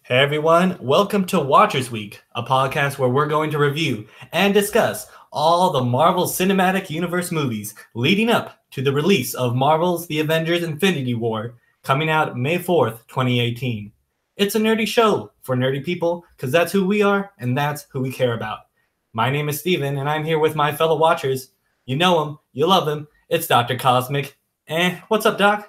Hey everyone, welcome to Watchers Week, a podcast where we're going to review and discuss all the Marvel Cinematic Universe movies leading up to the release of Marvel's The Avengers Infinity War, coming out May 4th, 2018. It's a nerdy show for nerdy people, because that's who we are and that's who we care about. My name is Steven, and I'm here with my fellow watchers. You know him, you love him, it's Dr. Cosmic. What's up, Doc?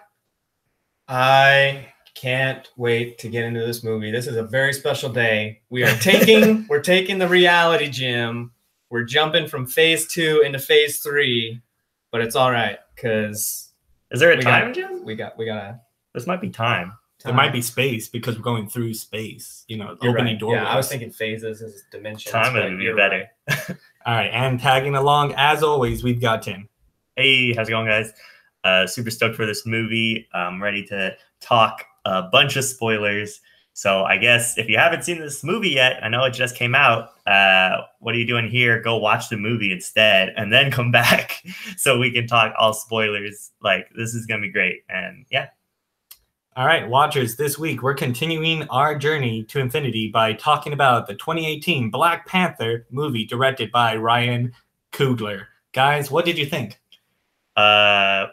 I can't wait to get into this movie. This is a very special day. We're taking the reality gym. We're jumping from phase 2 into phase 3, but it's all right because is there a time gym? We gotta. This might be time. There might be space because we're going through space. You know, You're opening right. doorways. Yeah, I was thinking phases as dimensions. Time would be better. Right. All right, and tagging along as always, we've got Tim. Hey, how's it going, guys? Super stoked for this movie. I'm ready to talk a bunch of spoilers. So I guess if you haven't seen this movie yet, I know it just came out. What are you doing here? Go watch the movie instead and then come back so we can talk all spoilers. Like, this is going to be great. And yeah. All right, watchers, this week we're continuing our journey to infinity by talking about the 2018 Black Panther movie directed by Ryan Coogler. Guys, what did you think? Again,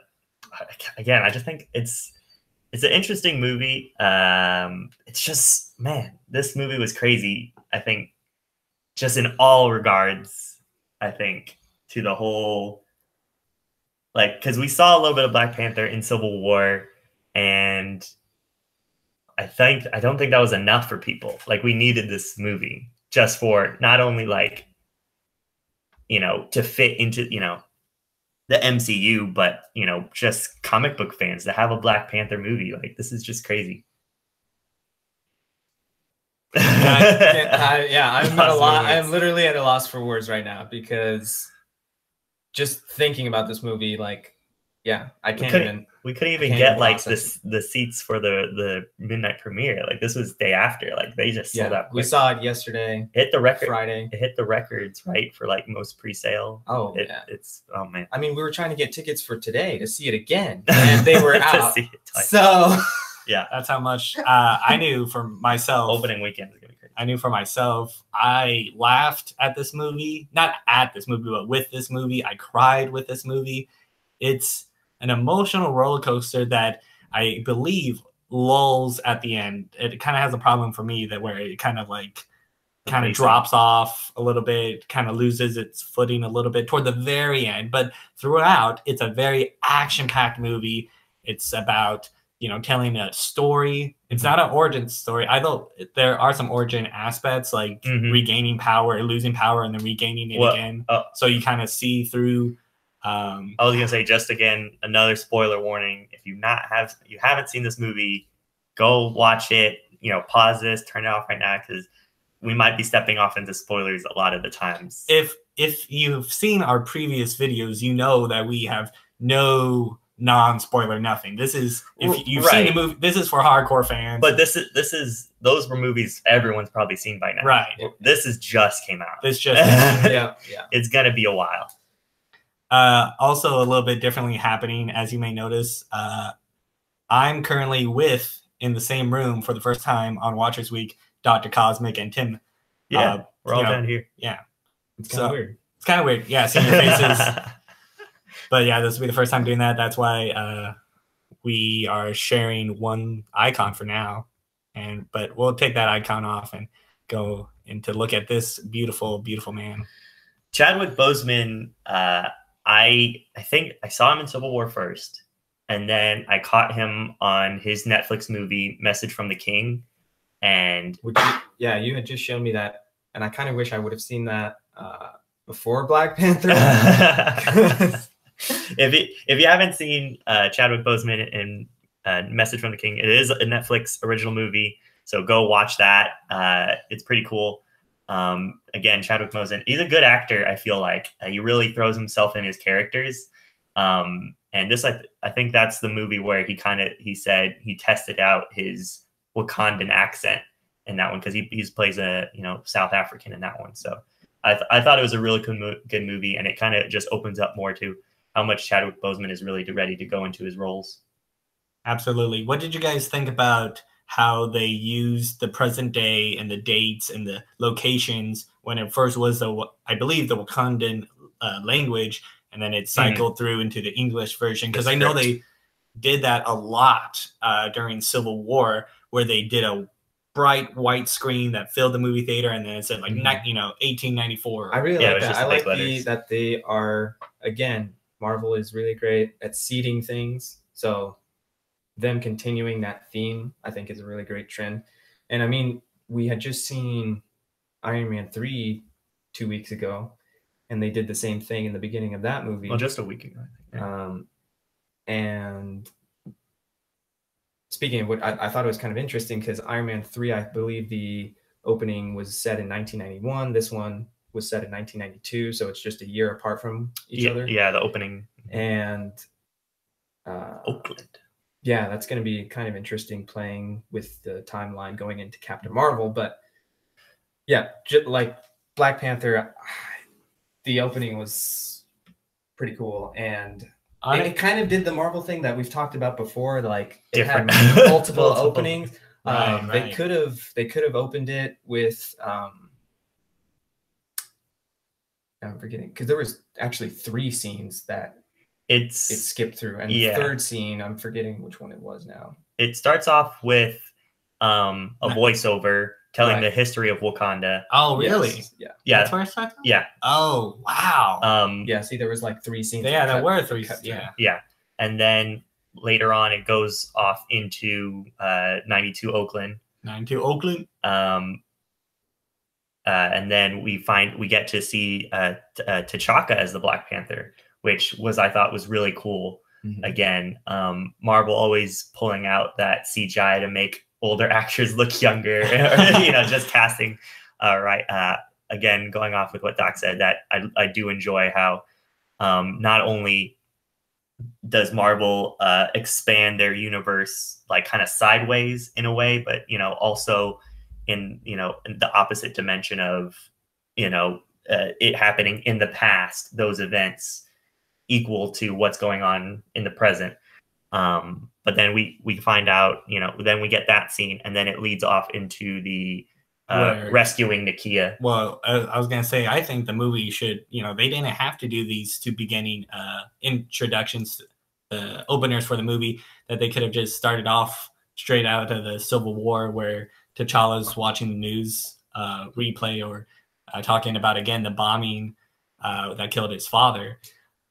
I just think it's an interesting movie. It's just, man, this movie was crazy. I think just in all regards, I think to the whole, like, because we saw a little bit of Black Panther in Civil War, and I don't think that was enough for people. Like, we needed this movie just for not only, like, you know, to fit into, you know, the MCU, but, you know, just comic book fans to have a Black Panther movie. Like, this is just crazy. I'm literally at a loss for words right now because just thinking about this movie, like, yeah, we couldn't even get like the seats for the midnight premiere. Like, this was day after. Like, they just sold out quick. We saw it yesterday. It hit the record Friday. It hit the records, right, for like most pre-sale. It's oh man. I mean, we were trying to get tickets for today to see it again, and they were out. So yeah, that's how much I knew for myself. Opening weekend is gonna be crazy. I knew for myself. I laughed at this movie, not at this movie, but with this movie. I cried with this movie. It's an emotional roller coaster that I believe lulls at the end. It kind of has a problem for me that where it kind of drops off a little bit, kind of loses its footing a little bit toward the very end. But throughout, it's a very action-packed movie. It's about, you know, telling a story. It's not an origin story. I thought there are some origin aspects, like regaining power, losing power, and then regaining it again. So you kind of see through. I was gonna say, just again, another spoiler warning. If you haven't seen this movie, go watch it. You know, pause this, turn it off right now, because we might be stepping off into spoilers a lot of the times. If you've seen our previous videos, you know that we have no non-spoiler nothing. This is, if you've seen the movie, this is for hardcore fans. But those were movies everyone's probably seen by now. Right. This is just came out. This just yeah. It's gonna be a while. Also, a little bit differently happening, as you may notice. I'm currently in the same room for the first time on Watchers Week, Dr. Cosmic and Tim. Yeah, we're all down here. Yeah. It's kind of weird. It's kind of weird. Yeah, seeing your faces. But yeah, this will be the first time doing that. That's why we are sharing one icon for now. But we'll take that icon off and go into look at this beautiful, beautiful man. Chadwick Boseman, I think I saw him in Civil War first, and then I caught him on his Netflix movie Message from the King. And you had just shown me that, and I kind of wish I would have seen that before Black Panther. If you haven't seen Chadwick Boseman in Message from the King, it is a Netflix original movie, so go watch that. It's pretty cool. Again, Chadwick Boseman, he's a good actor. I feel like he really throws himself in his characters. And this, I think that's the movie where he said he tested out his Wakandan accent in that one, because he plays a South African in that one. So I thought it was a really good movie, and it kind of just opens up more to how much Chadwick Boseman is really ready to go into his roles. Absolutely. What did you guys think about how they used the present day and the dates and the locations when it first was I believe the Wakandan language, and then it cycled through into the English version, because I know they did that a lot during Civil War, where they did a bright white screen that filled the movie theater, and then it said like 1894. I really like that. I like that they are, again, Marvel is really great at seeding things, so them continuing that theme I think is a really great trend. And I mean, we had just seen Iron Man 3 2 weeks ago, and they did the same thing in the beginning of that movie. Well, just a week ago, I think. And speaking of what, I thought it was kind of interesting, because Iron Man 3, I believe the opening was set in 1991. This one was set in 1992, so it's just a year apart from each other. Yeah, the opening. And Oakland. Yeah, that's going to be kind of interesting, playing with the timeline going into Captain Marvel. But yeah, just like Black Panther, the opening was pretty cool, and it kind of did the Marvel thing that we've talked about before. Like, it had multiple openings. Right. They could have opened it with I'm forgetting, because there was actually 3 scenes that it skipped through, and the third scene, I'm forgetting which one it was now. It starts off with a voiceover telling the history of Wakanda. Oh, really? Yes. Yeah. That's where it starts? Yeah. Oh, wow. Yeah, see, there was like 3 scenes. Yeah, there were 3. Yeah. And then later on, it goes off into 92 Oakland. 92 Oakland. And then we get to see T'Chaka as the Black Panther, which I thought was really cool. Again, Marvel always pulling out that CGI to make older actors look younger, just casting. Again, going off with what Doc said, that I do enjoy how not only does Marvel expand their universe like kind of sideways in a way, but also in the opposite dimension of it happening in the past, those events equal to what's going on in the present. But then we find out, then we get that scene, and then it leads off into the rescuing Nakia. Well, I was going to say, I think the movie should, they didn't have to do these 2 beginning introductions, openers for the movie, that they could have just started off straight out of the Civil War, where T'Challa's watching the news replay, or talking about, again, the bombing that killed his father.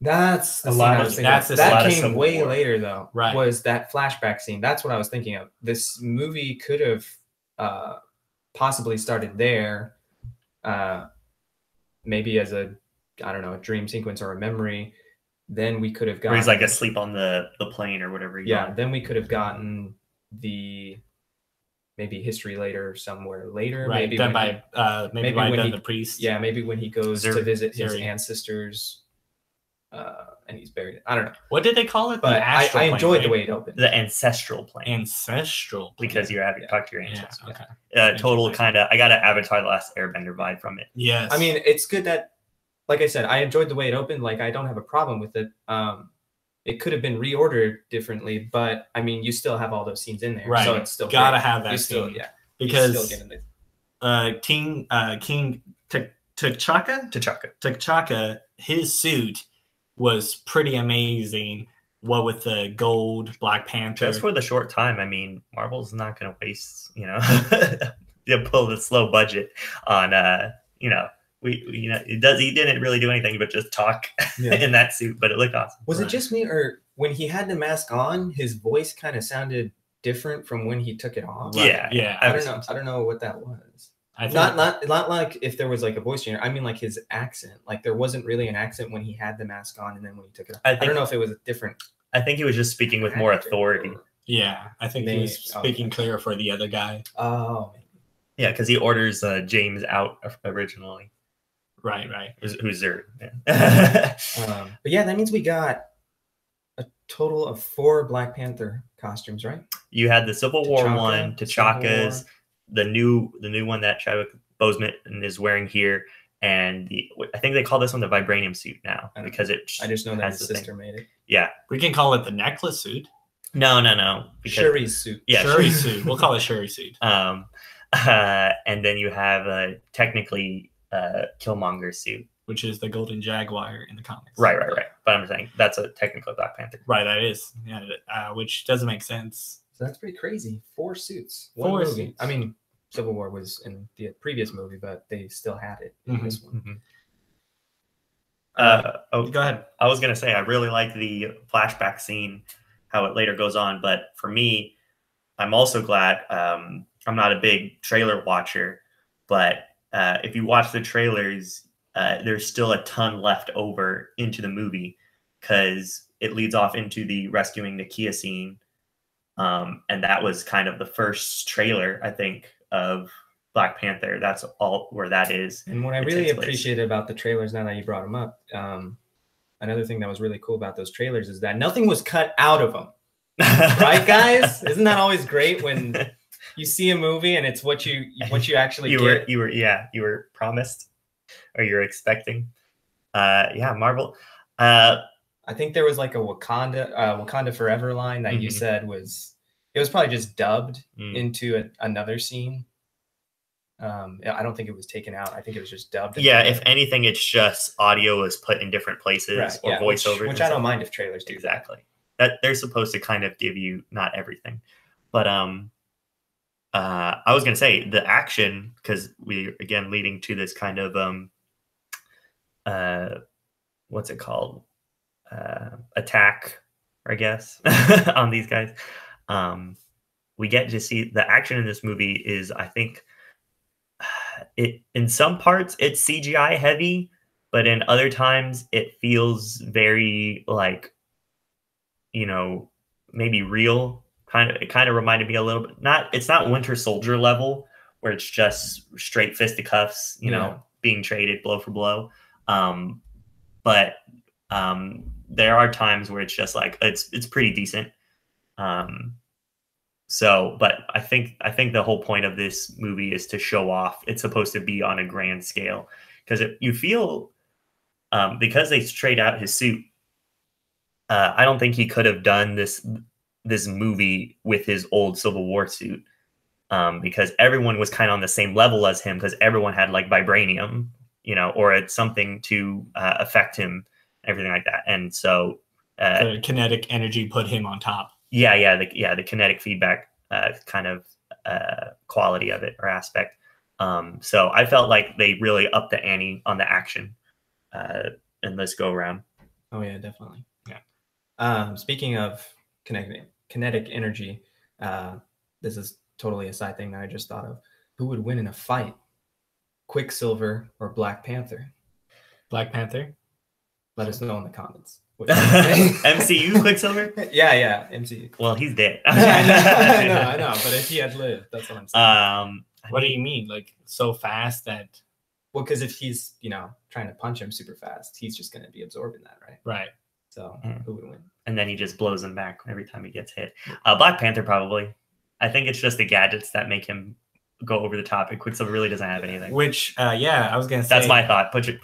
That's the scene that came way later, though. Right. Was that flashback scene? That's what I was thinking of. This movie could have possibly started there, maybe as a dream sequence or a memory. Then we could have gotten. Where he's like asleep on the plane or whatever. Then we could have gotten the maybe history later somewhere later. Right. Maybe done when by when the priest. Yeah, maybe when he goes to visit his ancestors. And he's buried. I don't know. What did they call it? But I enjoyed the way it opened. The ancestral plane. Ancestral plane. Because you're having to talk to your ancestors. Yeah, okay. Total kind of, I got an Avatar The Last Airbender vibe from it. Yes. I mean, it's good that, like I said, I enjoyed the way it opened. Like, I don't have a problem with it. It could have been reordered differently, but I mean, you still have all those scenes in there. Right. So it's still gotta have that scene. Still, because King T'Chaka, his suit was pretty amazing. What with the gold Black Panther. Just for the short time, I mean, Marvel's not going to waste, pull the slow budget on, he didn't really do anything but just talk in that suit, but it looked awesome. Was it just me, or when he had the mask on, his voice kind of sounded different from when he took it off? Yeah. I don't know what that was. Not like if there was like a voice changer. I mean, like his accent. Like, there wasn't really an accent when he had the mask on, and then when he took it off. I don't know if it was a different. I think he was just speaking with more authority. Yeah, I think he was speaking clearer for the other guy. Oh, yeah, because he orders James out originally. Right. Who's Zerd. But yeah, that means we got a total of 4 Black Panther costumes, right? You had the Civil War one, T'Chaka's. The new one that Chadwick Boseman is wearing here, and I think they call this one the vibranium suit now, because I just know that his sister made it. Yeah, we can call it the necklace suit. No. Shuri's suit. Yeah, Shuri's suit. We'll call it Shuri's suit. And then you have technically Killmonger's suit, which is the Golden Jaguar in the comics. Right. But I'm saying that's a technical Black Panther. Right, that is. Yeah, which doesn't make sense. So that's pretty crazy. 4 suits. Four movie. suits. I mean, Civil War was in the previous movie, but they still had it in this one. Go ahead. I was gonna say I really like the flashback scene, how it later goes on. But for me, I'm also glad. I'm not a big trailer watcher, but if you watch the trailers, there's still a ton left over into the movie because it leads off into the rescuing Nakia scene, and that was kind of the first trailer, I think, of Black Panther. That's all where that is. And what I really appreciated about the trailers, now that you brought them up, another thing that was really cool about those trailers is that nothing was cut out of them. Right, guys? Isn't that always great when you see a movie and it's what you actually get? You were promised, or you were expecting. Marvel. I think there was like a Wakanda Forever line that you said it was probably just dubbed into another scene. I don't think it was taken out. I think it was just dubbed. Yeah, if anything, it's just audio is put in different places, or voiceovers. Which I don't mind if trailers do. Exactly. That they're supposed to kind of give you not everything. But I was gonna say the action, because we again leading to this kind of what's it called? Attack, I guess, on these guys. We get to see the action in this movie is, I think, it in some parts it's CGI heavy, but in other times it feels very like, maybe real. It kind of reminded me a little bit. It's not Winter Soldier level where it's just straight fisticuffs, being traded blow for blow. But there are times where it's just like it's pretty decent. But I think the whole point of this movie is to show off. It's supposed to be on a grand scale because you feel because they trade out his suit. I don't think he could have done this movie with his old Civil War suit because everyone was kind of on the same level as him because everyone had like vibranium, or it's something to affect him, everything like that. And so the kinetic energy put him on top. The kinetic feedback kind of quality of it or aspect. So I felt like they really upped the ante on the action in this go around. Oh yeah, definitely. Yeah. Speaking of kinetic energy, this is totally a side thing that I just thought of. Who would win in a fight, Quicksilver or Black Panther? Black Panther. Let us know in the comments. MCU Quicksilver? Yeah, MCU. Well, he's dead. I know. But if he had lived, that's what I'm saying. What do you mean? Like so fast that? Well, because if he's trying to punch him super fast, he's just going to be absorbing that, right? Right. So who would win? And then he just blows him back every time he gets hit. Black Panther probably. I think it's just the gadgets that make him go over the top. And Quicksilver really doesn't have anything. Which, I was gonna say. That's my thought. Put your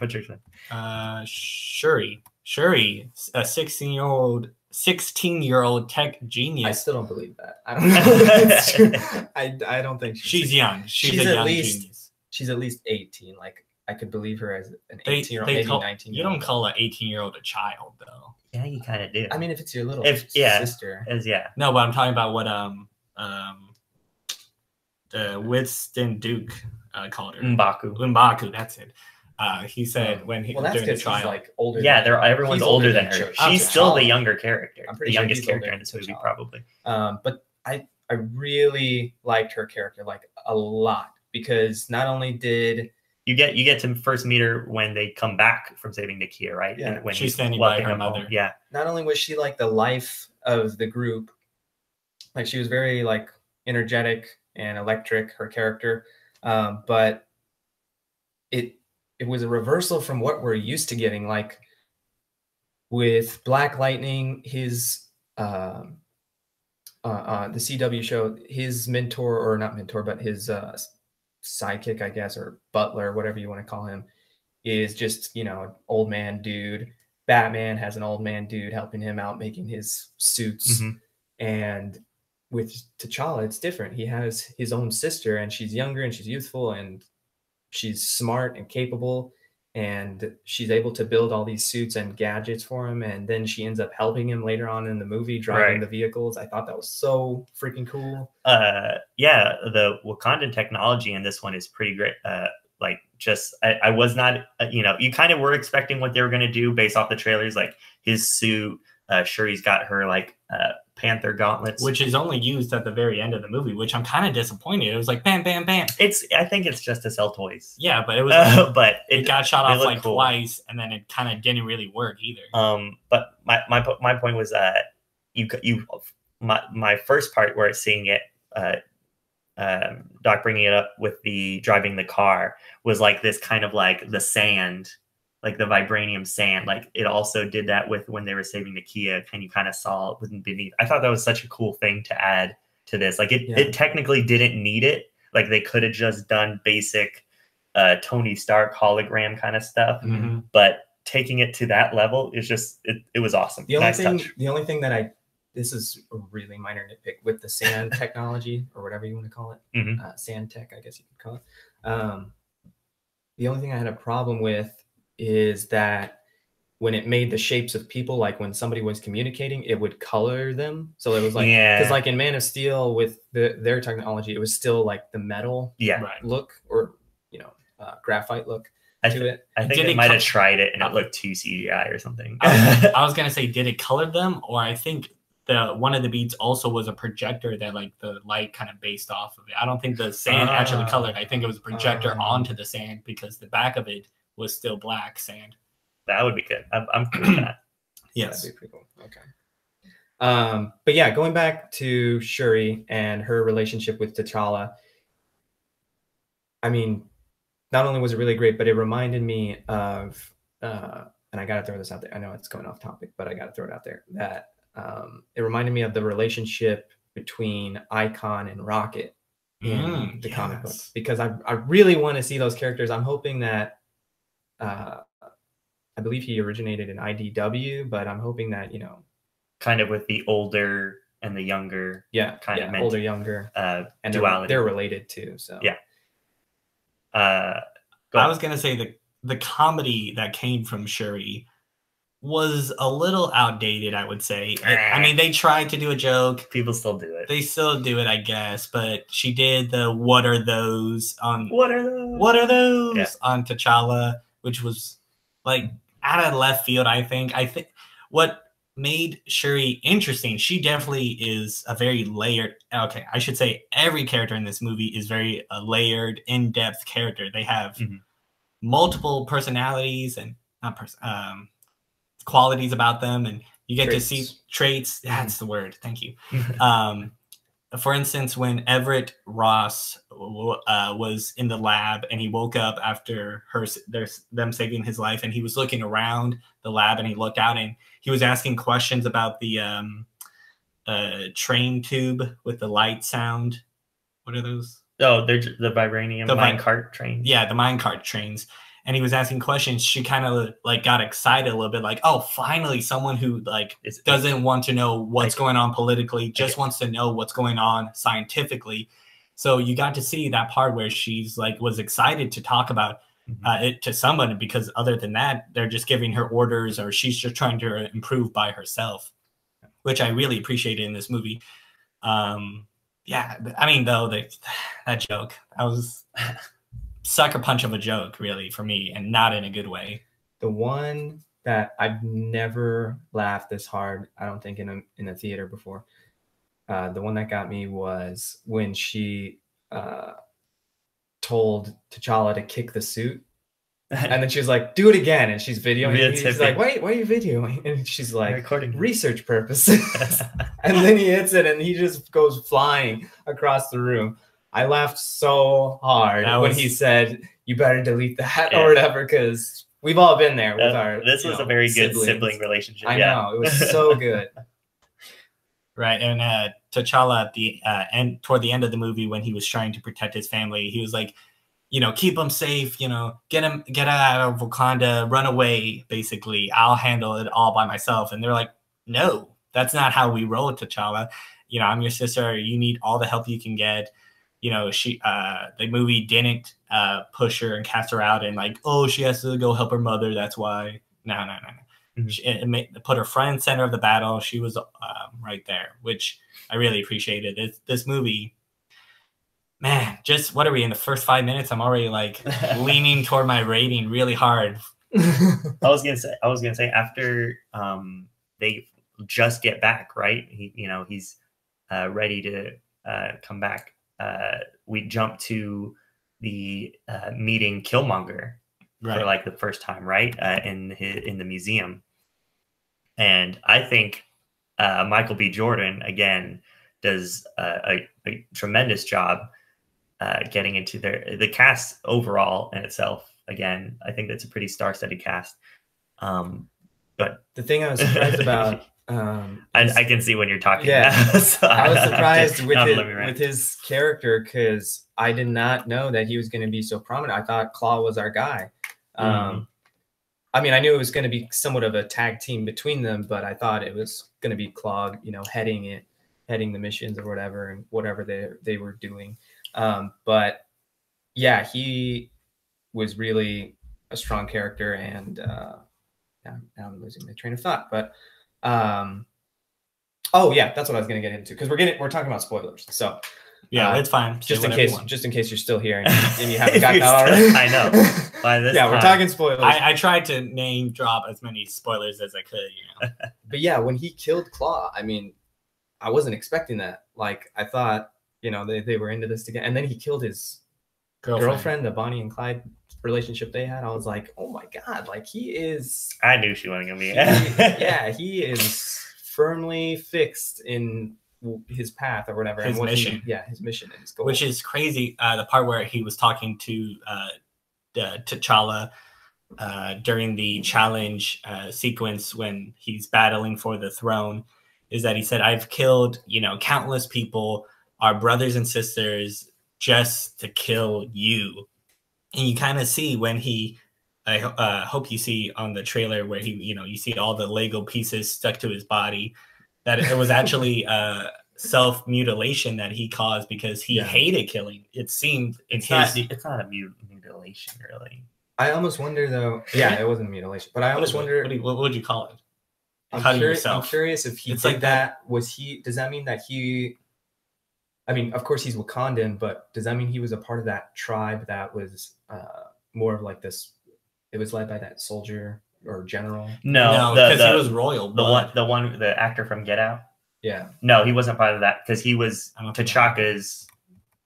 Shuri, a 16-year-old tech genius. I still don't believe that. I don't know if that's true. I don't think she's young. She's a young genius. She's at least 18. Like I could believe her as an 18-year-old, maybe 19-year-old. You don't call an 18-year-old a child, though. Yeah, you kind of do. I mean, if it's your little sister. No, but I'm talking about what Winston Duke called her. M'Baku, that's it. He said when he that's during the trial, like older. Yeah, everyone's older than her. She's still the younger character, the youngest character in this movie, probably. But I really liked her character like a lot because not only did you get to first meet her when they come back from saving Nakia, right? Yeah, and when she's standing by her mother. Yeah. Not only was she like the life of the group, like she was very like energetic and electric, her character, but it was a reversal from what we're used to getting. Like with Black Lightning, his the CW show, his mentor, or not mentor, but his sidekick, I guess, or butler, whatever you want to call him, is just an old man dude. Batman has an old man dude helping him out making his suits. And with T'Challa, it's different. He has his own sister, and she's younger and she's youthful and she's smart and capable, and she's able to build all these suits and gadgets for him. And then she ends up helping him later on in the movie, driving the vehicles. I thought that was so freaking cool. Yeah, the Wakandan technology in this one is pretty great. Like, just I was not, you know, you kind of were expecting what they were going to do based off the trailers, like his suit. Shuri's got her like Panther gauntlets, which is only used at the very end of the movie, which I'm kind of disappointed. It was like bam, bam, bam. I think it's just to sell toys. Yeah, but it was, but it got shot off like cool twice, and then it kind of didn't really work either. But my point was that my first part where it's seeing it, Doc bringing it up with the driving the car was like this kind of like the sand. Like the vibranium sand, like it also did that with when they were saving the Kia, and you kind of saw it beneath. I thought that was such a cool thing to add to this. Like it technically didn't need it. Like they could have just done basic Tony Stark hologram kind of stuff, but taking it to that level is just it was awesome. The only thing that this is a really minor nitpick with the sand technology or whatever you want to call it, sand tech, I guess you could call it. The only thing I had a problem with is that when it made the shapes of people, like when somebody was communicating, it would color them. So it was like, because like in Man of Steel with their technology, it was still like the metal look, or graphite look to it. I think they might have tried it and it looked too CGI or something. I was gonna say, did it color them? Or I think one of the beats also was a projector that like the light kind of based off of it. I don't think the sand actually colored. I think it was a projector onto the sand, because the back of it was still black sand. That would be good. I'm cool with that. Yes. That'd be pretty cool. Okay. But yeah, going back to Shuri and her relationship with T'Challa, I mean, not only was it really great, but it reminded me of, and I got to throw this out there. I know it's going off topic, but I got to throw it out there, that it reminded me of the relationship between Icon and Rocket in the comic book, because I really want to see those characters. I'm hoping that, I believe he originated in IDW, but I'm hoping that, kind of with the older and the younger, older, younger, and duality. They're related too. So I was gonna say the comedy that came from Shuri was a little outdated, I would say. I mean, they tried to do a joke. People still do it. They still do it, I guess. But she did the "What are those?" on What are those on T'Challa, which was like out of left field. I think what made Shuri interesting, she definitely is a very layered. Okay, I should say every character in this movie is very layered, in-depth character. They have multiple personalities and qualities about them, and you get to see traits. That's the word. Thank you. For instance, when Everett Ross was in the lab and he woke up after them saving his life, and he was looking around the lab and he looked out and he was asking questions about the train tube with the light sound. What are those? Oh, they're the vibranium minecart trains. Yeah, the minecart trains. And he was asking questions. She kind of like got excited a little bit, like, oh, finally someone who like doesn't want to know what's going on politically, just wants to know what's going on scientifically. So you got to see that part where she's like was excited to talk about it to someone, because other than that, they're just giving her orders, or she's just trying to improve by herself, which I really appreciated in this movie. Yeah, I mean, though, that joke, I was sucker punch of a joke, really, for me, and not in a good way. The one that I've never laughed this hard, I don't think, in a theater before. The one that got me was when she told T'Challa to kick the suit, and then she was like, "Do it again," and she's videoing. He's like, "Why are you videoing?" And she's like, "Recording research purposes." And then he hits it, and he just goes flying across the room. I laughed so hard when he said, "You better delete that," or whatever, because we've all been there with our. This was a very good sibling relationship. I know, it was so good. Right, and T'Challa at the end, toward the end of the movie, when he was trying to protect his family, he was like, keep them safe, get out of Wakanda, run away, basically. I'll handle it all by myself. And they're like, no, that's not how we roll with T'Challa. You know, I'm your sister. You need all the help you can get. You know, the movie didn't push her and cast her out and like, oh, she has to go help her mother. That's why. No. Mm-hmm. It put her front and center of the battle. She was right there, which I really appreciated. This movie, man, just what are we in the first 5 minutes? I'm already like leaning toward my rating really hard. I was gonna say after they just get back, right? He's ready to come back. We jump to the meeting Killmonger for like the first time, right? In the museum, and I think Michael B. Jordan again does a tremendous job getting into the cast overall in itself. Again, I think that's a pretty star-studded cast. But the thing I was surprised about, I can see when you're talking. Yeah, so I was surprised with his character because I did not know that he was going to be so prominent. I thought Claw was our guy. I mean, I knew it was going to be somewhat of a tag team between them, but I thought it was going to be Claw, you know, heading the missions or whatever they were doing. But yeah, he was really a strong character, and now I'm losing my train of thought. But oh yeah, that's what I was going to get into because we're talking about spoilers. So yeah, it's fine. Just in case you're still here and you haven't got that already. I know. By this yeah, we're talking spoilers. I tried to name drop as many spoilers as I could, you know. But yeah, when he killed Claw, I mean, I wasn't expecting that. Like, I thought, you know, they were into this together, and then he killed his girlfriend, the Bonnie and Clyde relationship they had. I was like, oh my god, like he is. I knew she wasn't gonna be. Yeah, he is firmly fixed in his path or whatever. His mission. His mission and his goal. Which is crazy. The part where he was talking to T'Challa during the challenge sequence when he's battling for the throne is that he said, I've killed, you know, countless people, our brothers and sisters, just to kill you. And you kind of see when I hope you see on the trailer where he, you know, you see all the Lego pieces stuck to his body, that it was actually self-mutilation that he caused because he hated killing. It seemed it's not a mutilation, really. I almost wonder though. Yeah, it wasn't mutilation, but I almost wonder what would you call it? I'm curious if he did like that. Does that mean that he? I mean, of course he's Wakandan, but does that mean he was a part of that tribe that was more of like this? It was led by that soldier or general. No, because he was royal. The actor from Get Out. Yeah. No, he wasn't part of that because he was T'Chaka's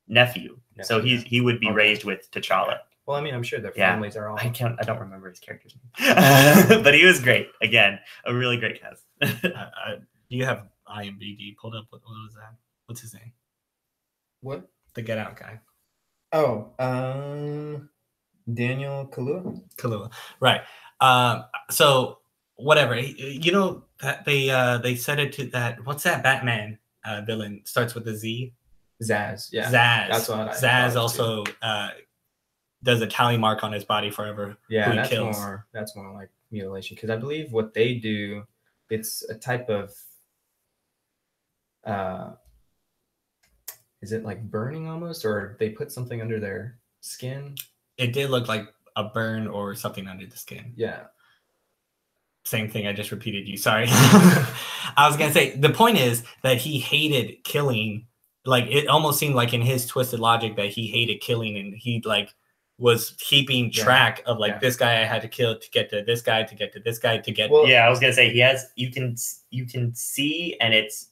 nephew. So he would be raised with T'Challa. Well, I mean, I'm sure their families are all. I don't remember his character's name, but he was great. Again, a really great cast. You have IMDb pulled up. What was that? What's his name? What? The Get Out guy. Oh, Daniel Kaluuya. Right. So whatever. You know that they said it to that. What's that Batman villain? Starts with a Z. Zaz. Yeah. Zaz. That's what Zaz also does a tally mark on his body forever. Yeah, that's more like mutilation because I believe what they do, it's a type of is it like burning almost, or they put something under their skin? It did look like a burn or something under the skin. Yeah. Same thing I just repeated you. Sorry. I was going to say, the point is that he hated killing. Like, it almost seemed like in his twisted logic that he hated killing and he like was keeping track of like this guy I had to kill to get to this guy, to get to this guy, to get. Well, yeah, I was going to say you can see, and it's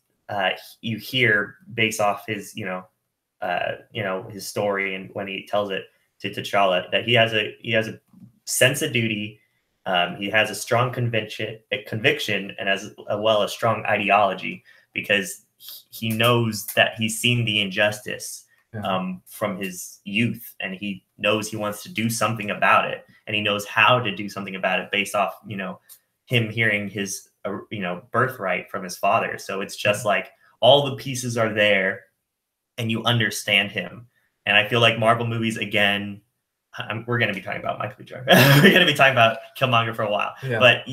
you hear based off his, his story and when he tells it to T'Challa that he has a sense of duty. He has a strong conviction, and as well as strong ideology because he knows that he's seen the injustice from his youth, and he knows he wants to do something about it, and he knows how to do something about it based off him hearing his birthright from his father. So it's just like all the pieces are there, and you understand him. And I feel like Marvel movies again. We're going to be talking about Michael B. Jordan. We're going to be talking about Killmonger for a while. Yeah. But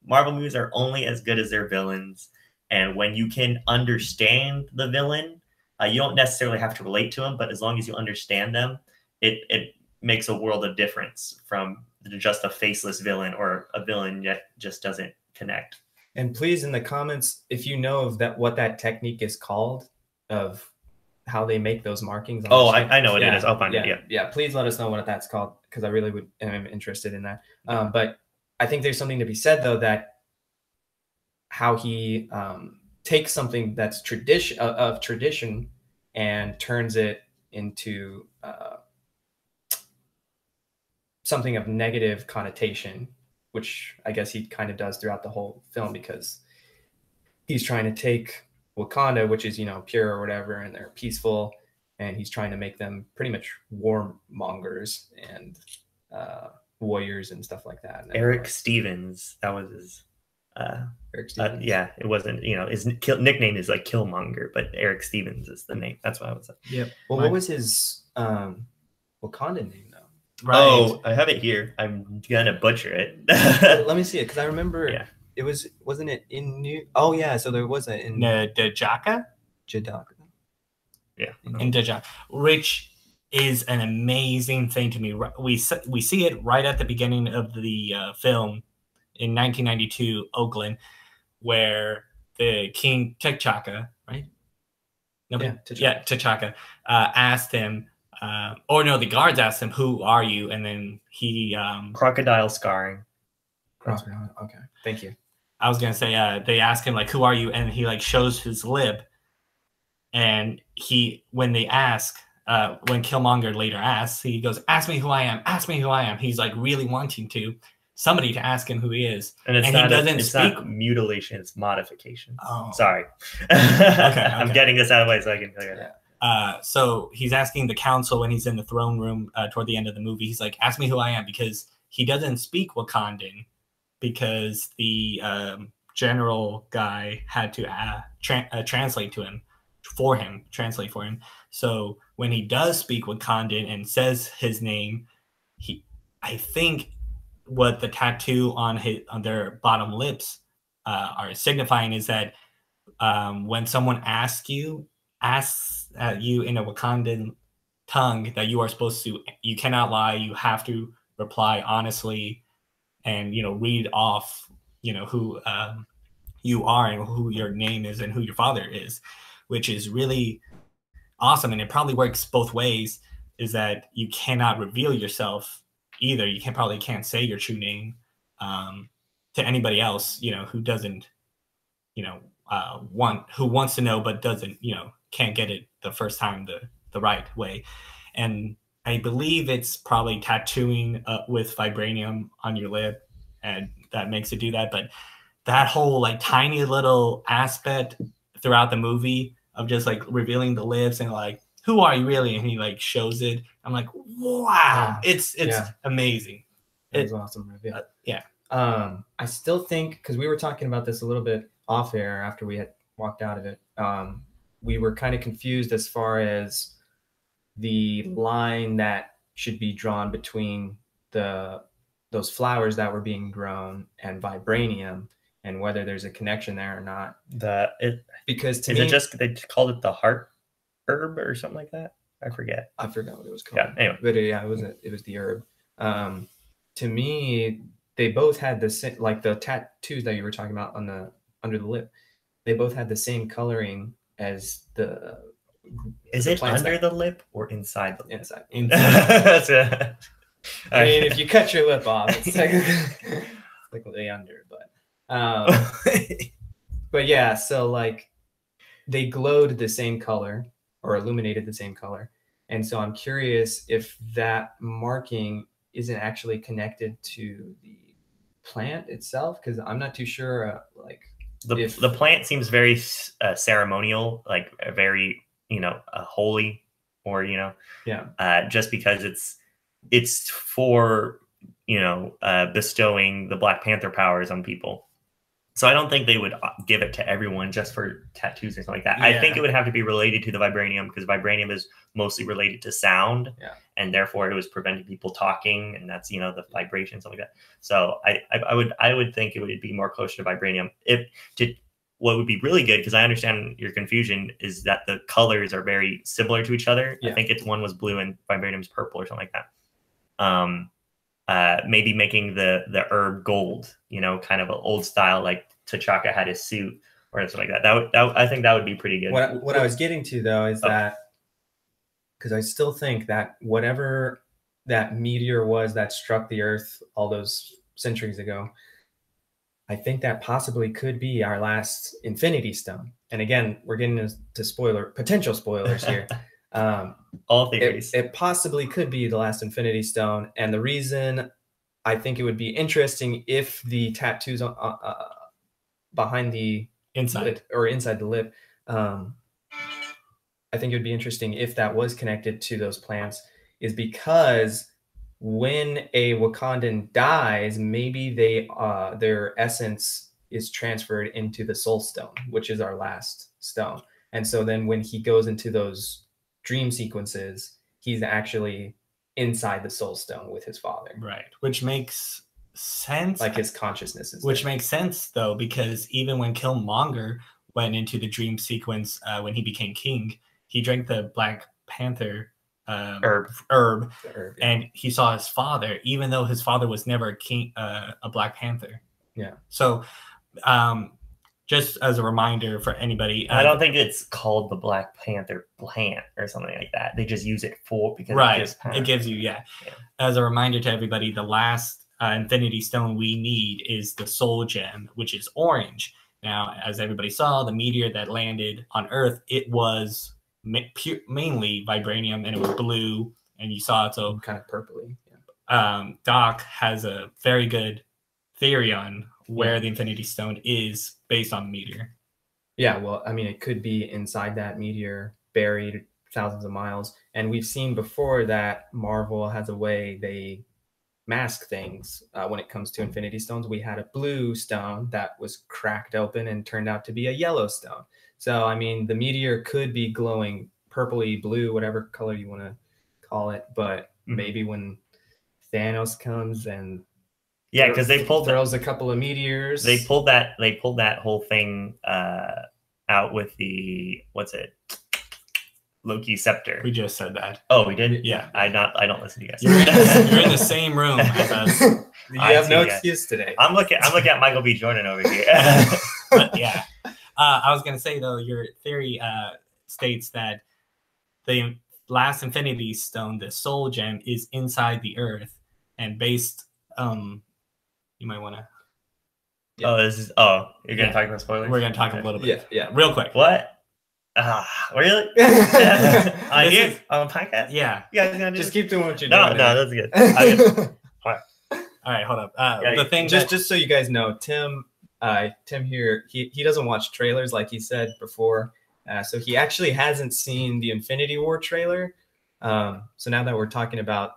Marvel movies are only as good as their villains. And when you can understand the villain, you don't necessarily have to relate to them, but as long as you understand them, it makes a world of difference from just a faceless villain or a villain that just doesn't connect. And please, in the comments, if you know of that, what that technique is called, of how they make those markings. Oh, I know what it is. I'll find it. Yeah. Please let us know what that's called, because I really am interested in that. But I think there's something to be said, though, that how he takes something that's tradition and turns it into something of negative connotation, which I guess he kind of does throughout the whole film, because he's trying to take Wakanda, which is, pure or whatever, and they're peaceful, and he's trying to make them pretty much warmongers and warriors and stuff like that. Eric Stevens, that was his. Eric Stevens. Yeah, it wasn't. His nickname is like Killmonger, but Eric Stevens is the name. That's what I was saying. Yep. Well, what was his Wakanda name though? Right. Oh, I have it here. I'm gonna butcher it. Let me see it, because I remember. Yeah. It wasn't it in New? Oh yeah, so there was a in N'Jadaka. Yeah, in N'Jadaka, which is an amazing thing to me. We see it right at the beginning of the film in 1992, Oakland, where the King T'Chaka, right? No, yeah, T'Chaka asked him, or no, the guards asked him, "Who are you?" And then he crocodile scarring. Okay, thank you. I was gonna say they ask him like, "Who are you?" And he like shows his lip, and when Killmonger later asks, he goes, "Ask me who I am. Ask me who I am." He's like really wanting somebody to ask him who he is, and he doesn't speak. Not mutilation; it's modification. Oh, sorry. Okay. I'm getting this out of the way so I can figure it out. So he's asking the council when he's in the throne room toward the end of the movie. He's like, "Ask me who I am," because he doesn't speak Wakandan, because the general guy had to translate for him. So when he does speak Wakandan and says his name, I think what the tattoo on their bottom lips are signifying is that when someone asks you in a Wakandan tongue, that you cannot lie, you have to reply honestly, and read off who you are and who your name is and who your father is, which is really awesome. And it probably works both ways, is that you cannot reveal yourself either. You can't say your true name to anybody else who doesn't who wants to know but doesn't can't get it the first time the right way. And I believe it's probably tattooing with vibranium on your lip, and that makes it do that. But that whole like tiny little aspect throughout the movie of just like revealing the lips and like, who are you really? And he like shows it. I'm like, wow, it's amazing. It's awesome reveal. Yeah. I still think, because we were talking about this a little bit off air after we had walked out of it, we were kind of confused as far as the line that should be drawn between those flowers that were being grown and vibranium, and whether there's a connection there or not. Because to me, they called it the heart herb or something like that? I forgot what it was called. Yeah, anyway. But it was the herb. To me, they both had the same, like the tattoos that you were talking about under the lip. They both had the same coloring as the. Is it under the lip or inside the lip? Inside. That's it. I mean, if you cut your lip off, it's technically under, but yeah. So like, they glowed the same color or illuminated the same color, and so I'm curious if that marking isn't actually connected to the plant itself, because I'm not too sure. The plant seems very ceremonial, like very holy, or just because it's for bestowing the Black Panther powers on people. So I don't think they would give it to everyone just for tattoos or something like that. Yeah. I think it would have to be related to the vibranium, because vibranium is mostly related to sound, and therefore it was preventing people talking, and that's the vibration, something like that. So I would think it would be more close to vibranium. what would be really good, because I understand your confusion, is that the colors are very similar to each other. I think one was blue and vibranium's purple or something like that. Maybe making the herb gold, you know, kind of an old style, like T'Chaka had his suit or something like that. I think that would be pretty good. What I was getting to though is that, because I still think that whatever that meteor was that struck the Earth all those centuries ago, I think that possibly could be our last Infinity Stone. And again, we're getting into potential spoilers here. All theories. It possibly could be the last Infinity Stone. And the reason I think it would be interesting if the tattoos behind the inside the lip, I think it would be interesting if that was connected to those plants, is because when a Wakandan dies, maybe their essence is transferred into the Soul Stone, which is our last stone. And so then when he goes into those dream sequences, he's actually inside the Soul Stone with his father. Right. Which makes sense. Like his consciousness is Which there. makes sense, though, because even when Killmonger went into the dream sequence when he became king, he drank the Black Panther herb, and he saw his father, even though his father was never a king, a Black Panther. Yeah. So, just as a reminder for anybody, I don't think it's called the Black Panther plant or something like that. They just use it because it gives you As a reminder to everybody, the last Infinity Stone we need is the Soul Gem, which is orange. Now, as everybody saw, the meteor that landed on Earth, it was mainly vibranium, and it was blue, and you saw it so kind of purpley. Doc has a very good theory on where the Infinity Stone is based on the meteor. Well, I mean, it could be inside that meteor, buried thousands of miles. And we've seen before that Marvel has a way they mask things when it comes to Infinity Stones. We had a blue stone that was cracked open and turned out to be a yellow stone. So, I mean, the meteor could be glowing purpley, blue, whatever color you want to call it. But maybe when Thanos comes and because they throws a couple of meteors. They pulled that whole thing out with the Loki scepter. We just said that. Oh, we did? Yeah. I don't listen to you guys. You're in the same room as us. You have no excuse today. I'm looking at Michael B. Jordan over here. But I was gonna say though, your theory states that the last Infinity Stone, the Soul Gem, is inside the Earth, and based you might want to. You're gonna talk about spoilers. We're gonna talk a little bit. Yeah. Real quick. What? Really? On the podcast? Yeah. You guys gonna just keep doing what you're doing. No, that's good. All right, hold up. The thing, just so you guys know, Tim here, he doesn't watch trailers like he said before, so he actually hasn't seen the Infinity War trailer. So now that we're talking about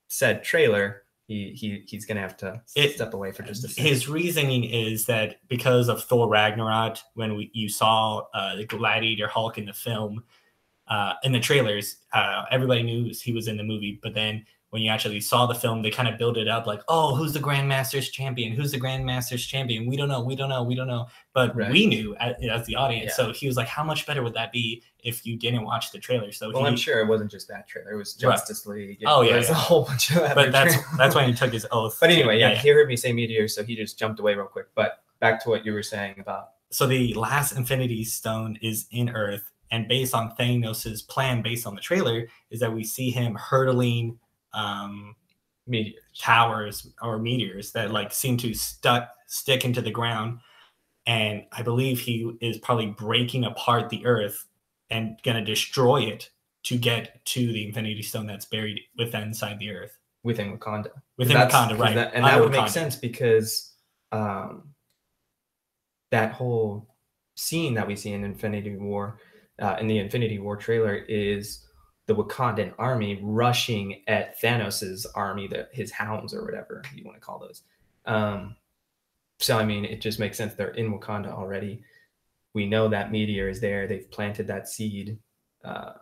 said trailer, he's gonna have to step away for just a second. His reasoning is that because of Thor Ragnarok, when you saw the Gladiator Hulk in the film, in the trailers, everybody knew he was in the movie, but then when you actually saw the film, they kind of build it up like, oh, who's the Grandmaster's champion? Who's the Grandmaster's champion? We don't know. But we knew as the audience. Yeah. So he was like, how much better would that be if you didn't watch the trailer? So I'm sure it wasn't just that trailer. It was Justice League. There's a whole bunch of other But that's when he took his oath. But anyway, he heard me say meteor, so he just jumped away real quick. But back to what you were saying about. So the last Infinity Stone is in Earth, and based on Thanos' plan, based on the trailer, is that we see him hurtling meteors, towers or meteors that like seem to stick into the ground, and I believe he is probably breaking apart the Earth and gonna destroy it to get to the Infinity Stone that's buried inside the Earth within Wakanda. Right? That would make sense because that whole scene that we see in Infinity War, in the Infinity War trailer, is the Wakandan army rushing at Thanos's army, his hounds or whatever you want to call those. So, I mean, it just makes sense. They're in Wakanda already. We know that meteor is there. They've planted that seed.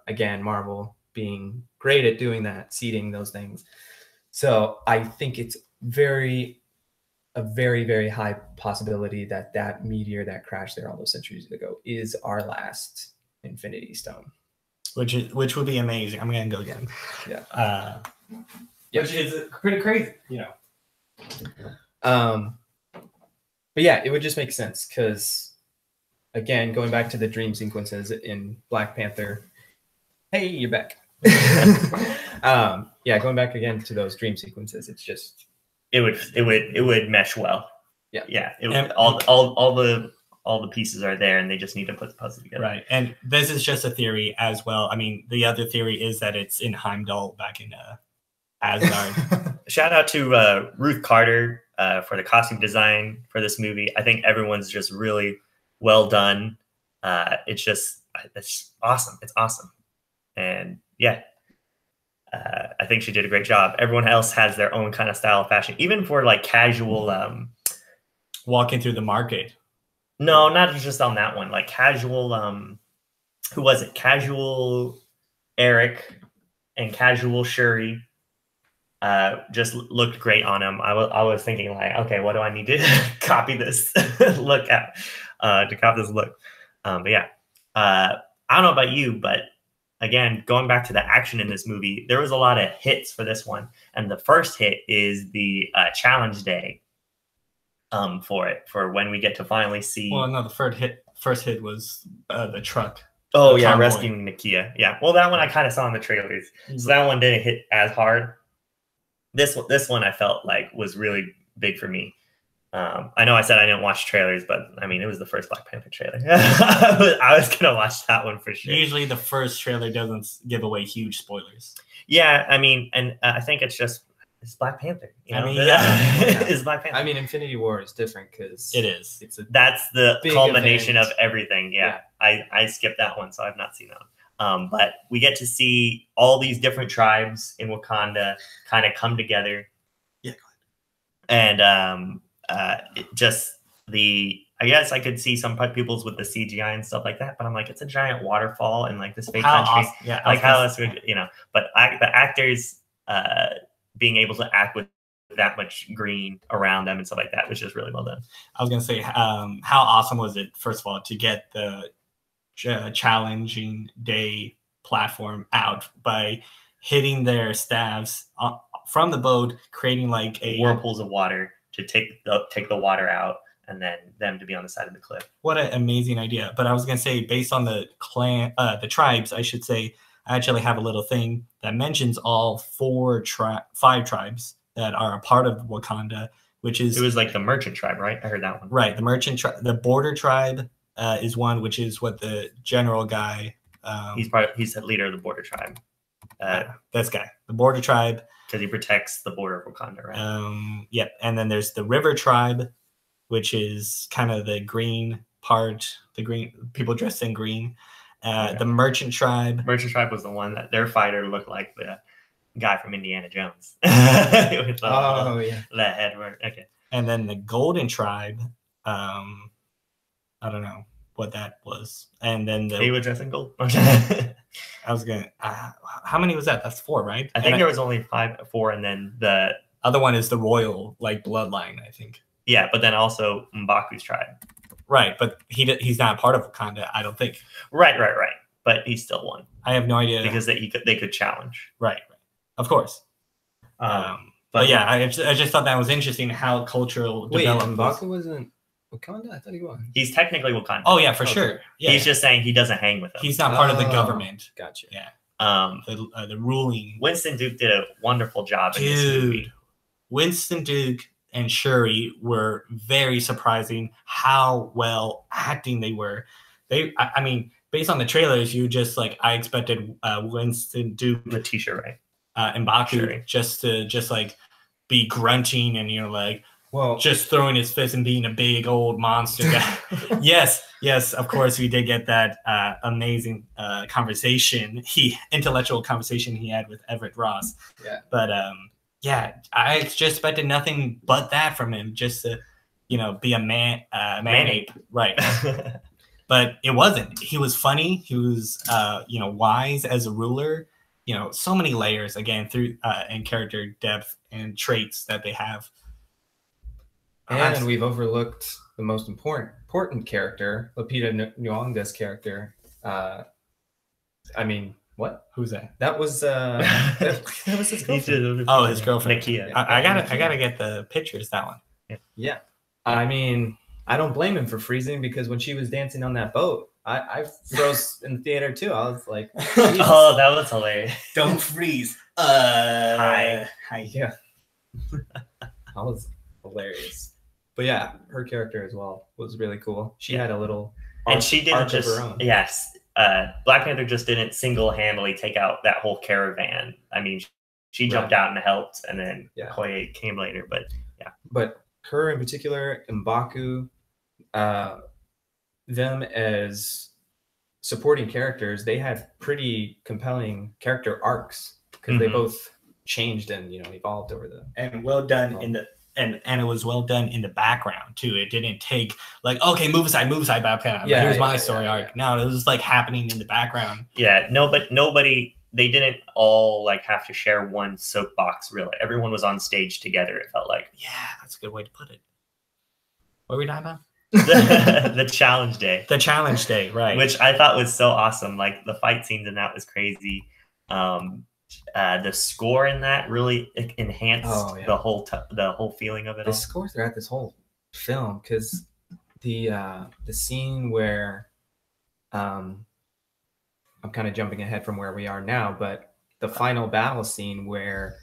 Again, Marvel being great at doing that, seeding those things. So I think it's very a very, very high possibility that that meteor that crashed there all those centuries ago is our last Infinity Stone. Which would be amazing. I'm gonna go get him. Yeah. Which is pretty crazy, you know. But yeah, it would just make sense because, again, going back to the dream sequences in Black Panther. Hey, you're back. Yeah, going back again to those dream sequences, it's just it would mesh well. Yeah, yeah. All the pieces are there, and they just need to put the puzzle together. Right, and this is just a theory as well. I mean, the other theory is that it's in Heimdall back in Asgard. Shout out to Ruth Carter for the costume design for this movie. I think everyone's just really well done. It's awesome. It's awesome. And yeah, I think she did a great job. Everyone else has their own kind of style of fashion, even for like casual walking through the market. No, not just on that one. Like casual, who was it? Casual Eric and casual Shuri just looked great on him. I was thinking like, okay, what do I need to copy this look at to copy this look? But yeah, I don't know about you, but again, going back to the action in this movie, there was a lot of hits for this one. And the first hit is the challenge day for when we get to finally see. Well, no, the first hit was the truck. Oh yeah, convoy. Rescuing Nakia. Yeah, well, that one I kind of saw in the trailers, so that one didn't hit as hard. This one I felt like was really big for me. I know I said I didn't watch trailers, but I mean, it was the first Black Panther trailer. I was gonna watch that one for sure. Usually, the first trailer doesn't give away huge spoilers. Yeah, I mean, and I think it's Black Panther. You know? I mean, yeah. It's Black Panther. I mean, Infinity War is different because it is. That's the culmination event. of everything. Yeah. I skipped that one, so I've not seen that one. But we get to see all these different tribes in Wakanda kind of come together. Yeah. And I guess I could see some people's with the CGI and stuff like that, but I'm like, it's a giant waterfall and like this fake country. Awesome. Yeah, like how else would, you know, but the actors being able to act with that much green around them and stuff like that was just really well done. I was going to say, how awesome was it, first of all, to get the challenging day platform out by hitting their staffs from the boat, creating like whirlpools of water to take the water out, and then them to be on the side of the cliff. What an amazing idea. But I was going to say, based on the tribes, I should say, I actually have a little thing that mentions all 5 tribes that are a part of Wakanda, which is... It was like the merchant tribe, right? I heard that one. Right, the merchant tribe. The border tribe is one, which is what the general guy... he's the leader of the border tribe. This guy, the border tribe. Because he protects the border of Wakanda, right? Yep, and then there's the river tribe, which is kind of the green part, the green people dressed in green. The merchant tribe. Merchant tribe was the one that their fighter looked like the guy from Indiana Jones. With the head work. Okay. And then the golden tribe. I don't know what that was. And then he was dressed in gold. I was gonna. How many was that? That's 4, right? I think there was only 4, and then the other one is the royal bloodline, I think. Yeah, but then also M'Baku's tribe. Right, but he's not part of Wakanda, I don't think. Right. But he still won. I have no idea because they could challenge. Right. Of course. But yeah, I just thought that was interesting how cultural development. M'Baku wasn't Wakanda? I thought he was. He's technically Wakanda. Oh yeah, for sure. Yeah, he's just saying he doesn't hang with them. He's not part of the government. Gotcha. Yeah. The ruling. Winston Duke did a wonderful job in this movie. Winston Duke and Shuri were very surprising how well acting they were. I mean, based on the trailers, I expected Winston Duke, Letitia, right? And M'Baku just to be grunting and just throwing his fist and being a big old monster guy. yes, of course we did get that amazing intellectual conversation he had with Everett Ross. Yeah, but yeah, I just expected nothing but that from him, just to be a man ape, right? But it wasn't. He was funny. He was wise as a ruler. So many layers again through and character depth and traits that they have. And we've overlooked the most important character, Lupita Nyong'o's character. I mean, what? Who's that? That was that was his girlfriend. Oh, his girlfriend. Nakia. I gotta get the pictures. That one. Yeah. I mean, I don't blame him for freezing because when she was dancing on that boat, I froze in the theater too. I was like, oh, that was hilarious. Don't freeze. Hi. Yeah. That was hilarious. But yeah, her character as well was really cool. She had a little and she didn't just of her own. Yes. Black Panther just didn't single-handedly take out that whole caravan. I mean, she jumped out and helped, and then Koye came later. But yeah. But her in particular, M'Baku, them as supporting characters, they had pretty compelling character arcs because they both changed and evolved over the and well done in the and it was well done in the background too. It didn't take like, okay, move aside, Black Panther. Here's my story arc. No, it was like happening in the background. Yeah, no, but nobody. They didn't all like have to share one soapbox. Really, everyone was on stage together. It felt like. Yeah, that's a good way to put it. What were we talking about? the challenge day. The challenge day, right? Which I thought was so awesome. Like the fight scenes in that was crazy. The score in that really enhanced the whole feeling of it. The score throughout this whole film, because the scene where I'm kind of jumping ahead from where we are now, but the final battle scene where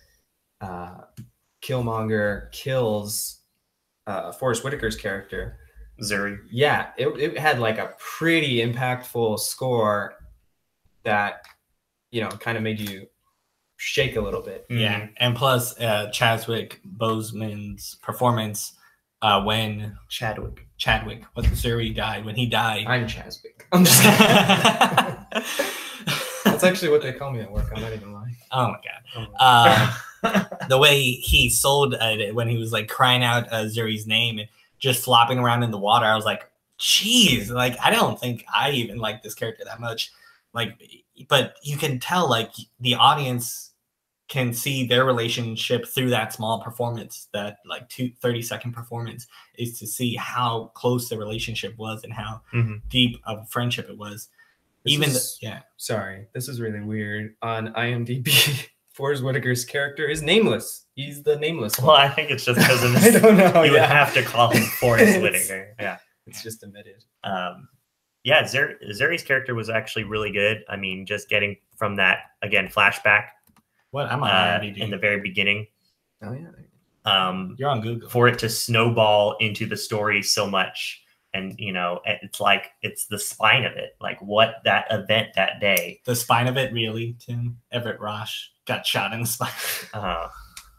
Killmonger kills Forrest Whitaker's character, Zuri. Yeah, it had like a pretty impactful score that kind of made you shake a little bit. Yeah, and plus Chadwick Boseman's performance when Chadwick when Zuri died, when he died. I'm Chadwick. I'm just That's actually what they call me at work. I'm not even lying. Oh my god. The way he sold it when he was like crying out Zuri's name and just flopping around in the water, I was like, geez, like I don't think I even like this character that much. Like, but you can tell like the audience can see their relationship through that small performance, that like 30-second performance, is to see how close the relationship was and how deep of a friendship it was. Sorry, this is really weird. On IMDb, Forrest Whitaker's character is nameless. He's the nameless one. Well, I think it's just because of this. I don't know. You would have to call him Forrest Whitaker. Yeah, it's just omitted. Yeah, Zuri's character was actually really good. I mean, just getting from that again flashback. What I'm on IMDb in the very beginning. Oh yeah. You're on Google. For it to snowball into the story so much. And, it's like, it's the spine of it. Like what that event that day. The spine of it, really, Tim? Everett Rosh got shot in the spine.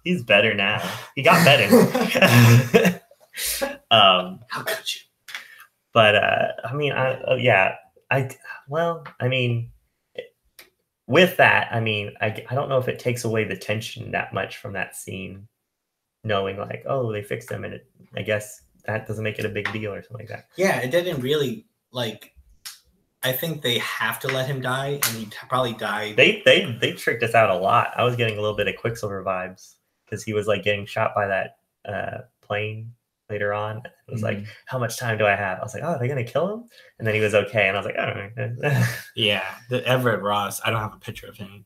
He's better now. He got better. How could you? But, with that, I don't know if it takes away the tension that much from that scene, knowing like, oh, they fixed him, and I guess that doesn't make it a big deal or something like that. Yeah, it didn't really like. I think they have to let him die, and he probably died. They tricked us out a lot. I was getting a little bit of Quicksilver vibes because he was like getting shot by that plane later on. It was like, how much time do I have? I was like, oh, are they gonna kill him? And then he was okay, and I was like, oh. Yeah, the Everett Ross. I don't have a picture of him.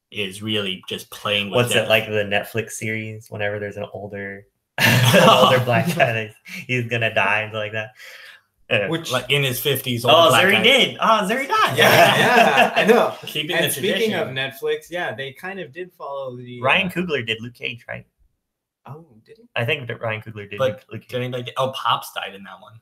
Is really just playing with. What's death. It like the Netflix series? Whenever there's an older black guy, he's gonna die and like that. Which like in his 50s. Oh, Zuri did. Oh, Zuri died. Yeah, I know. Keeping and the speaking tradition. of Netflix, yeah, they kind of did follow the. Ryan Coogler did Luke Cage, right? Oh, did he? I think that Ryan Coogler did. But Luke Cage. did anybody? Pops died in that one.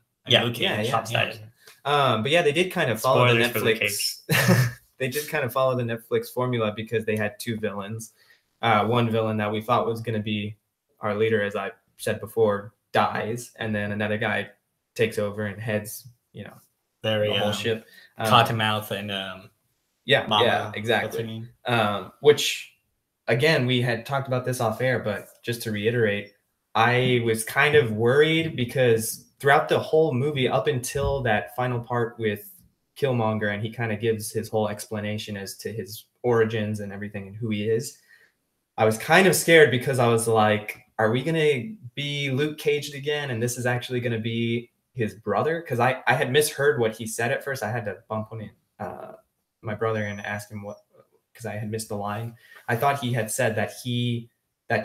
Pops died. But yeah, they did kind of follow Spoilers the Netflix. They did kind of follow the Netflix formula because they had two villains. One villain that we thought was going to be our leader, as I said before, dies, and then another guy takes over and heads, very the whole ship. Cottonmouth and Mama, yeah, exactly. Which, again, we had talked about this off air, but just to reiterate, I was kind of worried because throughout the whole movie, up until that final part with Killmonger, and he kind of gives his whole explanation as to his origins and everything and who he is, I was kind of scared because I was like, are we gonna be Luke Caged again? And this is actually gonna be his brother? Because I had misheard what he said at first. I had to bump on my brother and ask him what, because I had missed the line. I thought he had said that he was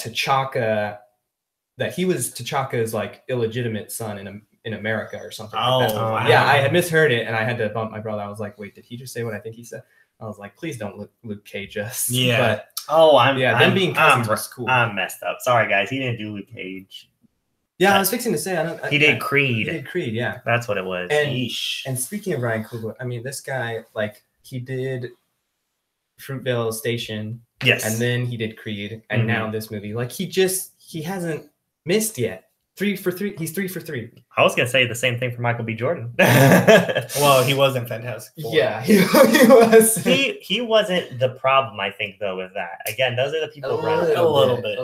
T'Chaka's like illegitimate son in America or something like that. Wow. Yeah, I had misheard it and I had to bump my brother. I was like, wait, did he just say what I think he said? I was like, please don't Luke Cage us. Yeah. But I'm being cousins was cool. I'm messed up. Sorry, guys. He didn't do Luke Cage. Yeah, I was fixing to say he did Creed. He did Creed, yeah. That's what it was. And speaking of Ryan Coogler, I mean, this guy, like, he did Fruitvale Station. Yes. And then he did Creed. And now this movie. Like, he hasn't missed yet. 3 for 3. He's 3 for 3. I was gonna say the same thing for Michael B. Jordan. Well, he wasn't Fantastic Four. Yeah, he was. He wasn't the problem, I think, though, with that. Again, those are the people around him. A little bit.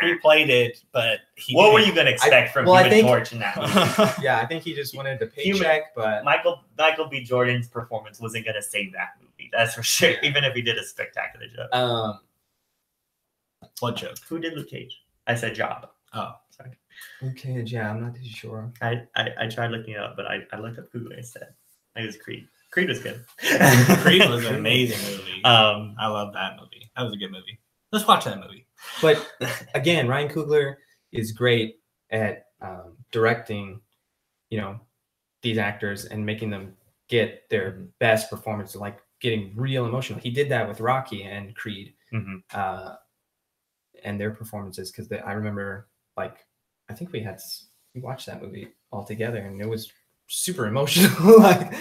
He played it, but what were you gonna expect from Human Torch in that movie? Yeah, I think he just wanted the paycheck, but Michael B. Jordan's performance wasn't gonna save that movie. That's for sure. Yeah. Even if he did a spectacular job. What joke? Who did Luke Cage? I said Job. Oh, sorry. Okay, yeah, I'm not too sure. I tried looking it up, but I looked up Coogler instead. I think it was Creed. Creed was good. Creed was an amazing movie. I love that movie. That was a good movie. Let's watch that movie. But again, Ryan Coogler is great at directing, these actors and making them get their best performance, like getting real emotional. He did that with Rocky and Creed, and their performances. Because I remember, like, I think we watched that movie all together, and it was super emotional, like,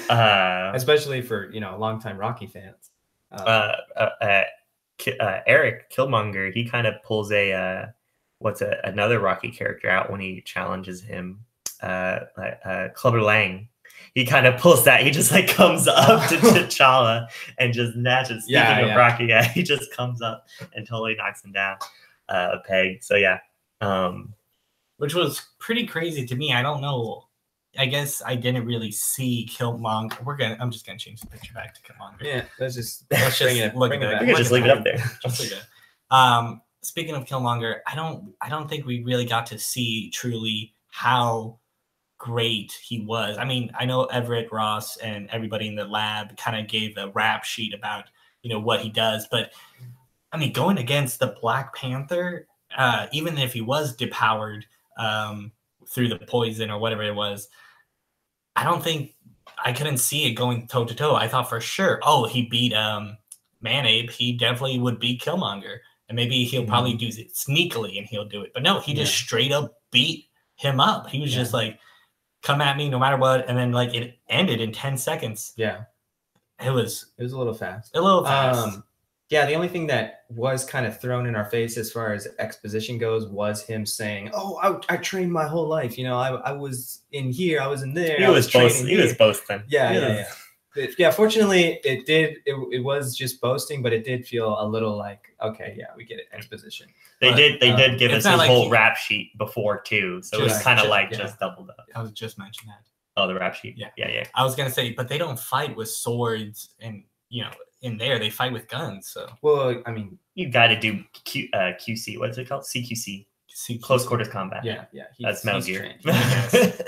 especially for longtime Rocky fans. Eric Killmonger, he kind of pulls another Rocky character out when he challenges him, Clubber Lang. He kind of pulls that. He just like comes up to T'Challa and just snatches. Speaking of Rocky, he just comes up and totally knocks him down a peg. So yeah. Which was pretty crazy to me. I don't know. I guess I didn't really see Killmonger. I'm just gonna change the picture back to Killmonger. Yeah, let's just bring it. Look at that. We can just leave it up there. Just leave it. Speaking of Killmonger, I don't think we really got to see truly how great he was. I mean, I know Everett Ross and everybody in the lab kind of gave a rap sheet about what he does, but I mean, going against the Black Panther, even if he was depowered through the poison or whatever it was, I couldn't see it going toe to toe. I thought for sure, he beat Man-Ape. He definitely would beat Killmonger, and maybe he'll probably do it sneakily and he'll do it. But no, he just straight up beat him up. He was just like, come at me no matter what, and then like it ended in 10 seconds. Yeah, it was a little fast. Yeah, the only thing that was kind of thrown in our face as far as exposition goes was him saying, I trained my whole life. I was in here, I was in there. He was boasting. Yeah. Fortunately, it was just boasting, but it did feel a little like, okay, yeah, we get it, exposition. They did give us his whole rap sheet before too, so it was kind of just doubled up. I was just mentioning that. Oh, the rap sheet. Yeah. I was gonna say, but they don't fight with swords, and in there they fight with guns. So well, I mean, you got to do QC. What's it called? CQC. Close quarters combat. Yeah. That's Metal Gear.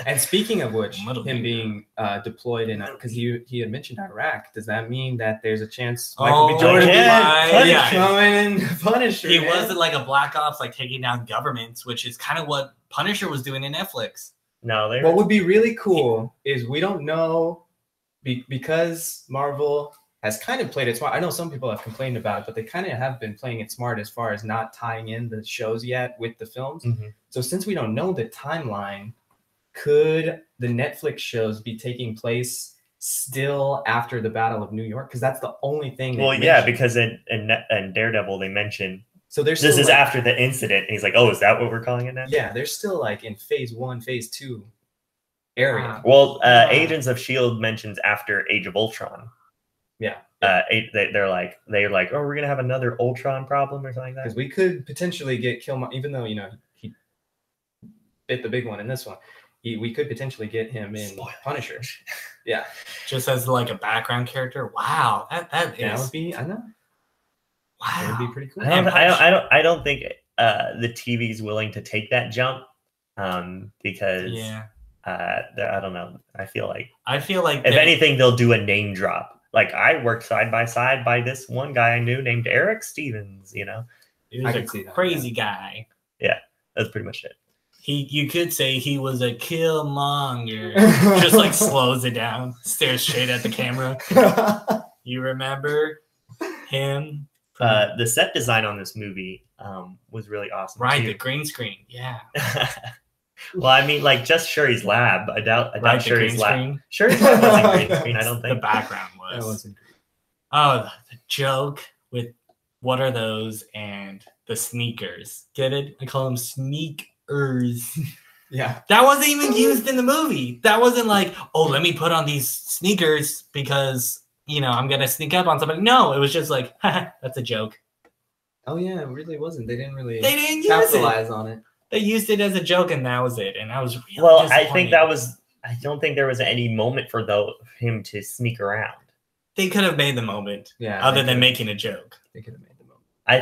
And speaking of which, him being deployed in, because he had mentioned Iraq, does that mean that there's a chance Michael B. Jordan coming and Punisher? He wasn't like a Black Ops, like taking down governments, which is kind of what Punisher was doing in Netflix. No, what would be really cool is we don't know because Marvel has kind of played it smart. I know some people have complained about it, but they kind of have been playing it smart as far as not tying in the shows yet with the films. So since we don't know the timeline, could the Netflix shows be taking place still after the Battle of New York? Because that's the only thing. Well, yeah, because in Daredevil they mentioned. So this is after the incident. And he's like, oh, is that what we're calling it now? Yeah, they're still like in phase 1, phase 2 area. Well, Agents of S.H.I.E.L.D. mentions after Age of Ultron. Yeah. They're like, oh, we're gonna have another Ultron problem or something like that. Because we could potentially get Killmonger, even though he bit the big one in this one. We could potentially get him in Punisher. Yeah, just as like a background character. Wow, that would be. I know. Wow, that would be pretty cool. I don't think the TV's willing to take that jump because I don't know. I feel like if anything, they'll do a name drop. Like I worked side by side by this one guy I knew named Eric Stevens. You know, he was a crazy guy. Yeah, that's pretty much it. You could say he was a killmonger. Just like slows it down, stares straight at the camera. You remember him? The set design on this movie was really awesome. Right, too. the green screen. Yeah. Well, I mean, like just Shuri's lab. I doubt Shuri's lab. Shuri's lab wasn't green screen. I don't think the background was. That wasn't green. Oh, the joke with what are those and the sneakers. Get it? I call them sneakers. Yeah. That wasn't even used in the movie. That wasn't like, oh, let me put on these sneakers because, you know, I'm going to sneak up on somebody. No, it was just like, that's a joke. Oh, yeah, it really wasn't. They didn't capitalize on it. They used it as a joke, and that was it. And I was really well, I don't think there was any moment for him to sneak around. They could have made the moment, other than making a joke. They could have made the moment. I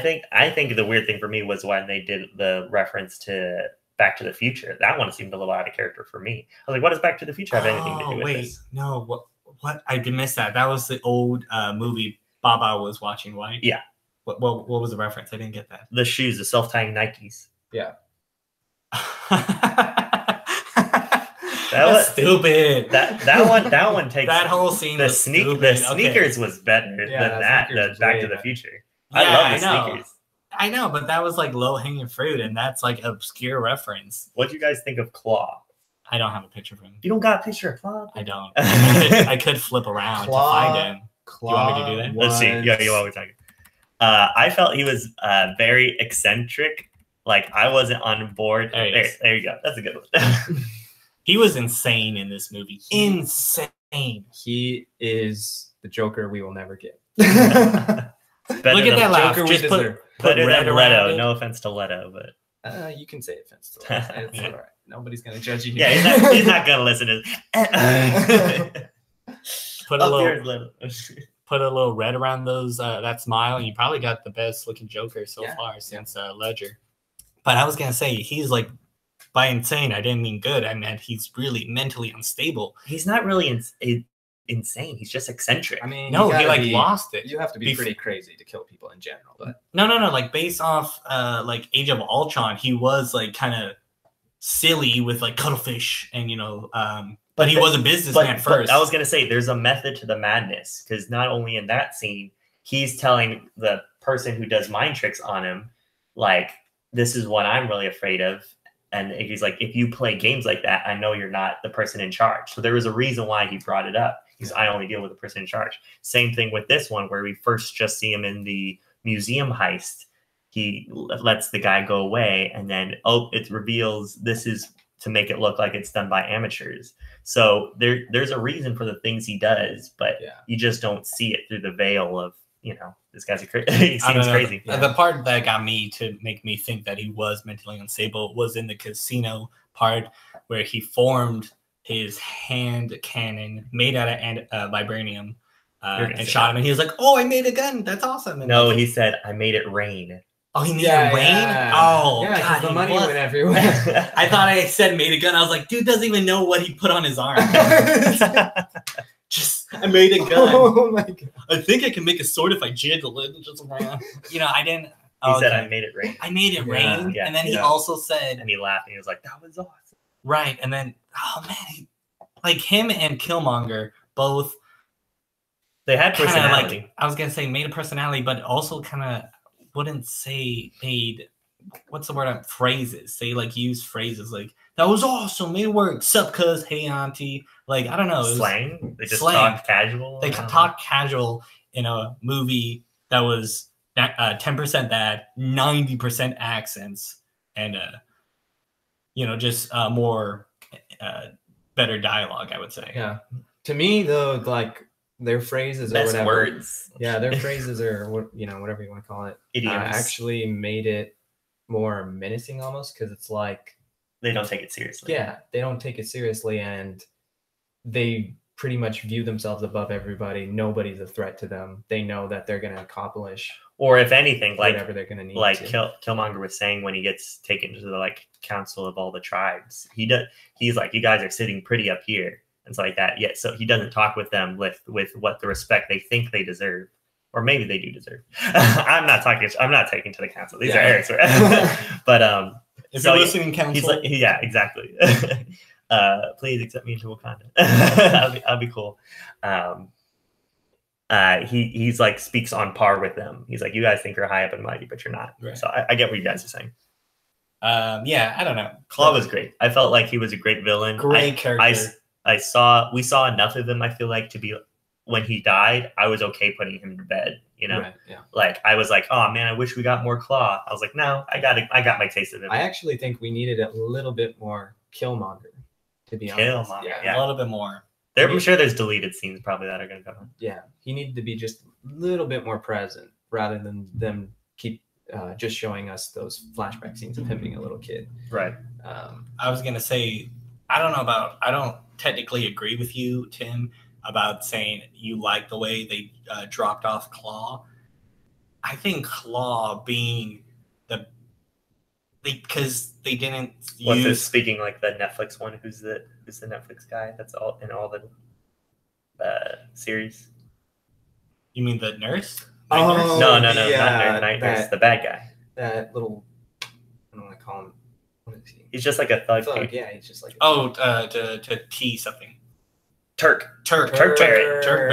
think the weird thing for me was when they did the reference to Back to the Future. That one seemed a little out of character for me. I was like, what does Back to the Future have anything to do with this? No, what? I did miss that. That was the old movie Baba was watching, right? Yeah. What was the reference? I didn't get that. The shoes, the self-tying Nikes. Yeah. That was stupid. That one takes that whole scene. The sneakers was better than that. The Back to the Future. I love the sneakers. I know, but that was like low hanging fruit, and that's like obscure reference. What do you guys think of Claw? I don't have a picture of him. You don't got a picture of Claw? I don't. I could flip around Claw, to find him. Do you want me to do that? Let's see. Yeah, you always talking. I felt he was very eccentric. Like I wasn't on board. There you go. That's a good one. He was insane in this movie. Insane. He is the Joker we will never get. Look at that laugh. Just put better red than around Leto. it. No offense to Leto, but you can say offense to Leto. It's all right. Nobody's gonna judge you. Yeah, he's not gonna listen to this. Put a little red around those that smile, and you probably got the best looking Joker so far since Ledger. But I was gonna say he's like, by insane, I didn't mean good. I meant he's really mentally unstable. He's not really insane. He's just eccentric. I mean, no, he like lost it. You have to be pretty crazy to kill people in general. But no. Like based off like Age of Ultron, he was like kind of silly with like cuttlefish and but he was a businessman first. But I was gonna say there's a method to the madness because not only in that scene, he's telling the person who does mind tricks on him, like, this is what I'm really afraid of. And he's like, if you play games like that, I know you're not the person in charge. So there was a reason why he brought it up. Because I only deal with the person in charge. Same thing with this one, where we first just see him in the museum heist. He lets the guy go away, and then it reveals this is to make it look like it's done by amateurs. So there's a reason for the things he does, but you just don't see it through the veil of, this guy's he seems crazy. The part that got me to make me think that he was mentally unstable was in the casino part where he formed his hand cannon made out of vibranium and shot him. And he was like, oh, I made a gun. That's awesome. And no, he said, I made it rain. Oh, he made it rain? Yeah. Oh, yeah, God. The money went everywhere. I thought I said made a gun. I was like, dude doesn't even know what he put on his arm. I made a gun. Oh my God. I think I can make a sword if I jiggle it. Just around. I didn't. He said, I made it rain. I made it rain. Yeah, and then he also said. And he laughed and he was like, that was awesome. Right. And then, oh man, like him and Killmonger both. They had personality. Like, I was going to say made a personality, but also kind of wouldn't say made. What's the word? Phrases. They like use phrases like, that was awesome. Made it work. Sup, cuz, hey, auntie. Like, I don't know. Slang? They just talk casual? They talk casual in a movie that was 10% that, 90% accents, and, just more better dialogue, I would say. Yeah. To me, though, like, their phrases or whatever. Words. Yeah, their phrases or, whatever you want to call it. Idioms. Actually made it more menacing almost because it's like, they don't take it seriously. Yeah, they don't take it seriously, and they pretty much view themselves above everybody. Nobody's a threat to them. They know that they're going to accomplish Or if anything, like whatever they're gonna need. Like Killmonger was saying when he gets taken to the like council of all the tribes, he's like, you guys are sitting pretty up here. It's like that. Yet, so he doesn't talk with them with what the respect they think they deserve, or maybe they do deserve. I'm not taking to the council. These are Eric's, but if so you're listening, council, he's like, yeah, exactly. Please accept me into Wakanda. I'll be cool. He's like speaks on par with them. He's like, you guys think you're high up and mighty, but you're not. Right. So I get what you guys are saying. Yeah, I don't know. Claw was great. I felt like he was a great villain. Great character. We saw enough of him. I feel like to be when he died, I was okay putting him to bed. You know, Right, yeah. Like I was like, oh man, I wish we got more Claw. I was like, no, I got my taste of him. I actually think we needed a little bit more Killmonger, to be honest. Killmonger, Yeah. A little bit more. I'm sure there's deleted scenes probably that are going to come. Yeah, he needed to be just a little bit more present rather than them keep just showing us those flashback scenes of him being a little kid. Right. I was gonna say, I don't technically agree with you, Tim, about saying you like the way they dropped off Claw. I think Claw being because they didn't What's use this speaking like the Netflix one? Who's the Netflix guy that's all in all the series? You mean the nurse? Oh, No, not Night Nurse, the bad guy. That little, I don't want to call him. What is he? He's just like a thug. Thug, Dude. yeah, he's just like. To T something. Turk Barrett.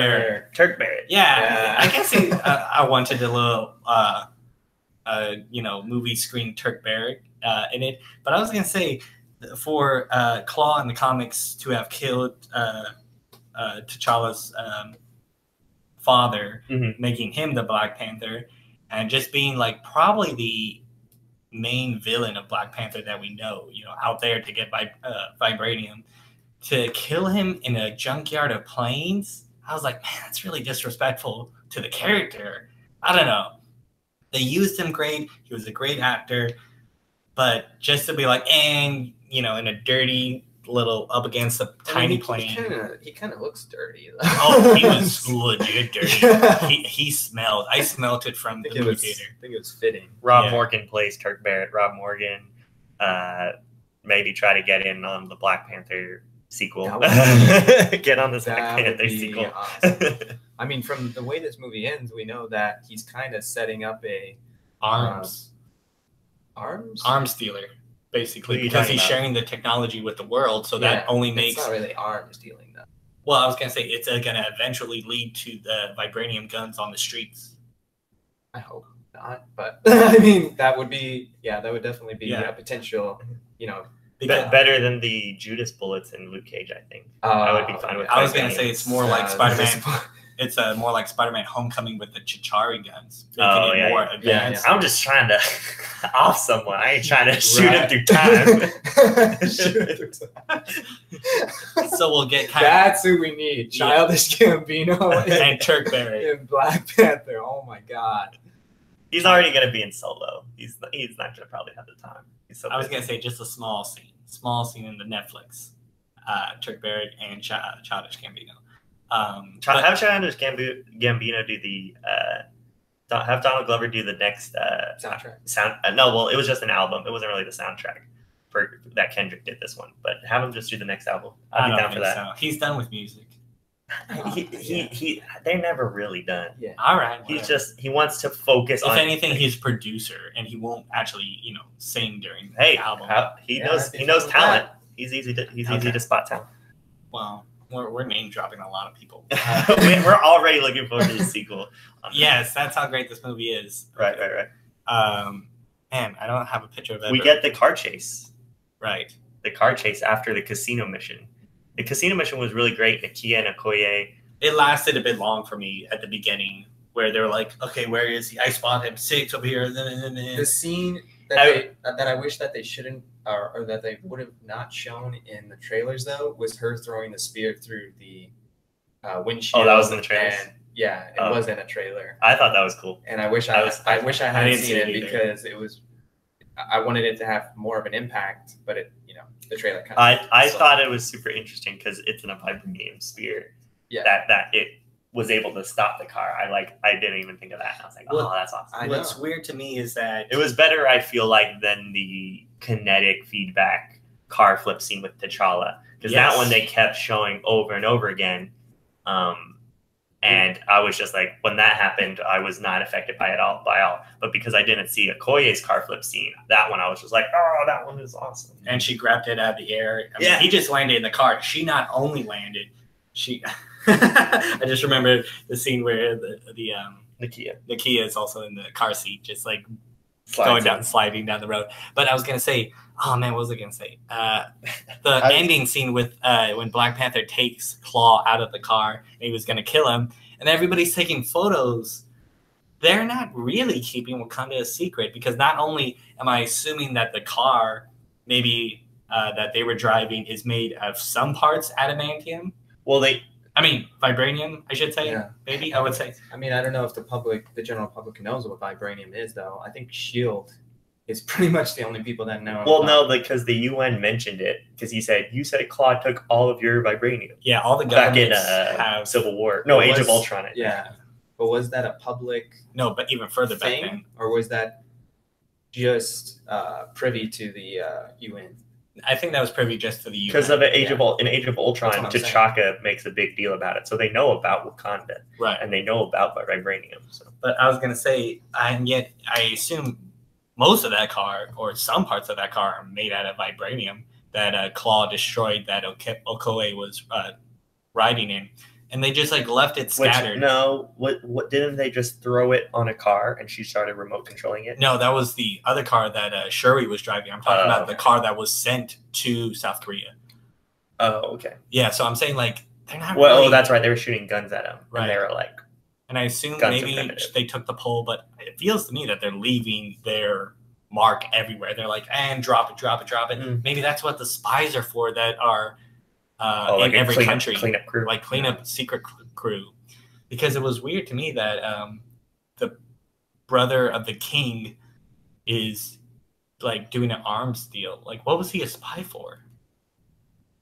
Yeah. I guess I wanted a little movie screen Turk Barrett in it, but I was gonna say for Claw in the comics to have killed T'Challa's father, making him the Black Panther, and just being like probably the main villain of Black Panther that we know, out there to get vibranium, to kill him in a junkyard of planes. I was like, man, that's really disrespectful to the character. I don't know. They used him great. He was a great actor, but just to be like, and in a dirty little up against a tiny plane. He kind of looks dirty. Though. Oh, he was legit dirty. He smelled. I smelled it from the movie theater. I think it was fitting. Rob Morgan plays Turk Barrett. Rob Morgan maybe try to get in on the Black Panther sequel. Get on the Black Panther sequel. Awesome. I mean, from the way this movie ends, we know that he's kind of setting up a arms dealer, basically, because he's sharing the technology with the world. So that only makes it's not really arms dealing, though. Well, I was gonna say it's gonna eventually lead to the vibranium guns on the streets. I hope not, but I mean that would definitely be a potential, better than the Judas bullets in Luke Cage, I think. I would be fine with. I was gonna say it's more like Spider-Man. It's more like Spider-Man Homecoming with the Chichari guns. More advanced. I'm just trying to off someone. I ain't trying to shoot him through time. So we'll get That's who we need. Childish Gambino and Turk Barrett and Black Panther. Oh my God. He's already gonna be in Solo. He's not gonna probably have the time. I was gonna say just a small scene in the Netflix. Turk Barrett and Childish Gambino. Have Childish Gambino do the have Donald Glover do the next soundtrack. It was just an album. It wasn't really the soundtrack for that Kendrick did this one, but have him just do the next album. I'll be down for that. So. He's done with music. They're never really done. Yeah. All right. He wants to focus on. If anything, he's producer, and he won't actually sing during the album. He knows talent. He's easy to spot talent. Well. We're name dropping a lot of people. We're already looking forward to the sequel. Yes, that's how great this movie is. Right. Man, I don't have a picture of it. We get the car chase. Right. The car chase after the casino mission. The casino mission was really great. Nakia and Okoye. It lasted a bit long for me at the beginning, where they were like, "Okay, where is he? I spot him 6 over here." The scene that I wish that they shouldn't or that they would have not shown in the trailers though was her throwing the spear through the windshield. Oh, that was in the trailers. It was in a trailer. I thought that was cool, and I wish I hadn't seen it because it was. I wanted it to have more of an impact, but the trailer kind of. I thought it was super interesting because it's in a vibranium spear. Yeah. That it was able to stop the car. I didn't even think of that. And I was like, oh, that's awesome. What's weird to me is that it was better, I feel like, than the kinetic feedback car flip scene with T'Challa, because that one they kept showing over and over again. And I was just like, when that happened, I was not affected by it all. But because I didn't see Okoye's car flip scene, that one I was just like, oh, that one is awesome. And she grabbed it out of the air. I mean, he just landed in the car. She not only landed, she. I just remember the scene where the Kia is also in the car seat, just like sliding down the road. But I was gonna say, oh man, what was I gonna say? The ending scene with when Black Panther takes Claw out of the car and he was gonna kill him, and everybody's taking photos. They're not really keeping Wakanda a secret, because not only am I assuming that the car maybe that they were driving is made of some parts adamantium. Well, vibranium, I should say, maybe, I would say. I mean, I don't know if the general public knows what vibranium is, though. I think S.H.I.E.L.D. is pretty much the only people that know. Well, no, because the UN mentioned it, because you said Claude took all of your vibranium. Yeah, all the governments have Civil War. No, Age of Ultron. Yeah, but was that a public? No, but even further thing, back then, or was that just privy to the UN? I think that was privy just to the UN. Because of Age of Ultron, T'Chaka makes a big deal about it, so they know about Wakanda, right? And they know about vibranium. So. But I was gonna say, and yet I assume most of that car, or some parts of that car, are made out of vibranium that Claw destroyed, that Okoye was riding in, and they just like left it scattered. What didn't they just throw it on a car and she started remote controlling it? No, that was the other car that Shuri was driving. I'm talking about the car that was sent to South Korea. Oh, okay. Yeah, so I'm saying like they're not. Well, really, oh, that's right. They were shooting guns at him, right? And they were like. And I assume maybe they took the pole, but it feels to me that they're leaving their mark everywhere. They're like, and drop it. Mm. Maybe that's what the spies are for, that are like in every country. Cleanup crew. Like cleanup secret crew. Because it was weird to me that the brother of the king is like doing an arms deal. Like, what was he a spy for?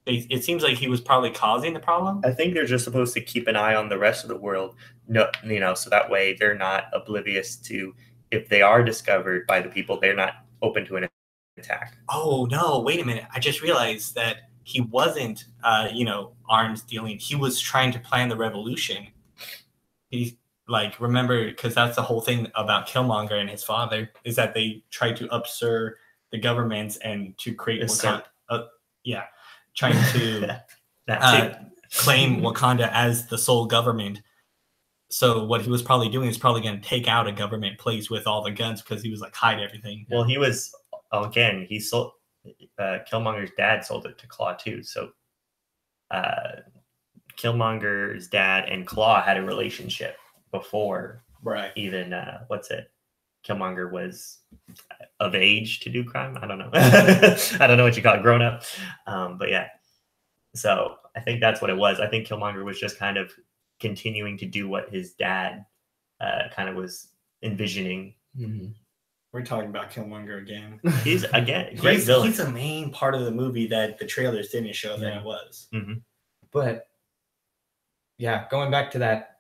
It seems like he was probably causing the problem. I think they're just supposed to keep an eye on the rest of the world, so that way they're not oblivious to, if they are discovered by the people, they're not open to an attack. Oh no! Wait a minute! I just realized that he wasn't, arms dealing. He was trying to plan the revolution. He's like, remember, because that's the whole thing about Killmonger and his father, is that they tried to upstir the governments and to create trying to claim Wakanda as the sole government. So what he was probably doing is probably going to take out a government place with all the guns, because he was like, hide everything. Well, he sold Killmonger's dad sold it to Claw too. So Killmonger's dad and Claw had a relationship before, right? Even Killmonger was of age to do crime. I don't know. I don't know what you call it, grown up. But yeah, so I think that's what it was. I think Killmonger was just kind of continuing to do what his dad kind of was envisioning. Mm-hmm. We're talking about Killmonger again. He's again great villain. He's a main part of the movie that the trailers didn't show that he was. Mm-hmm. But yeah, going back to that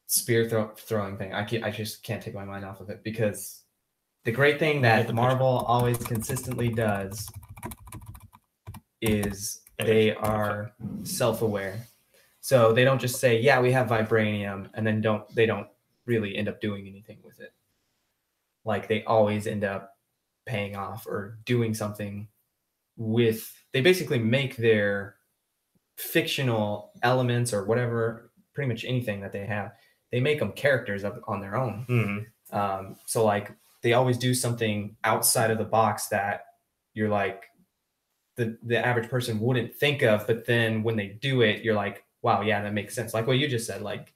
spear throwing thing, I just can't take my mind off of it, because the great thing that Marvel always consistently does is they are self-aware. So they don't just say, yeah, we have vibranium, and then they don't really end up doing anything with it. Like, they always end up paying off or doing something with, they basically make their fictional elements or whatever, pretty much anything that they have, they make them characters on their own. Mm-hmm. So like, they always do something outside of the box that you're like, the average person wouldn't think of, but then when they do it, you're like, wow, yeah, that makes sense. Like what you just said, like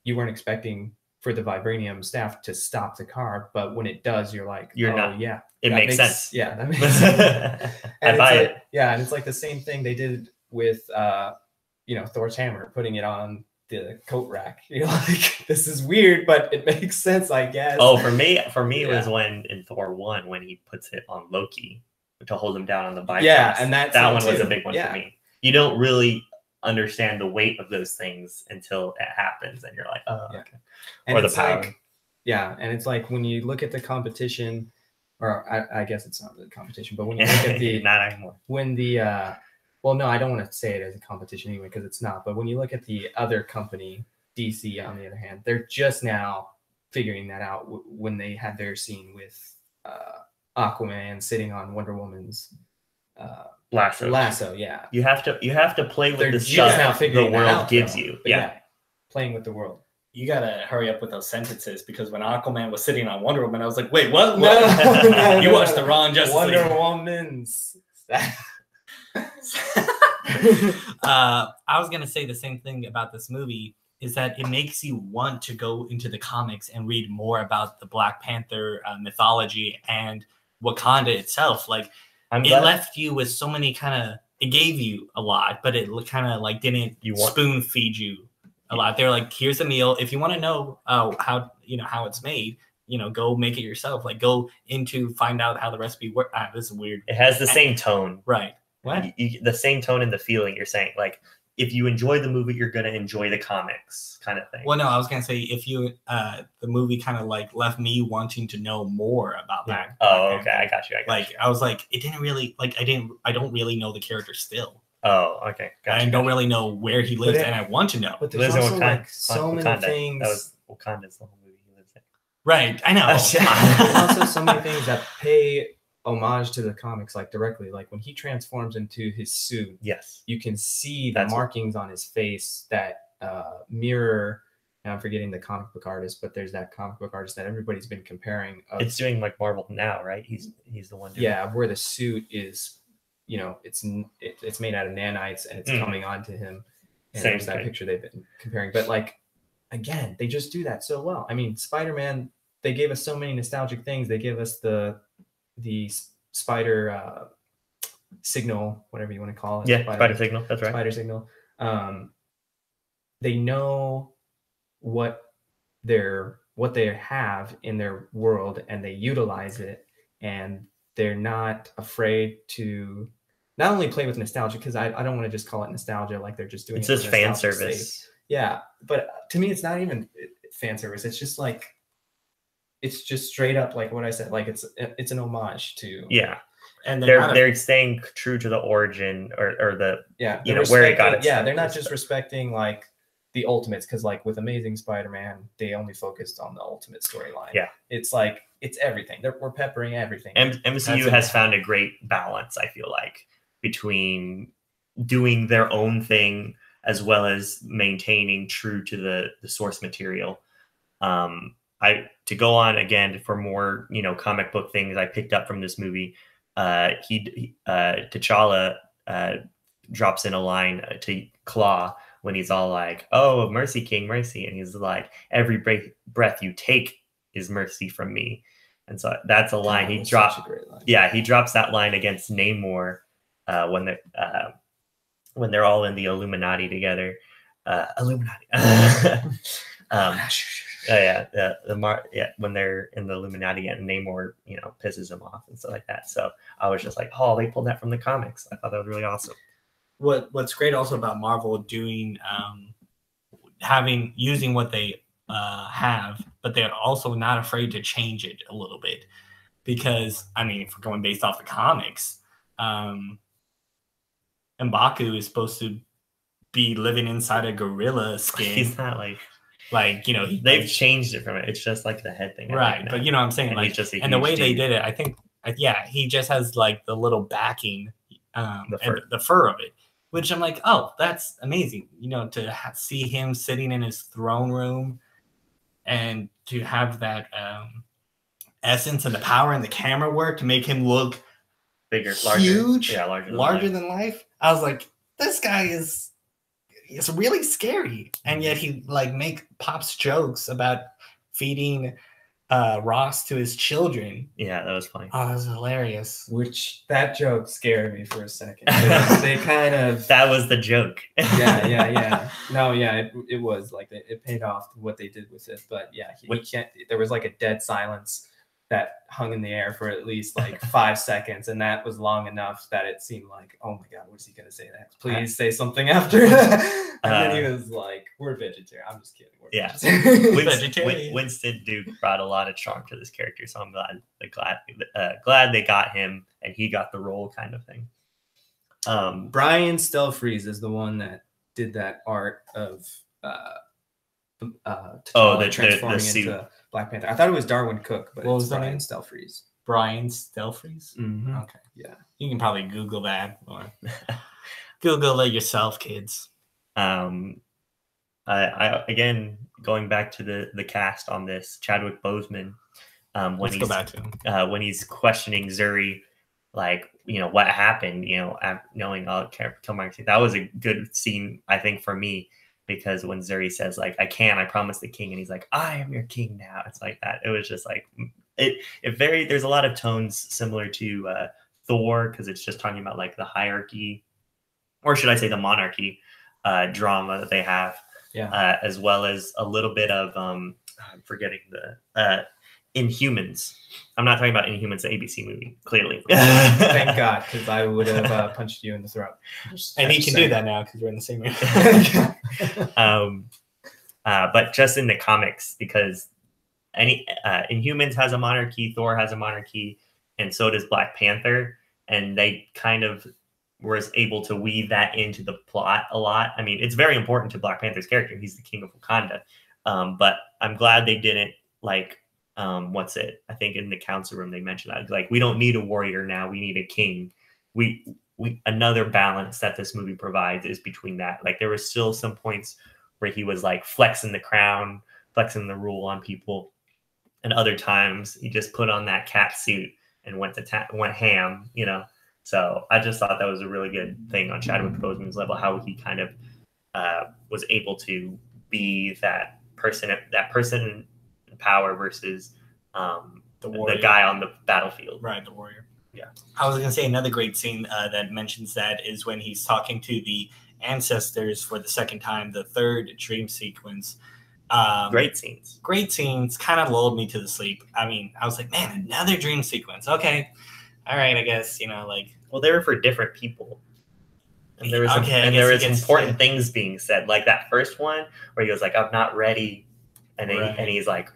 you weren't expecting for the vibranium staff to stop the car, but when it does, you're like, yeah, it makes sense. Yeah, that makes sense. I buy it. Yeah, and it's like the same thing they did with Thor's hammer, putting it on the coat rack. You're like, this is weird, but it makes sense, I guess. Oh, for me, it was when in Thor 1 when he puts it on Loki to hold him down on the bypass. Yeah, and that one was a big one for me. You don't really understand the weight of those things until it happens, and you're like, oh, Yeah. okay. And Or the it's power. like, yeah, and it's like when you look at the competition, or I guess it's not really competition, but when you look at the Not anymore. when the well, no, I don't want to say it as a competition anyway because it's not. But when you look at the other company, DC, on the other hand, they're just now figuring that out when they had their scene with Aquaman sitting on Wonder Woman's lasso. Yeah, You have to play with they're the just now stuff the figuring that world out, gives though. you. But Yeah. playing with the world. You gotta hurry up with those sentences because when Aquaman was sitting on Wonder Woman, I was like, "Wait, what? No, no, You no, watched the wrong Justice Wonder League." Woman's. I was gonna say the same thing about this movie is that it makes you want to go into the comics and read more about the Black Panther mythology and Wakanda itself. Like it left you with so many it gave you a lot, but it kind of like didn't spoon feed you a lot. They're like, here's a meal. If you want to know how it's made, go make it yourself. Like go find out how the recipe works. This is weird. It has the same tone. Right. What? The same tone and the feeling you're saying. Like if you enjoy the movie, you're gonna enjoy the comics kind of thing. Well, no, I was gonna say if you the movie kind of like left me wanting to know more about that. Oh, okay, I got you. I was like, it didn't really I don't really know the character still. Oh, okay. I don't really know where he lives, and I want to know. But there's also like so many things. That was Wakanda's the whole movie he lives in. Right, I know. There's also so many things that pay homage to the comics, like directly. Like when he transforms into his suit, yes, you can see the markings on his face that mirror. Now I'm forgetting the comic book artist, but there's that comic book artist that everybody's been comparing. It's doing like Marvel now, right? He's the one. Where the suit is, it's made out of nanites and it's coming onto him. And there's that picture they've been comparing. But like, again, they just do that so well. I mean, Spider-Man, they gave us so many nostalgic things. They gave us the spider signal, whatever you want to call it. Yeah, spider signal. That's right. Spider signal. They know what they have in their world, and they utilize it, and they're not afraid to not only play with nostalgia, because I don't want to just call it nostalgia like they're just doing it's just fan service. Yeah, but to me it's not even fan service. It's just like it's just straight up like what I said. Like it's an homage to and they're staying true to the origin or the where it got it. Yeah, they're not just respecting like the Ultimates, because like with Amazing Spider-Man, they only focused on the Ultimate storyline. Yeah, it's like it's everything. We're peppering everything. MCU has found a great balance, I feel like, between doing their own thing as well as maintaining true to the source material. To go on again for more comic book things I picked up from this movie. T'Challa drops in a line to Claw when he's all like, "Oh, mercy, King, mercy," and he's like, "Every breath you take is mercy from me." And so that's a line he dropped. Yeah, he drops that line against Namor when they're all in the Illuminati together. Illuminati. When they're in the Illuminati and Namor, pisses him off and stuff like that. So I was just like, oh, they pulled that from the comics. I thought that was really awesome. What's great also about Marvel doing using what they have, but they're also not afraid to change it a little bit, because I mean, if we're going based off the comics, M'Baku is supposed to be living inside a gorilla skin. He's not they've changed it from it. It's just like the head thing, right? But you know what I'm saying, and and the way they did it, I think, he just has like the little backing, the fur of it, which I'm like, oh, that's amazing. To see him sitting in his throne room, and to have that essence and the power and the camera work to make him look bigger, huge, larger than life. I was like, this guy is. It's really scary, and yet he pops jokes about feeding Ross to his children. Yeah, that was funny. Oh, that was hilarious. Which that joke scared me for a second. They kind of that was the joke. Yeah. No, yeah, it was like it paid off what they did with it. But yeah, he can't. There was like a dead silence that hung in the air for at least like 5 seconds, and that was long enough that it seemed like, oh my god, what's he gonna say next? Please say something after that. And then he was like, "We're vegetarian." I'm just kidding. We're vegetarian. Winston Duke brought a lot of charm to this character, so I'm glad they got him and he got the role, kind of thing. Brian Stelfreeze is the one that did that art of transforming into Black Panther. I thought it was Darwin Cook, but it's Brian Stelfreeze. Brian Stelfreeze? Mm-hmm. Okay. Yeah. You can probably Google that or Google it yourself, kids. I again, going back to the cast on this, Chadwick Boseman, when he's questioning Zuri, like, you know, what happened, you know, knowing all Killmonger, that was a good scene, I think, for me, because when Zuri says, like, I promise the king, and he's like, I am your king now. It's like that. It was just like, there's a lot of tones similar to Thor, because it's just talking about like the hierarchy, or should I say the monarchy drama that they have, as well as a little bit of, I'm forgetting the Inhumans. I'm not talking about Inhumans, the ABC movie, clearly. Thank God, because I would have punched you in the throat. And he can do that now because we're in the same room. But just in the comics, because Inhumans has a monarchy, Thor has a monarchy, and so does Black Panther, and they kind of was able to weave that into the plot a lot. I mean, it's very important to Black Panther's character. He's the king of Wakanda. But I'm glad they didn't, like, I think in the council room they mentioned that, like, we don't need a warrior now, we need a king. We another balance that this movie provides is between that. Like, there were still some points where he was like flexing the crown, flexing the rule on people, and other times he just put on that cat suit and went ham, you know. So I just thought that was a really good thing on Chadwick Boseman's level, how he kind of was able to be that person in power versus the guy on the battlefield. Right, the warrior. Yeah. I was going to say another great scene that mentions that is when he's talking to the ancestors for the second time, the third dream sequence. Great scenes. Kind of lulled me to the sleep. I mean, I was like, man, another dream sequence. Okay. All right, I guess, you know, like. Well, they were for different people. And there was important things being said. Like that first one where he was like, I'm not ready. And and he's like,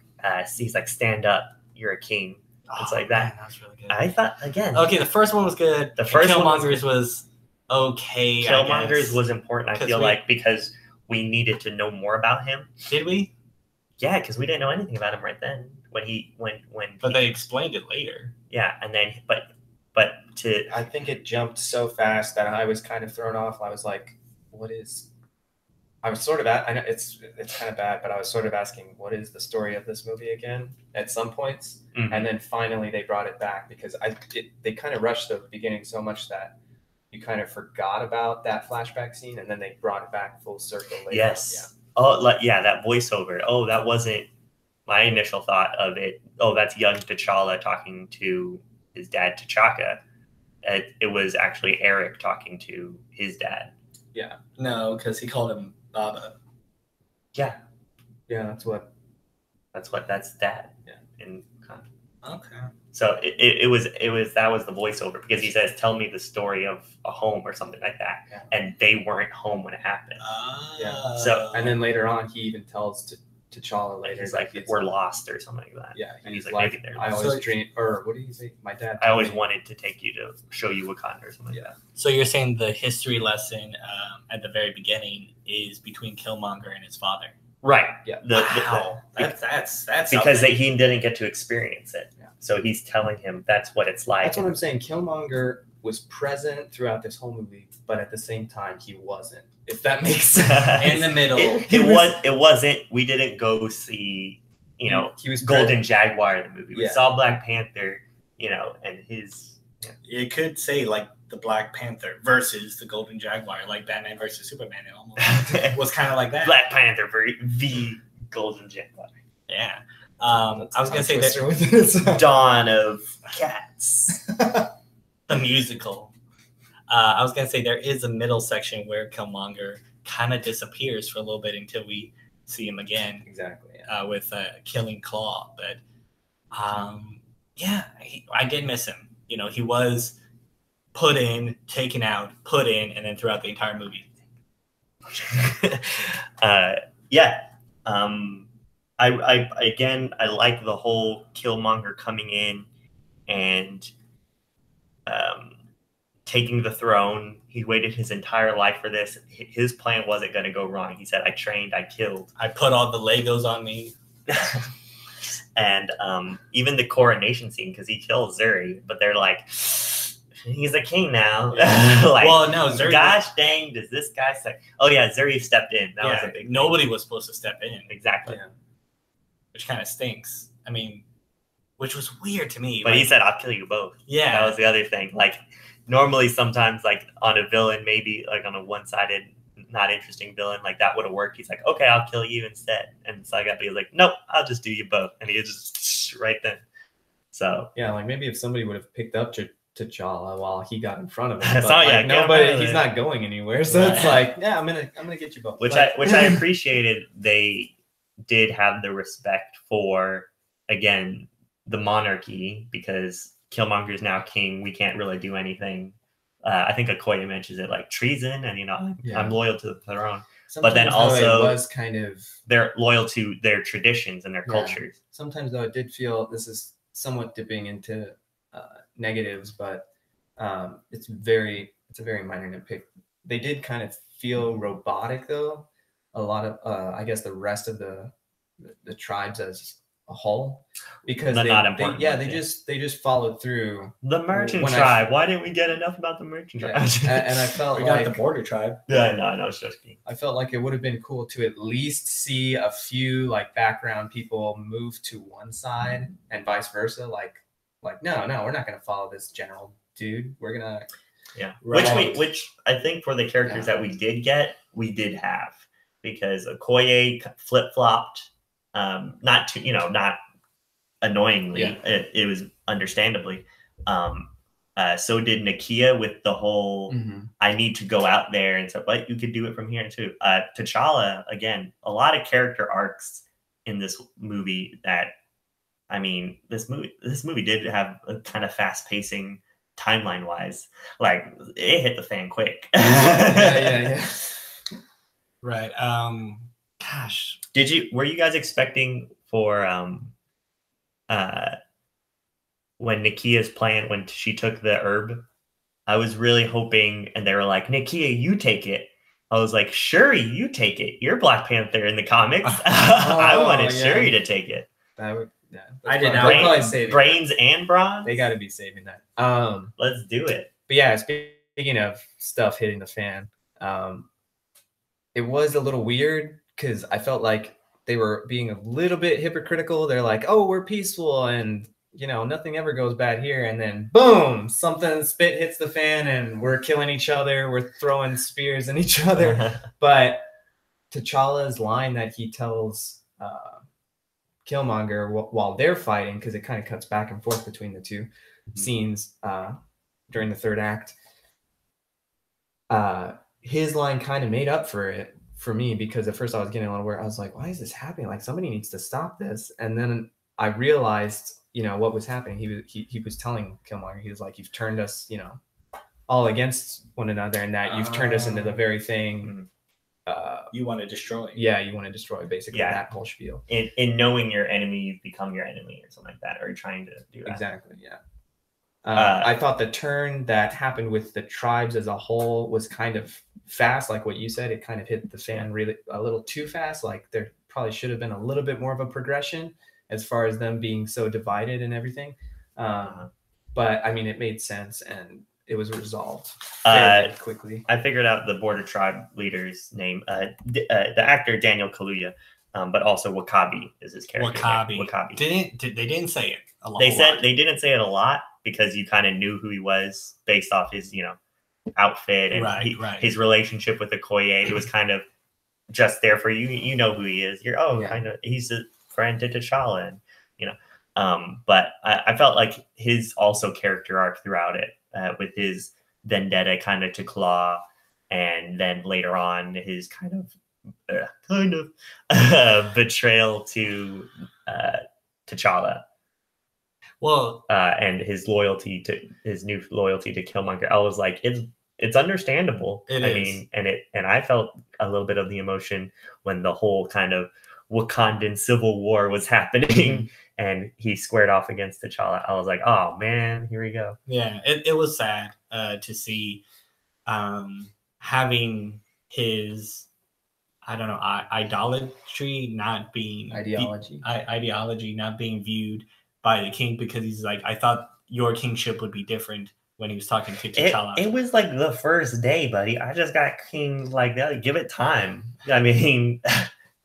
stand up, you're a king. It's like that. Man, that was really good. I thought, again. Okay, the first one was good. The first Killmonger's was okay. Killmonger's was important, I feel like, because we needed to know more about him. Did we? Yeah, because we didn't know anything about him right then. But they explained it later. Yeah, and then I think it jumped so fast that I was kind of thrown off. I was like, I was sort of I know it's kind of bad, but I was sort of asking, what is the story of this movie again at some points? Mm-hmm. And then finally they brought it back, because they kind of rushed the beginning so much that you kind of forgot about that flashback scene, and then they brought it back full circle later. Yes. Yeah. That voiceover. Oh, that wasn't my initial thought of it. Oh, that's young T'Challa talking to his dad T'Chaka. It was actually Eric talking to his dad. Yeah. No, because he called him Baba. Yeah. Yeah, That's dad. Yeah. Okay. So it was that was the voiceover, because he says, tell me the story of a home or something like that. Yeah. And they weren't home when it happened. Yeah. So, and then later on he even tells T'Challa later, he's like, we're lost or something like that. Yeah. And he's like, maybe they're I always dream, or what did he say? My dad. I always wanted to take you to show you Wakanda or something like that. So you're saying the history lesson at the very beginning is between Killmonger and his father? Right. Yeah. That's because he didn't get to experience it. Yeah. So he's telling him that's what it's like. That's what I'm saying. Killmonger was present throughout this whole movie, but at the same time he wasn't. If that makes sense. In the middle. It wasn't. We didn't go see, he was Golden present. Jaguar, the movie. We saw Black Panther, and his. Yeah. It could say like the Black Panther versus the Golden Jaguar, like Batman versus Superman. It almost was kind of like that. Black Panther v Golden Jaguar. Yeah. I was gonna say that Dawn of Cats, the musical. I was gonna say there is a middle section where Killmonger kind of disappears for a little bit until we see him again. Exactly. With Killing Claw, but yeah, I did miss him. You know, he was put in, taken out, put in, and then throughout the entire movie. Yeah. I like the whole Killmonger coming in and taking the throne. He waited his entire life for this. His plan wasn't going to go wrong. He said, I trained, I killed. I put all the Legos on me. And even the coronation scene, because he kills Zuri, but they're like, he's a king now. Like, well, no, Zuri. Gosh dang, does this guy say? Oh yeah, Zuri stepped in. That was a big. Nobody was supposed to step in. Exactly. Yeah. Which kind of stinks. I mean, which was weird to me. But he said, "I'll kill you both." Yeah, that was the other thing. Like, normally, sometimes, like on a villain, maybe like on a one-sided, not interesting villain, like that would have worked. He's like, "Okay, I'll kill you instead." And Saigapi was like, "Nope, I'll just do you both," and he just right then. So yeah, like maybe if somebody would have picked up T'Challa while he got in front of him. So yeah, nobody. He's not going anywhere. So it's like, yeah, I'm gonna get you both. Which I appreciated. They did have the respect for, again, the monarchy, because Killmonger is now king. We can't really do anything. I think Okoye mentions it like treason, and I'm loyal to the throne. Sometimes, but then also it was kind of they're loyal to their traditions and their cultures. Sometimes though, it did feel, this is somewhat dipping into negatives, but it's a very minor nitpick. They did kind of feel robotic though. A lot of I guess the rest of the tribes as a whole, because they just followed through the merchant tribe. Why didn't we get enough about the merchant tribe? And I felt we got the border tribe. Yeah, no, it's just kidding. I felt like it would have been cool to at least see a few like background people move to one side and vice versa. Like no, we're not gonna follow this general dude. We're gonna which I think for the characters that we did get, we did have, because Okoye flip flopped. Not annoyingly, it was understandably. So did Nakia with the whole I need to go out there and stuff, but you could do it from here too. T'Challa, again, a lot of character arcs in this movie that, I mean, this movie did have a kind of fast pacing timeline wise. Like, it hit the fan quick. Yeah. Right. Gosh. Were you guys expecting for when Nakia's plan, when she took the herb, I was really hoping, and they were like, Nakia, you take it. I was like, Shuri, you take it. You're Black Panther in the comics. I wanted Shuri to take of I did not. Probably save brains and bronze. They got to be saving that. Let's do it. But yeah, speaking of stuff hitting the fan, it was a little weird because I felt like they were being a little bit hypocritical. They're like, "Oh, we're peaceful, and nothing ever goes bad here." And then, boom, spit hits the fan, and we're killing each other. We're throwing spears in each other. But T'Challa's line that he tells Killmonger while they're fighting, because it kind of cuts back and forth between the two scenes during the third act. His line kind of made up for it for me, because at first I was getting a little worried. I was like, why is this happening? Like, somebody needs to stop this. And then I realized, what was happening. He was telling Killmonger, he was like, you've turned us, all against one another, and that you've turned us into the very thing you want to destroy. Yeah, you want to destroy, basically, that whole spiel. In knowing your enemy, you've become your enemy, or something like that, or trying to do that. Exactly, yeah. I thought the turn that happened with the tribes as a whole was kind of fast, like what you said. It kind of hit the fan really a little too fast. Like, there probably should have been a little bit more of a progression as far as them being so divided and everything. But I mean, it made sense, and it was resolved very quickly. I figured out the border tribe leader's name, the actor Daniel Kaluuya, but also Wakabi is his character. Wakabi. They didn't say it a lot. They didn't say it a lot, because you kind of knew who he was based off his, outfit and his relationship with Okoye. It was kind of just there for you. You know who he is. Kind of, he's a friend to T'Challa, and but I felt like his also character arc throughout it, with his vendetta kind of to Claw, and then later on his kind of betrayal to T'Challa. Well, and his new loyalty to Killmonger. I was like, it's understandable. It I is. mean, and I felt a little bit of the emotion when the whole kind of Wakandan civil war was happening and he squared off against T'Challa. I was like, oh man, here we go. Yeah, it was sad to see having his, I don't know, ideology not being ideology not being viewed by the king, because he's like, I thought your kingship would be different when he was talking to T'Challa. It was like the first day, buddy. I just got king like that. Give it time. I mean,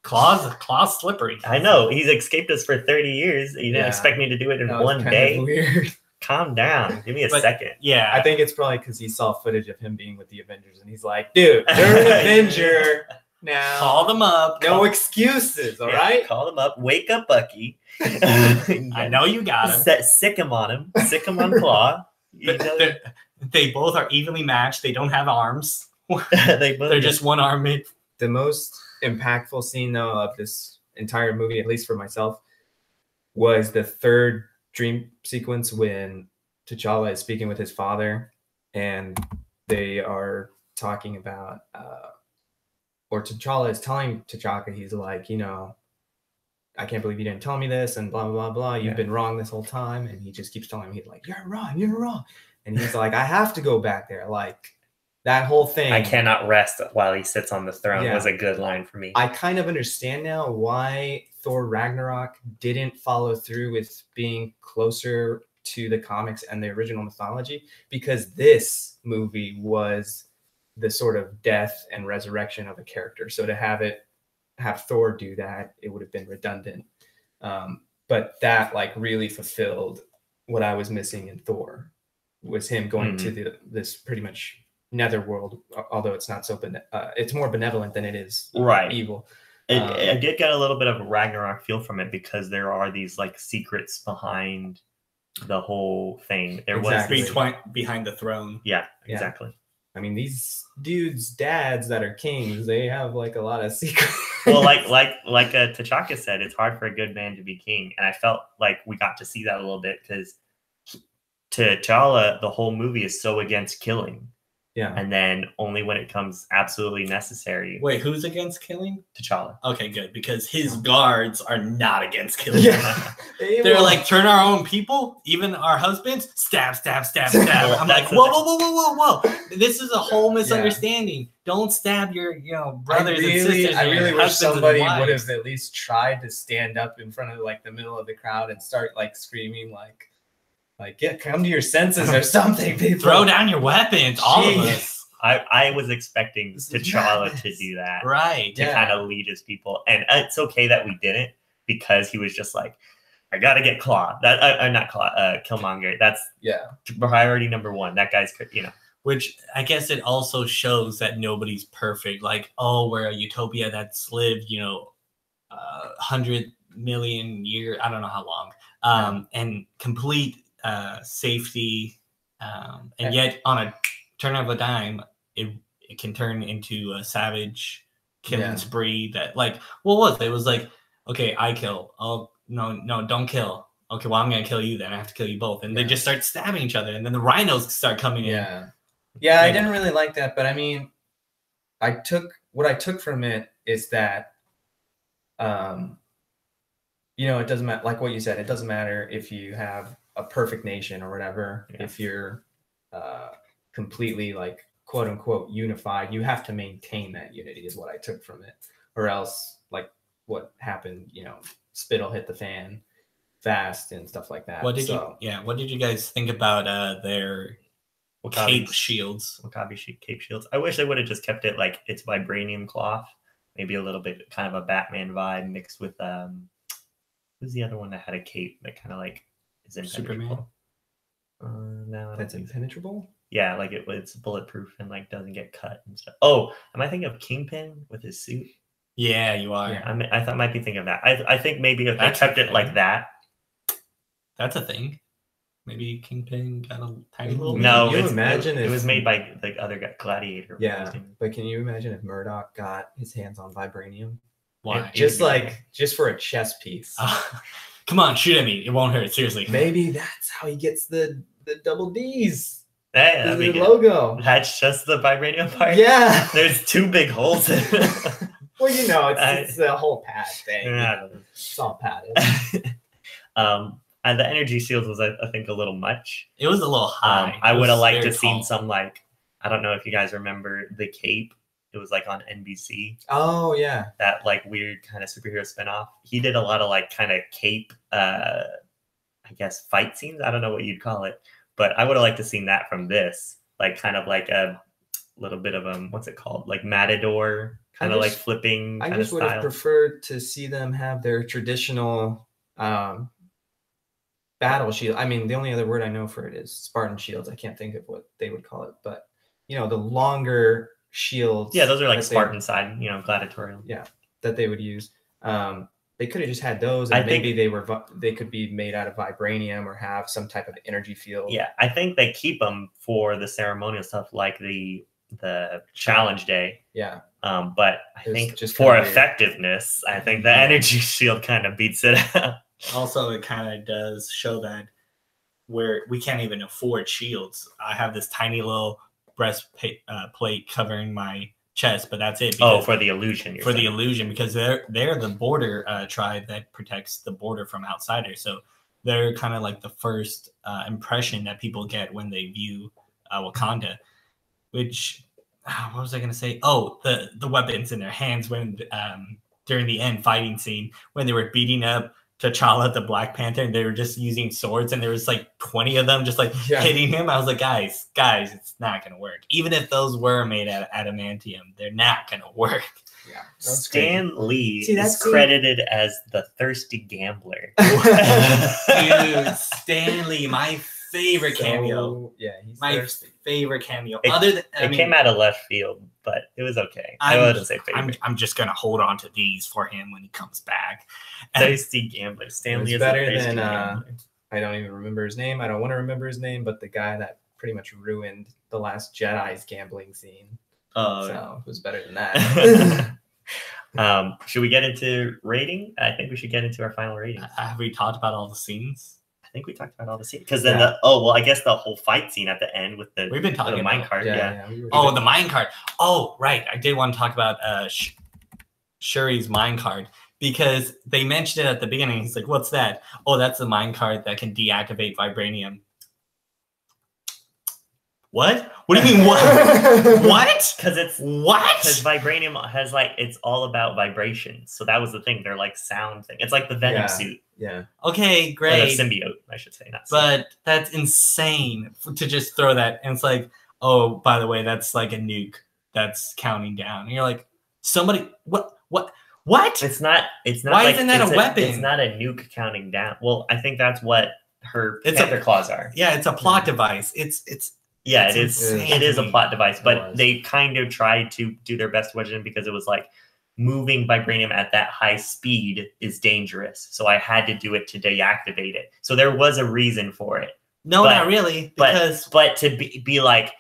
claws slippery. I know he's escaped us for 30 years. You didn't expect me to do it in one day. Weird. Calm down. Give me a second. Yeah, I think it's probably because he saw footage of him being with the Avengers, and he's like, "Dude, you're an Avenger now. Call them up. No excuses, all right? Call them up. Wake up, Bucky. I know you got him. Sick him on him. Sick him on Claw. They both are evenly matched. They don't have arms. They're just one armed. The most impactful scene, though, of this entire movie, at least for myself, was the third dream sequence when T'Challa is speaking with his father, and they are talking about, or T'Challa is telling T'Chaka, he's like, you know, I can't believe you didn't tell me this, and blah, blah, blah, blah. You've been wrong this whole time. And he just keeps telling him, he's like, you're wrong. And he's like, I have to go back there. Like, that whole thing. I cannot rest while he sits on the throne was a good line for me. I kind of understand now why Thor Ragnarok didn't follow through with being closer to the comics and the original mythology, because this movie was the sort of death and resurrection of a character. So to have Thor do that, it would have been redundant. But that like really fulfilled what I was missing in Thor, was him going to this pretty much netherworld, although it's not so it's more benevolent than it is evil. I did get a little bit of a Ragnarok feel from it, because there are these like secrets behind the whole thing. There was behind the throne. Yeah, exactly. I mean, these dudes' dads that are kings, they have like a lot of secrets. Well, like T'Chaka said, it's hard for a good man to be king, and I felt like we got to see that a little bit, because T'Challa, the whole movie is so against killing. Yeah. And then only when it comes absolutely necessary. Wait, who's against killing? T'Challa. Okay, good. Because his guards are not against killing. Yeah. They're like, turn our own people, even our husbands, stab. I'm like, whoa. This is a whole misunderstanding. Don't stab your brothers and sisters. I really wish somebody would have at least tried to stand up in front of like the middle of the crowd and start like screaming like, come to your senses or something, people. Throw down your weapons, all of us. I was expecting T'Challa to do that. Right. To kind of lead his people. And it's okay that we didn't, because he was just like, I got to get Claw. Not Claw, Killmonger. That's priority number one. That guy's, Which I guess it also shows that nobody's perfect. Like, oh, we're a utopia that's lived, 100 million years. I don't know how long. And complete safety, and yet on a turn of a dime, it can turn into a savage killing spree. That like, what was it? It was like, okay, I kill. Oh no, don't kill. Okay, well I'm gonna kill you then. I have to kill you both, and they just start stabbing each other, and then the rhinos start coming in. Yeah, I didn't really like that, but I mean, what I took from it is that, it doesn't matter. Like what you said, it doesn't matter if you have a perfect nation or whatever. If you're completely like quote unquote unified, you have to maintain that unity, is what I took from it, or else like what happened, spit'll hit the fan fast and stuff like that. What did you guys think about their cape shields? Wakabi cape shields. I wish they would have just kept it like it's vibranium cloth, maybe a little bit kind of a Batman vibe mixed with who's the other one that had a cape that kind of like is impenetrable? Superman. No, that's impenetrable. Yeah, like it's bulletproof and like doesn't get cut and stuff. Oh, am I thinking of Kingpin with his suit? Yeah, you are. Yeah, I might be thinking of that. I think maybe if they kept it like that. That's a thing. Maybe Kingpin got a tiny little. No, can you imagine it was made by the other guy, Gladiator. Yeah, but can you imagine if Murdoch got his hands on vibranium? Why? Just for a chess piece. Come on, shoot at me. It won't hurt. Seriously. Maybe that's how he gets the double D's. Hey, The that'd be good. logo. That's just the vibranium part. Yeah. There's 2 big holes in it. Well, you know, it's the whole pad thing. Yeah. It's all padded. And the energy shield was, I think, a little much. It was a little high. I would have liked to very seen tall. some, like, I don't know if you guys remember The Cape. It was like on NBC. Oh yeah. That like weird kind of superhero spinoff. He did a lot of like kind of cape, I guess, fight scenes. I don't know what you'd call it, but I would have liked to seen that from this. Like kind of like a little bit of what's it called? Like Matador, kind of like flipping I kind of just would have style. preferred to see them have their traditional battle shield. I mean, the only other word I know for it is Spartan shields. I can't think of what they would call it, but you know, the longer shields. Yeah, those are like Spartan side, you know, gladiatorial. Yeah, that they would use. They could have just had those, and maybe they could be made out of vibranium or have some type of energy field. Yeah, I think they keep them for the ceremonial stuff, like the challenge day. Yeah. But I think just for weird. effectiveness, I think the energy shield kind of beats it out. Also, it kind of does show that where we can't even afford shields. I have this tiny little breastplate covering my chest, but that's it. Oh, for the illusion. For the illusion, because they're the border tribe that protects the border from outsiders. So they're kind of like the first impression that people get when they view Wakanda. Which, what was I going to say? Oh, the weapons in their hands when during the end fighting scene when they were beating up T'Challa, the Black Panther, and they were just using swords, and there was like 20 of them just like hitting him. I was like, guys, it's not gonna work. Even if those were made out of adamantium, they're not gonna work. Yeah, Stan Lee is credited as the thirsty gambler. Dude, Stan Lee, my favorite cameo. Yeah, he's my thirsty. favorite cameo. It came out of left field, but it was okay. I wouldn't say favorite. I'm just gonna hold on to these for him when he comes back. Thirsty gambler. Stan Lee is better a thirsty than gambler. I don't even remember his name. I don't want to remember his name, but the guy that pretty much ruined The Last Jedi's gambling scene. So it was better than that. Should we get into rating? I think we should get into our final rating. Have we talked about all the scenes? I think we talked about all the scenes because then I guess the whole fight scene at the end with the we've been talking the minecart. Yeah. The minecart. Oh, right. I did want to talk about Shuri's minecart because they mentioned it at the beginning. He's like, "What's that?" Oh, that's the minecart that can deactivate vibranium. What? What do you mean what? What? Because vibranium has it's all about vibrations. So that was the thing. They're like sound thing. It's like the Venom suit. Yeah. Okay, great. Or the symbiote, I should say, not symbiote. But that's insane to just throw that. And it's like, oh, by the way, that's like a nuke that's counting down. And you're like, somebody, what? It's not. Why isn't that a weapon? It's not a nuke counting down. Well, I think that's what her Panther claws are. Yeah, it's a plot device. Yeah, it is. It is a plot device, but they kind of tried to do their best with it because it was like moving vibranium at that high speed is dangerous. So I had to do it to deactivate it. So there was a reason for it. No, not really. Because but to be like,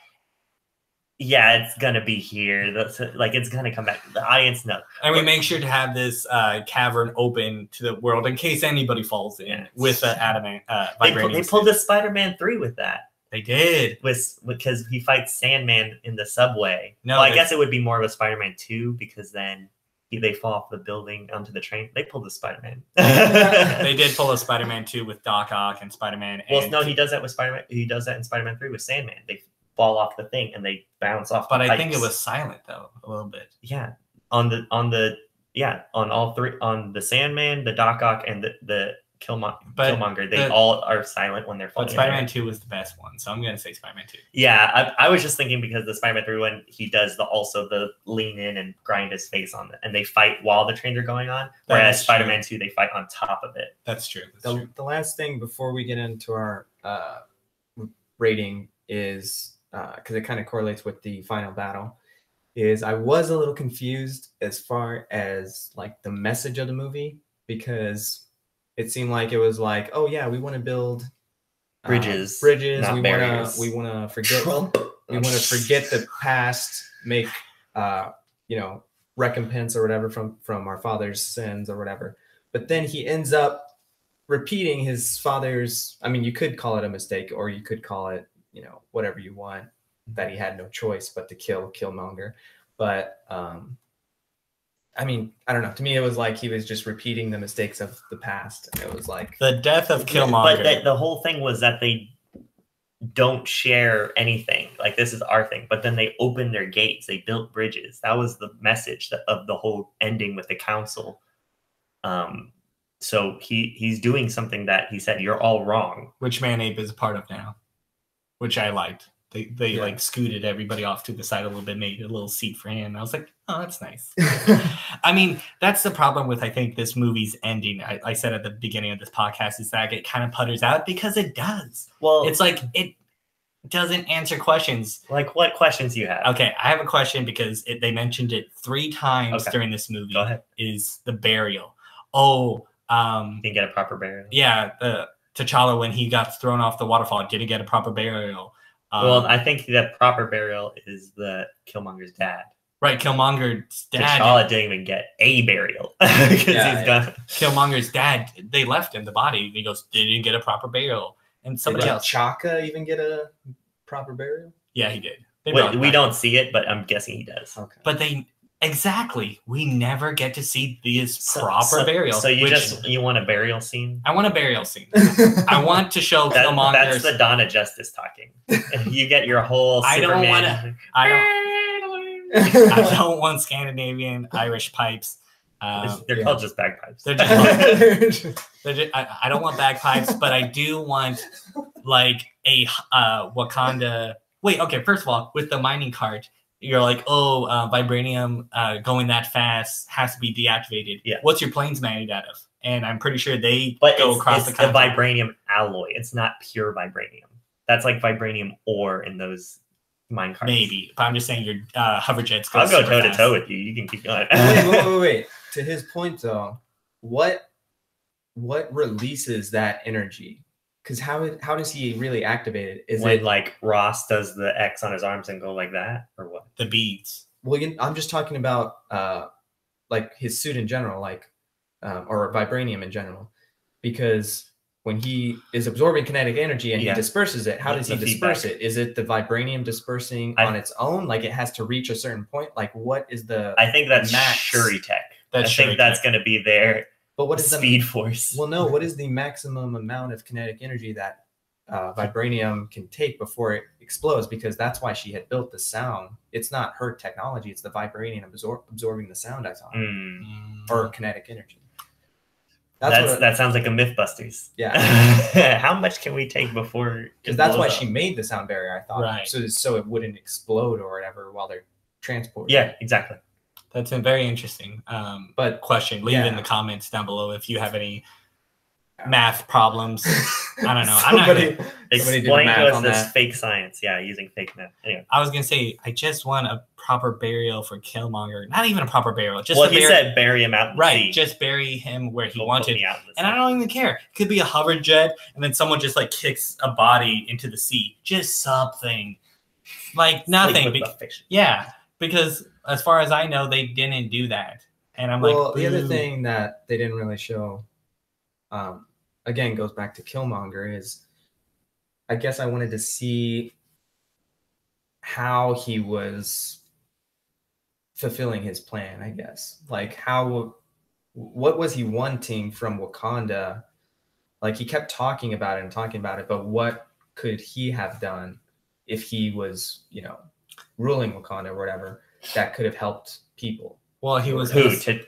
yeah, it's gonna be here. It's gonna come back. The audience knows. And we make sure to have this cavern open to the world in case anybody falls in with vibranium. They pulled a Spider-Man 3 with that. They did. Because he fights Sandman in the subway. No, I guess it would be more of a Spider-Man 2 because then they fall off the building onto the train. They pulled the Spider-Man. They did pull a Spider-Man 2 with Doc Ock and Spider-Man. Well, no, he does that with Spider-Man. He does that in Spider-Man 3 with Sandman. They fall off the thing and they bounce off. But I think it was silent though, a little bit. Yeah, on all three, on the Sandman, the Doc Ock, and the Killmonger, they all are silent when they're falling. But Spider-Man 2 was the best one, so I'm gonna say Spider-Man 2. Yeah, I was just thinking because the Spider-Man 3 one, he does also the lean in and grind his face on it, and they fight while the trains are going on. Whereas Spider-Man 2, they fight on top of it. That's true. The last thing before we get into our rating is because it kind of correlates with the final battle. Is I was a little confused as far as like the message of the movie because it seemed like it was like, oh yeah, we want to build bridges. We want to forget. We want to forget the past. Make recompense or whatever from our father's sins or whatever. But then he ends up repeating his father's. I mean, you could call it a mistake, or you could call it, you know, whatever you want. That he had no choice but to kill Killmonger. But I mean, I don't know. To me, it was like he was just repeating the mistakes of the past. It was like the death of Killmonger. But the whole thing was that they don't share anything. Like, this is our thing. But then they opened their gates. They built bridges. That was the message of the whole ending with the council. So he's doing something that he said, you're all wrong. Which Manape is a part of now, which I liked. They like scooted everybody off to the side a little bit, made a little seat for him. I was like, oh, that's nice. I mean, that's the problem with, I think, this movie's ending. I said at the beginning of this podcast is that it kind of putters out because it does. Well, it's like it doesn't answer questions. Like, what questions do you have? Okay, I have a question because they mentioned it 3 times during this movie. Go ahead. Is the burial. Oh, didn't get a proper burial. Yeah, T'Challa, when he got thrown off the waterfall, didn't get a proper burial. Well, I think the proper burial is the Killmonger's dad. Right, Killmonger's dad. T'Challa didn't even get a burial because he's gone. Killmonger's dad, they left him the body. He goes, didn't get a proper burial. And somebody else. Chaka even get a proper burial? Yeah, he did. We don't see it, but I'm guessing he does. Okay. But we never get to see this proper burial. So you want a burial scene? I want a burial scene. I want to show Killmonger. That's the Dawn of Justice talking. You get your whole Superman. I don't want Scandinavian Irish pipes. They're called just bagpipes. I don't want bagpipes, but I do want like a Wakanda. Wait, okay. First of all, with the mining cart, you're like, oh, vibranium going that fast has to be deactivated. Yeah. What's your planes made out of? And I'm pretty sure they go across the continent. It's a vibranium alloy. It's not pure vibranium. That's like vibranium ore in those mine carts. Maybe, but I'm just saying your hover jets. I'll go toe to toe with you. You can keep going. Wait. To his point, though, what releases that energy? Because how does he really activate it? Is when it like Ross does the X on his arms and go like that, or what? The beads. Well, I'm just talking about like his suit in general, like or vibranium in general, because when he is absorbing kinetic energy and he disperses it, how does he disperse it? Is it the vibranium dispersing on its own? Like it has to reach a certain point? Like what is the I think that's Shuri tech. I think that's going to be their but what is speed force? Well, no, what is the maximum amount of kinetic energy that vibranium can take before it explodes? Because that's why she had built the sound. It's not her technology. It's the vibranium absorbing the sound, I thought. Or kinetic energy. That sounds like a Mythbusters. Yeah. How much can we take before? Because that's why she made the sound barrier, I thought. Right. So it wouldn't explode or whatever while they're transporting. Yeah, exactly. That's a very interesting but question. Leave it in the comments down below if you have any math problems. I don't know. Somebody explain to us this fake science. Yeah, using fake math. Anyway, I was gonna say I just want a proper burial for Killmonger. Not even a proper burial. Just he said bury him out in the sea. Just bury him where he wanted. And I don't even care. It could be a hover jet, and then someone just like kicks a body into the sea. Just something like nothing. Yeah, because as far as I know, they didn't do that. And I'm like, the other thing that they didn't really show, again, goes back to Killmonger is, I guess I wanted to see how he was fulfilling his plan, I guess. Like what was he wanting from Wakanda? Like he kept talking about it, but what could he have done if he was, ruling Wakanda or whatever, that could have helped people? Well, he was to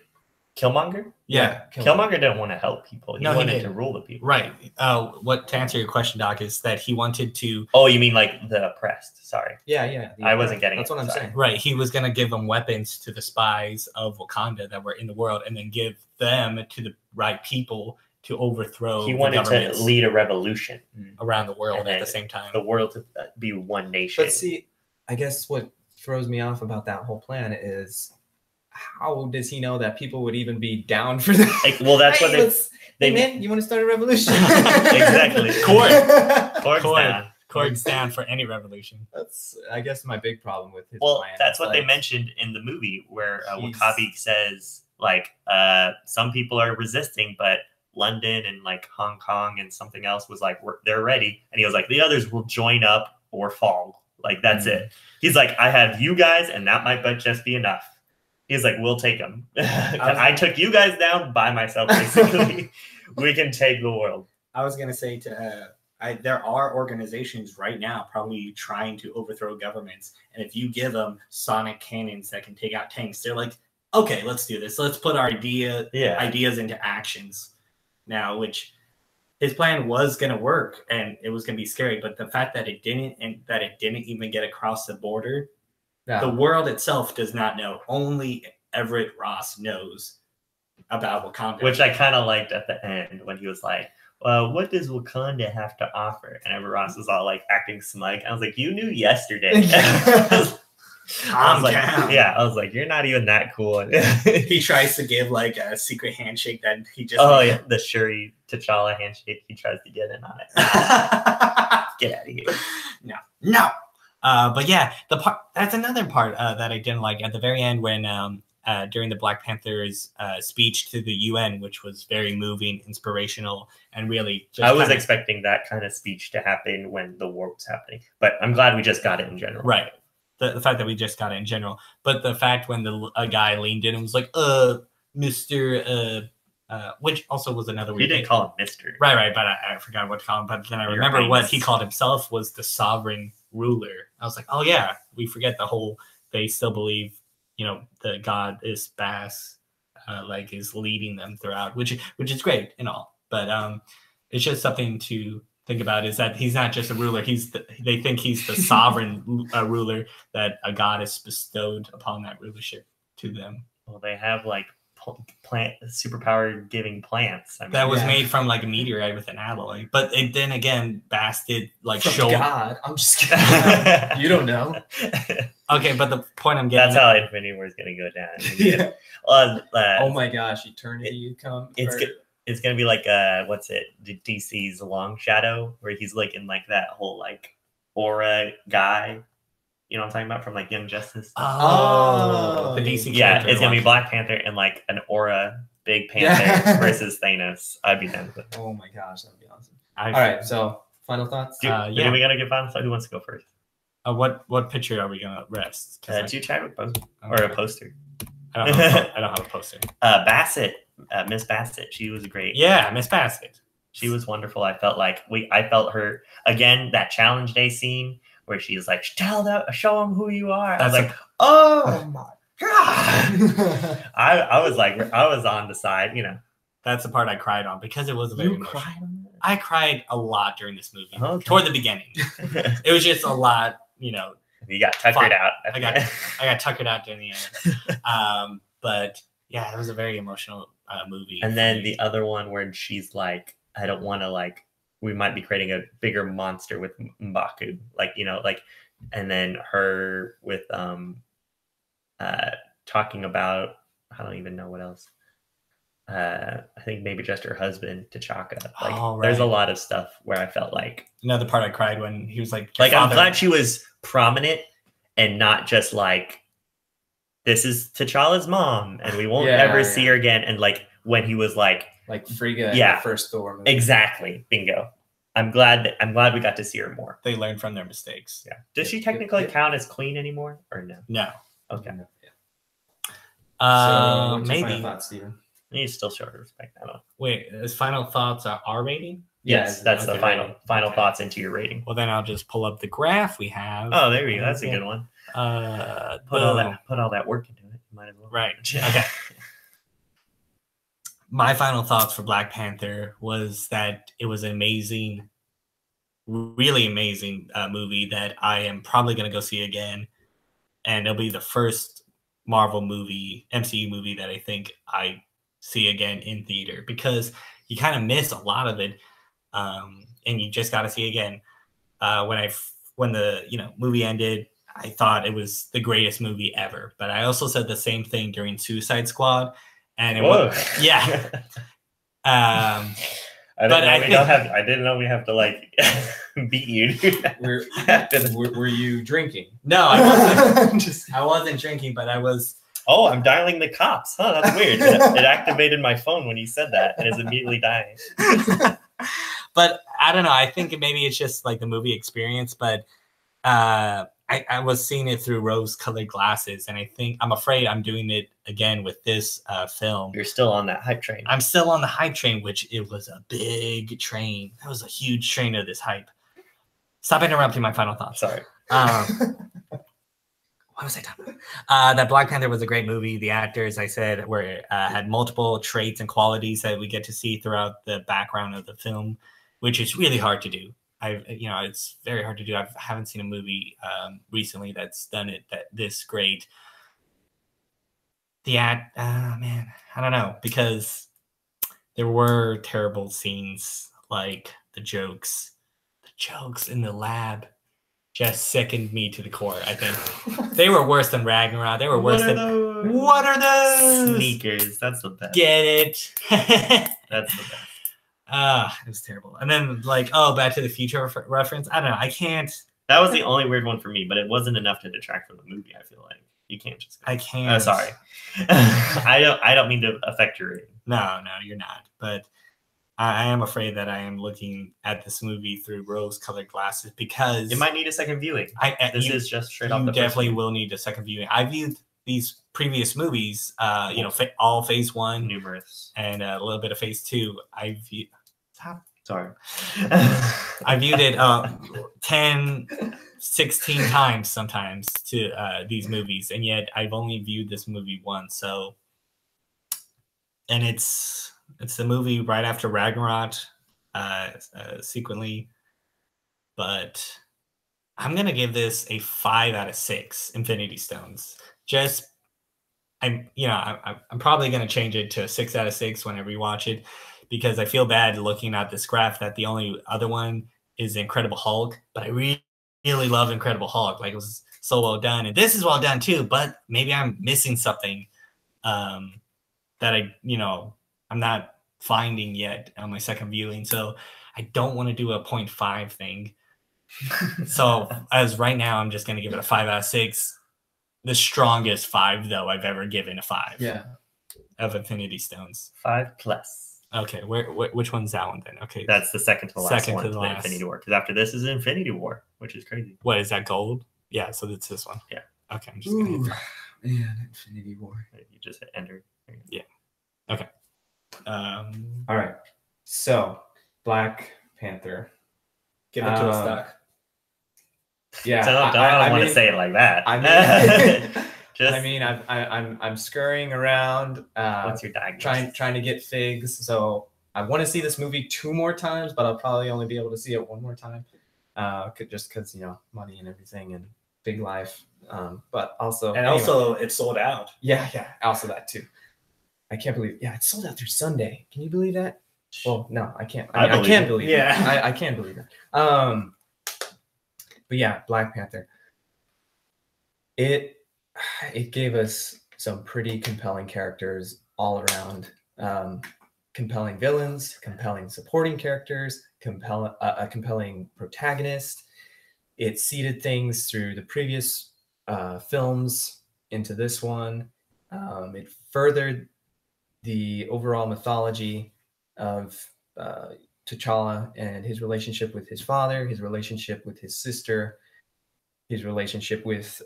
Killmonger? Yeah. Killmonger didn't want to help people. He wanted to rule the people. Right. To answer your question, Doc, is that he wanted to... Oh, you mean like the oppressed. Sorry. Yeah. I wasn't getting That's what I'm saying. Right. He was going to give them weapons to the spies of Wakanda that were in the world and then give them to the right people to overthrow He wanted to lead a revolution around the world at the same time. The world to be one nation. But see, I guess what throws me off about that whole plan is... how does he know that people would even be down for that? Well, that's what hey man, you want to start a revolution? Exactly. Cord's down for any revolution. That's, I guess, my big problem with his plan. That's what they mentioned in the movie where W'Kabi says, like, some people are resisting, but London and like Hong Kong and something else was like, they're ready. And he was like, the others will join up or fall. Like, that's it. He's like, I have you guys, and that might just be enough. He's like, we'll take them. I took you guys down by myself, basically. We can take the world. I was going to say there are organizations right now probably trying to overthrow governments. And if you give them sonic cannons that can take out tanks, they're like, okay, let's do this. Let's put our ideas into actions now, which his plan was going to work and it was going to be scary. But the fact that it didn't, and that it didn't even get across the border, the world itself does not know. Only Everett Ross knows about Wakanda. Which I kind of liked at the end when he was like, well, what does Wakanda have to offer? And Everett Ross was all like acting smug. I was like, you knew yesterday. Calm down. Yeah, I was like, you're not even that cool. He tries to give like a secret handshake that he just yeah, the Shuri T'Challa handshake. He tries to get in on it. Get out of here. No. But yeah, that's another part that I didn't like at the very end when during the Black Panther's speech to the UN, which was very moving, inspirational, and really just I was expecting that kind of speech to happen when the war was happening, but I'm glad we just got it in general. Right. The fact that we just got it in general, but the fact when a guy leaned in and was like, Mr. Which also was another weird He didn't call him Mr. Right, but I forgot what to call him. But then I remember what he called himself was the sovereign ruler. I was like, oh yeah, we forget the whole, they still believe, the god is Bass, like is leading them throughout, which is great and all. But it's just something to think about, is that he's not just a ruler. They think he's the sovereign ruler, that a god is bestowed upon that rulership to them. Well, they have like plant superpower giving plants. That was made from like a meteorite with an alloy. But then again, Bass did like show God. I'm just kidding. You don't know. Okay, but the point I'm getting, that's how Infinity War is gonna go down. Oh my gosh, Eternity come. It's gonna be like what's it? DC's Long Shadow, where he's like in like that whole like aura guy. You know what I'm talking about, from like Young Justice? Oh, the DC. Yeah, it's gonna be Black Panther and like an aura big Panther versus Thanos. I'd be down with it. Oh my gosh, that'd be awesome. All right, so final thoughts. Are we gonna give final thoughts? Who wants to go first? What picture are we gonna rest? Do Chadwick Boseman or a poster? I don't have a poster. Bassett, Miss Bassett, she was great. Yeah, Miss Bassett. She was wonderful. I felt her again. That challenge day scene where she's like, show them who you are. I was like, oh my god. I was on the side. That's the part I cried on because it was very emotional. I cried a lot during this movie. Okay. Toward the beginning, it was just a lot. You got tuckered out. I got tuckered out during the end. But yeah, it was a very emotional movie. And then the other one where she's like, I don't want to we might be creating a bigger monster with M'Baku, and then her with talking about, I don't even know what else. I think maybe just her husband, T'Chaka. Right. There's a lot of stuff where I felt like another part I cried when he was like I'm glad she was prominent and not just like, this is T'Challa's mom and we won't ever see her again. And when he was like Frigga in the first Thor movie. Exactly. Bingo. I'm glad we got to see her more. They learned from their mistakes. Yeah. Does she technically count as queen anymore or no? No. Okay. So maybe. Final thoughts, Steven? You still show her respect. I don't know. Wait, is final thoughts our rating? Yes, that's the final thoughts into your rating. Well, then I'll just pull up the graph we have. Oh, there you go. That's a good one. Put all that work into it. You might as well. Right. Okay. My final thoughts for Black Panther was that it was an amazing, really amazing movie that I am probably going to go see again. And it'll be the first Marvel movie, MCU movie that I think I see again in theater, because you kind of miss a lot of it. And you just got to see again. When the movie ended, I thought it was the greatest movie ever. But I also said the same thing during Suicide Squad. And it was, yeah. I didn't know we have to beat you. Were you drinking? No, I wasn't. I wasn't drinking, but I was Oh, I'm dialing the cops. Huh, that's weird. It activated my phone when you said that, and it's immediately dying. But I don't know. I think maybe it's just like the movie experience, but I was seeing it through rose-colored glasses, and I'm afraid I'm doing it again with this film. You're still on that hype train. I'm still on the hype train, which it was a big train. That was a huge train of this hype. Stop interrupting my final thoughts. Sorry. What was I talking about? That Black Panther was a great movie. The actors, I said, had multiple traits and qualities that we get to see throughout the background of the film, which is really hard to do. It's very hard to do. I haven't seen a movie recently that's done it this great. Man, I don't know, because there were terrible scenes, like the jokes in the lab just sickened me to the core. I think they were worse than Ragnarok. They were worse than what are those sneakers? That's the best. Get it? That's the best. It was terrible. And then Back to the Future reference. I don't know. I can't. That was the only weird one for me, but it wasn't enough to detract from the movie. I feel like you can't just. I can't. Sorry. I don't mean to affect your rating. No, you're not. But I am afraid that I am looking at this movie through rose-colored glasses because it might need a second viewing. This is just straight off the. You definitely will need a second viewing. I viewed these previous movies, all Phase 1, numerous, and a little bit of Phase 2. Sorry. I viewed it 10, 16 times sometimes to these movies, and yet I've only viewed this movie once. So, and it's the movie right after Ragnarok, sequentially, but I'm gonna give this a 5 out of 6 Infinity Stones. I'm probably gonna change it to a 6 out of 6 when I rewatch it, because I feel bad looking at this graph that the only other one is Incredible Hulk, but I really love Incredible Hulk. Like, it was so well done, and this is well done too. But maybe I'm missing something that I'm not finding yet on my second viewing. So I don't want to do a 0.5 thing. So as right now, I'm just going to give it a 5 out of 6. The strongest 5 though I've ever given a 5. Yeah. Of Infinity Stones. 5+. Okay, which one's that one then? Okay, that's the second to the last one. To the last. Infinity War. Because after this is Infinity War, which is crazy. What is that, gold? Yeah, so it's this one. Yeah. Okay, I'm just gonna Infinity War. You just hit enter. Yeah. Okay. All right. So Black Panther. Give it to us, Doc. Yeah. So I don't want to say it like that. I'm scurrying around. What's your diagnosis? Trying to get figs. So I want to see this movie 2 more times, but I'll probably only be able to see it 1 more time, just because money and everything and big life. But also also it's sold out. Yeah. Also that too. I can't believe. Yeah, it's sold out through Sunday. Can you believe that? Well, no, I can't. I can't believe. Yeah, I can't believe it. But yeah, Black Panther. It gave us some pretty compelling characters all around. Compelling villains, compelling supporting characters, a compelling protagonist. It seeded things through the previous films into this one. It furthered the overall mythology of T'Challa and his relationship with his father, his relationship with his sister, his relationship with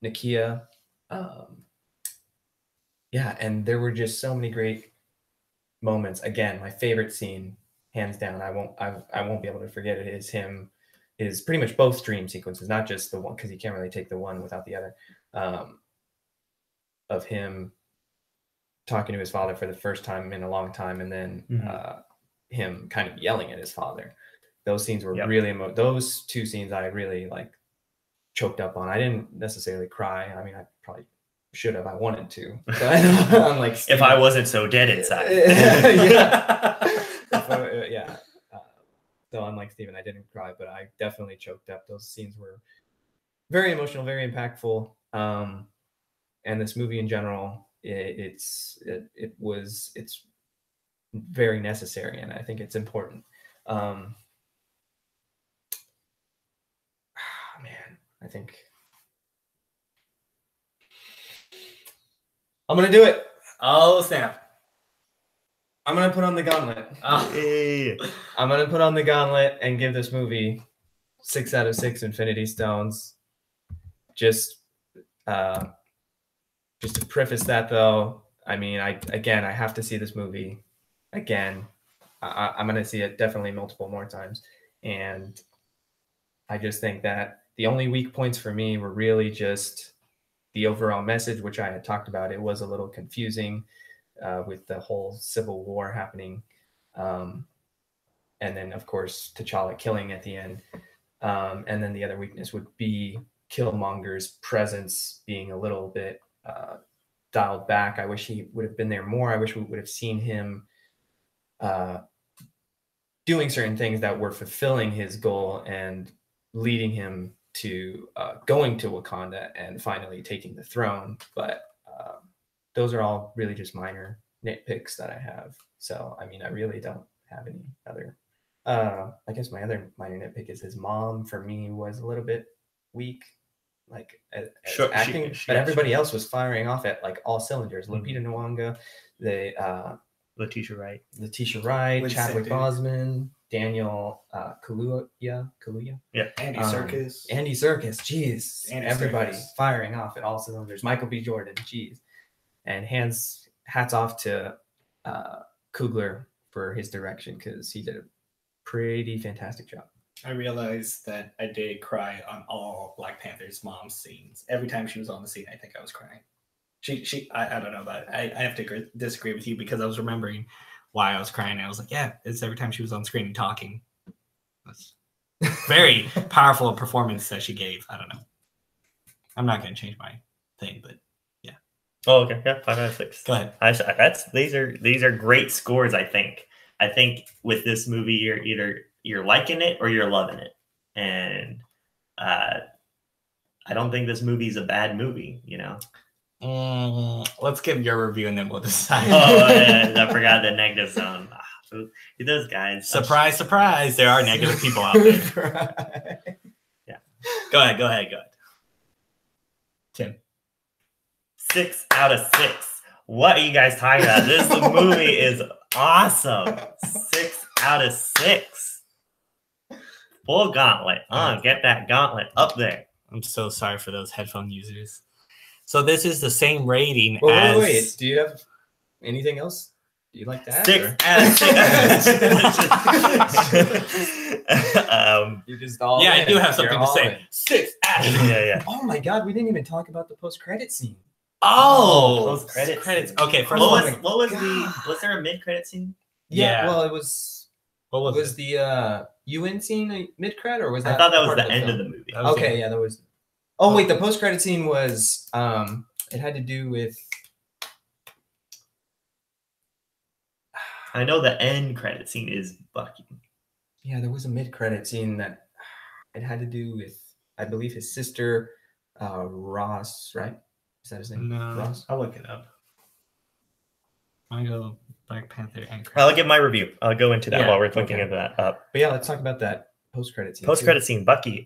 Nakia. And there were just so many great moments. Again, my favorite scene, hands down, I won't be able to forget it, is pretty much both dream sequences, not just the one, because you can't really take the one without the other, of him talking to his father for the first time in a long time, and then him kind of yelling at his father. Those scenes were really those 2 scenes I really choked up on. I didn't necessarily cry. I mean, I probably should have. I wanted to. But I'm like, if I wasn't so dead inside. So unlike Steven, I didn't cry, but I definitely choked up. Those scenes were very emotional, very impactful. And this movie in general, it's very necessary, and I think it's important. Man, I think I'm gonna do it. Oh snap! I'm gonna put on the gauntlet. Hey. I'm gonna put on the gauntlet and give this movie 6 out of 6 Infinity Stones. Just to preface that, though, I mean, I have to see this movie again. I'm gonna see it definitely multiple more times, and I just think that the only weak points for me were really just the overall message, which I had talked about. It was a little confusing with the whole civil war happening. And then, of course, T'Challa killing at the end. And then the other weakness would be Killmonger's presence being a little bit dialed back. I wish he would have been there more. I wish we would have seen him doing certain things that were fulfilling his goal and leading him to going to Wakanda and finally taking the throne. But those are all really just minor nitpicks that I have. So, I mean, I really don't have any other. I guess my other minor nitpick is his mom, for me, was a little bit weak, like as acting, but everybody else was firing off at like all cylinders. Lupita Nyong'o, Letitia Wright, Winston Chadwick Boseman, Daniel Kaluuya. Yeah, Andy Serkis, jeez, everybody firing off at all cylinders. Michael B. Jordan, jeez, and hats off to Coogler for his direction, because he did a pretty fantastic job. I realized that I did cry on all Black Panther's mom's scenes. Every time she was on the scene, I think I was crying. I don't know about it. I have to disagree with you, because I was remembering why I was crying. I was like, yeah, it's every time she was on screen and talking. That's very powerful performance that she gave. I don't know. I'm not going to change my thing, but yeah. Oh, okay. Yeah, 5 out of 6. Go ahead. These are great scores, I think. I think with this movie, you're liking it or you're loving it. And I don't think this movie is a bad movie, you know? Let's give your review and then we'll decide. Oh, yeah, I forgot the negative zone. Those guys. Surprise, surprise. There are negative people out there. Yeah. Go ahead. Tim. 6 out of 6. What are you guys talking about? This movie is awesome. 6 out of 6. Full gauntlet. Get that gauntlet up there. I'm so sorry for those headphone users. So this is the same rating as... Wait. Do you have anything else you'd like to add? 6 out of 6. You're just all I do have something to say. 6 out of 6. Yeah. Oh my God, we didn't even talk about the post-credit scene. Post-credit credits. scene. Okay, first was there a mid-credit scene? Yeah. Well, it was... What was the UN scene a mid-credit, or was that... I thought that was the end of the movie. Okay, yeah, that was... Oh, wait, the post-credit scene was... it had to do with... I know the end credit scene is Bucky. Yeah, there was a mid-credit scene that it had to do with, I believe, his sister, Ross, right? Is that his name? No, Ross? I'll look it up. I go Black Panther and credits. I'll give my review. I'll go into that while we're looking at that up. But yeah, let's talk about that post-credit scene. Post-credit scene, Bucky.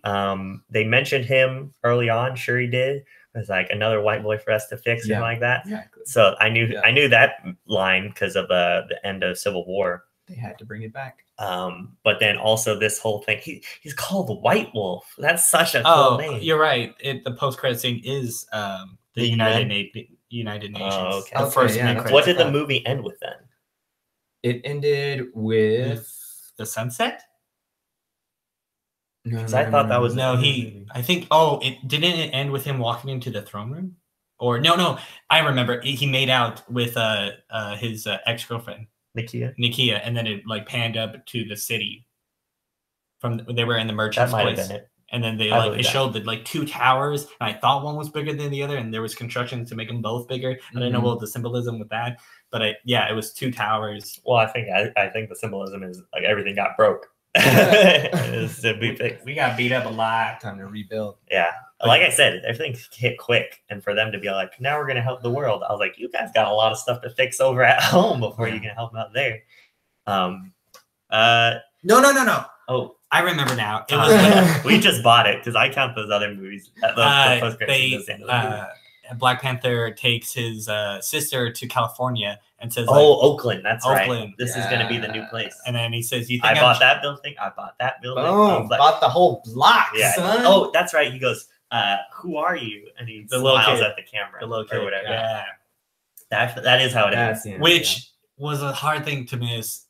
They mentioned him early on. Sure, he did. It was like another white boy for us to fix, something like that. Exactly. So I knew that line because of the end of Civil War. They had to bring it back. But then also this whole thing, he's called the White Wolf. That's such a cool name. You're right. The post-credit scene is the United Nations. Oh, okay. The first What did the movie end with then? It ended with the sunset. Because I thought that was I think. Oh, it didn't end with him walking into the throne room, or no. I remember he made out with his ex-girlfriend Nakia, and then it like panned up to the city. They were in the merchant's place. Been it. And then they showed that like 2 towers, and I thought one was bigger than the other, and there was construction to make them both bigger. I didn't know what the symbolism with that, but it was 2 towers. Well, I think the symbolism is like everything got broke. We got beat up a lot. Time to rebuild. Yeah, like I said, everything hit quick, and for them to be like, now we're gonna help the world. I was like, you guys got a lot of stuff to fix over at home before you can help them out there. No. Oh, I remember now. It was we just bought it because I count those other movies. Black Panther takes his sister to California and says, Oakland. That's Oakland. Right. This is going to be the new place. And then he says, "You think I bought that building? I bought that building. Boom, bought the whole block, son. Oh, that's right. He goes, who are you?" And he smiles at the camera. The little kid. Or whatever. Yeah. That is how it is. Which was a hard thing to miss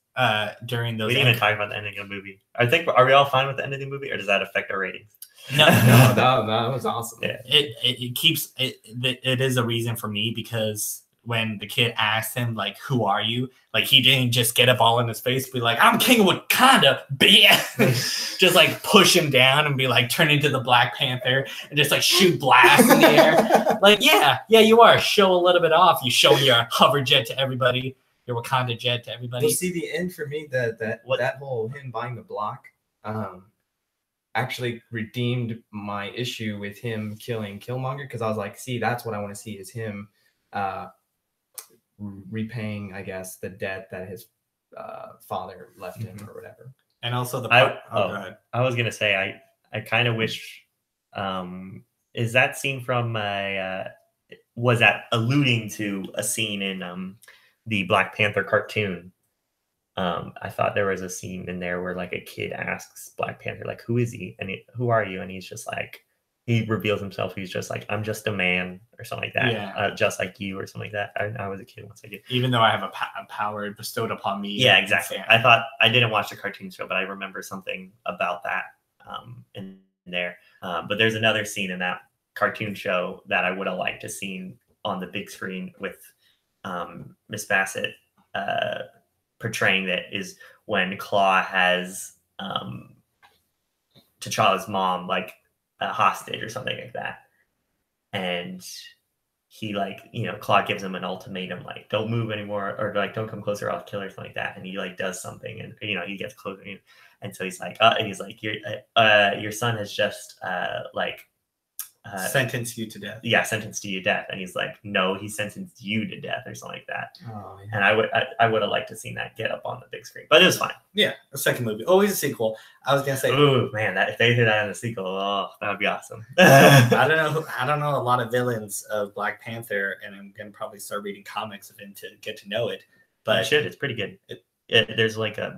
during those. We didn't even talk about the ending of the movie. Are we all fine with the end of the movie, or does that affect our ratings? No, that was awesome. Yeah. It keeps it is a reason for me, because when the kid asked him, like, "Who are you?" Like, he didn't just get up all in his face, be like, "I'm King of Wakanda," just like push him down and be like, turn into the Black Panther and just like shoot blasts in the air. Like, yeah, you are. Show a little bit off. You show your hover jet to everybody, your Wakanda jet to everybody. Well, see, the end for me, that whole him buying the block, actually redeemed my issue with him killing Killmonger, because I was like, see, that's what I want to see, is him repaying, I guess, the debt that his father left him or whatever. And also I was gonna say, I kind of wish, is that scene from was that alluding to a scene in the Black Panther cartoon? I thought there was a scene in there where like a kid asks Black Panther, like, "Who is he? And who are you?" And he's just like, he reveals himself. He's just like, "I'm just a man," or something like that. Yeah. Just like you, or something like that. I was a kid once I did. Even though I have a power bestowed upon me. Yeah, exactly. I thought, I didn't watch the cartoon show, but I remember something about that in there. But there's another scene in that cartoon show that I would have liked to seen on the big screen with Miss Bassett portraying that, is when Claw has T'Challa's mom like a hostage or something like that, and he, like, Claw gives him an ultimatum, like, "Don't move anymore," or like, "Don't come closer, I'll kill her," or something like that, and he like does something, and he gets closer, and so he's like, your son has just sentenced you to death. Yeah, sentenced you to death. And he's like, "No, he sentenced you to death," or something like that. Oh, yeah. And I would have liked to seen that get up on the big screen, but it was fine. Yeah, a second movie, always a sequel. I was gonna say, ooh man, that if they did that in a sequel, oh, that would be awesome. I don't know a lot of villains of Black Panther, and I'm gonna probably start reading comics of him to get to know it. But it's pretty good. There's like I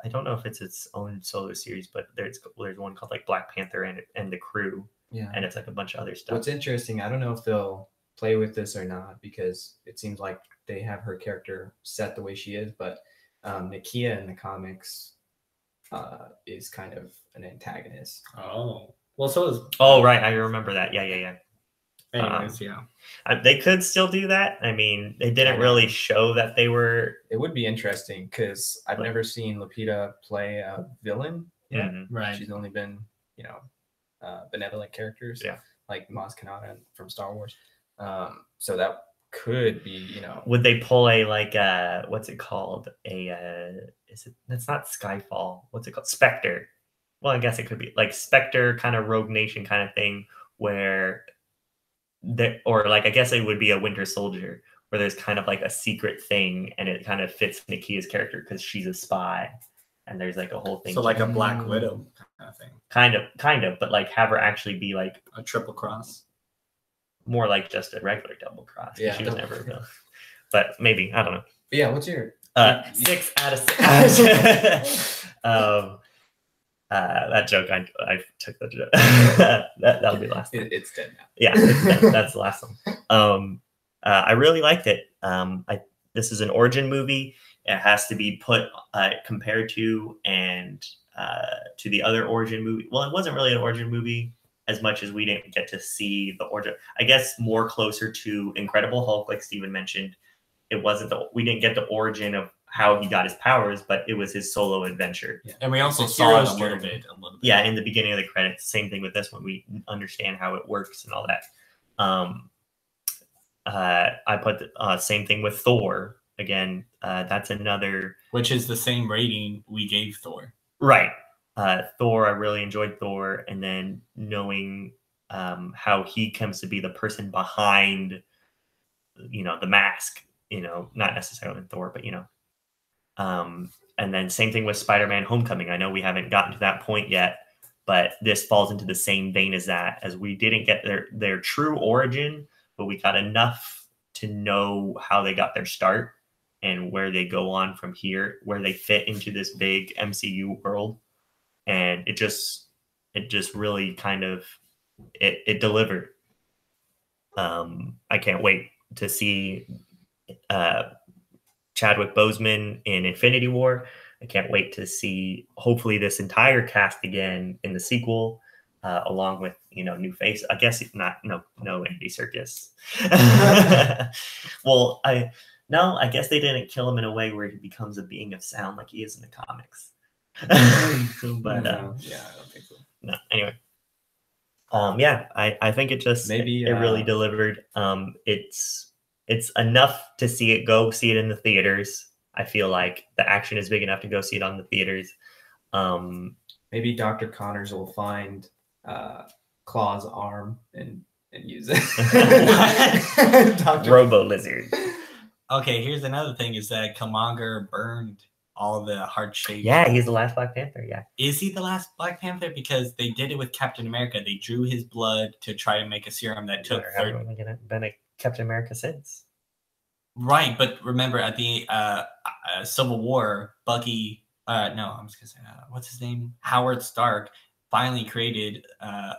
don't know if it's its own solo series, but there's one called like Black Panther and the Crew. Yeah, and it's like a bunch of other stuff. What's interesting, I don't know if they'll play with this or not, because it seems like they have her character set the way she is, but Nakia in the comics is kind of an antagonist. Oh, well, so is. Oh, right, I remember that. Yeah. Anyways, yeah, they could still do that. I mean, they didn't really show that they were. It would be interesting, because I've never seen Lupita play a villain. Yeah, right. She's only been, benevolent characters, like Maz Kanata from Star Wars. So that could be, Would they pull a what's it called? That's not Skyfall. What's it called? Spectre. Well, I guess it could be like Spectre, kind of Rogue Nation kind of thing, where I guess it would be a Winter Soldier, where there's kind of like a secret thing, and it kind of fits Nakia's character because she's a spy. And there's like a whole thing. So like a Black Widow kind of thing. Kind of, but like have her actually be like a triple cross. More like just a regular double cross. Yeah. She was never a villain. But maybe, I don't know. But yeah, what's your 6 out of 6? That joke, I took that joke. That'll be last time. It's dead now. Yeah, it's dead. That's the last one. I really liked it. This is an origin movie. It has to be put compared to and to the other origin movie. Well, it wasn't really an origin movie as much as we didn't get to see the origin. I guess more closer to Incredible Hulk, like Steven mentioned. It wasn't we didn't get the origin of how he got his powers, but it was his solo adventure. Yeah. And we also saw it a little bit. Yeah, in the beginning of the credits. Same thing with this one. We understand how it works and all that. I put the same thing with Thor. Again, that's another... Which is the same rating we gave Thor. Right. Thor, I really enjoyed Thor. And then knowing how he comes to be the person behind, the mask, not necessarily in Thor, but, and then same thing with Spider-Man Homecoming. I know we haven't gotten to that point yet, but this falls into the same vein as that, as we didn't get their true origin, but we got enough to know how they got their start and where they go on from here, where they fit into this big MCU world. And it just really kind of it delivered. I can't wait to see Chadwick Boseman in Infinity War. I can't wait to see hopefully this entire cast again in the sequel, along with new face. I guess no Andy Serkis. Well, I guess they didn't kill him in a way where he becomes a being of sound like he is in the comics. But yeah, I don't think so. No, anyway. I think it just it really delivered. It's enough to see it in the theaters. I feel like the action is big enough to go see it on the theaters. Maybe Dr. Connors will find Claw's arm and use it. Robo Lizard. Okay, here's another thing: is that Killmonger burned all the heart-shaped. Yeah, he's the last Black Panther. Yeah, is he the last Black Panther? Because they did it with Captain America. They drew his blood to try to make a serum that took. Haven't been a Captain America since. Right, but remember at the Civil War, Bucky. No, I'm just gonna say what's his name? Howard Stark finally created a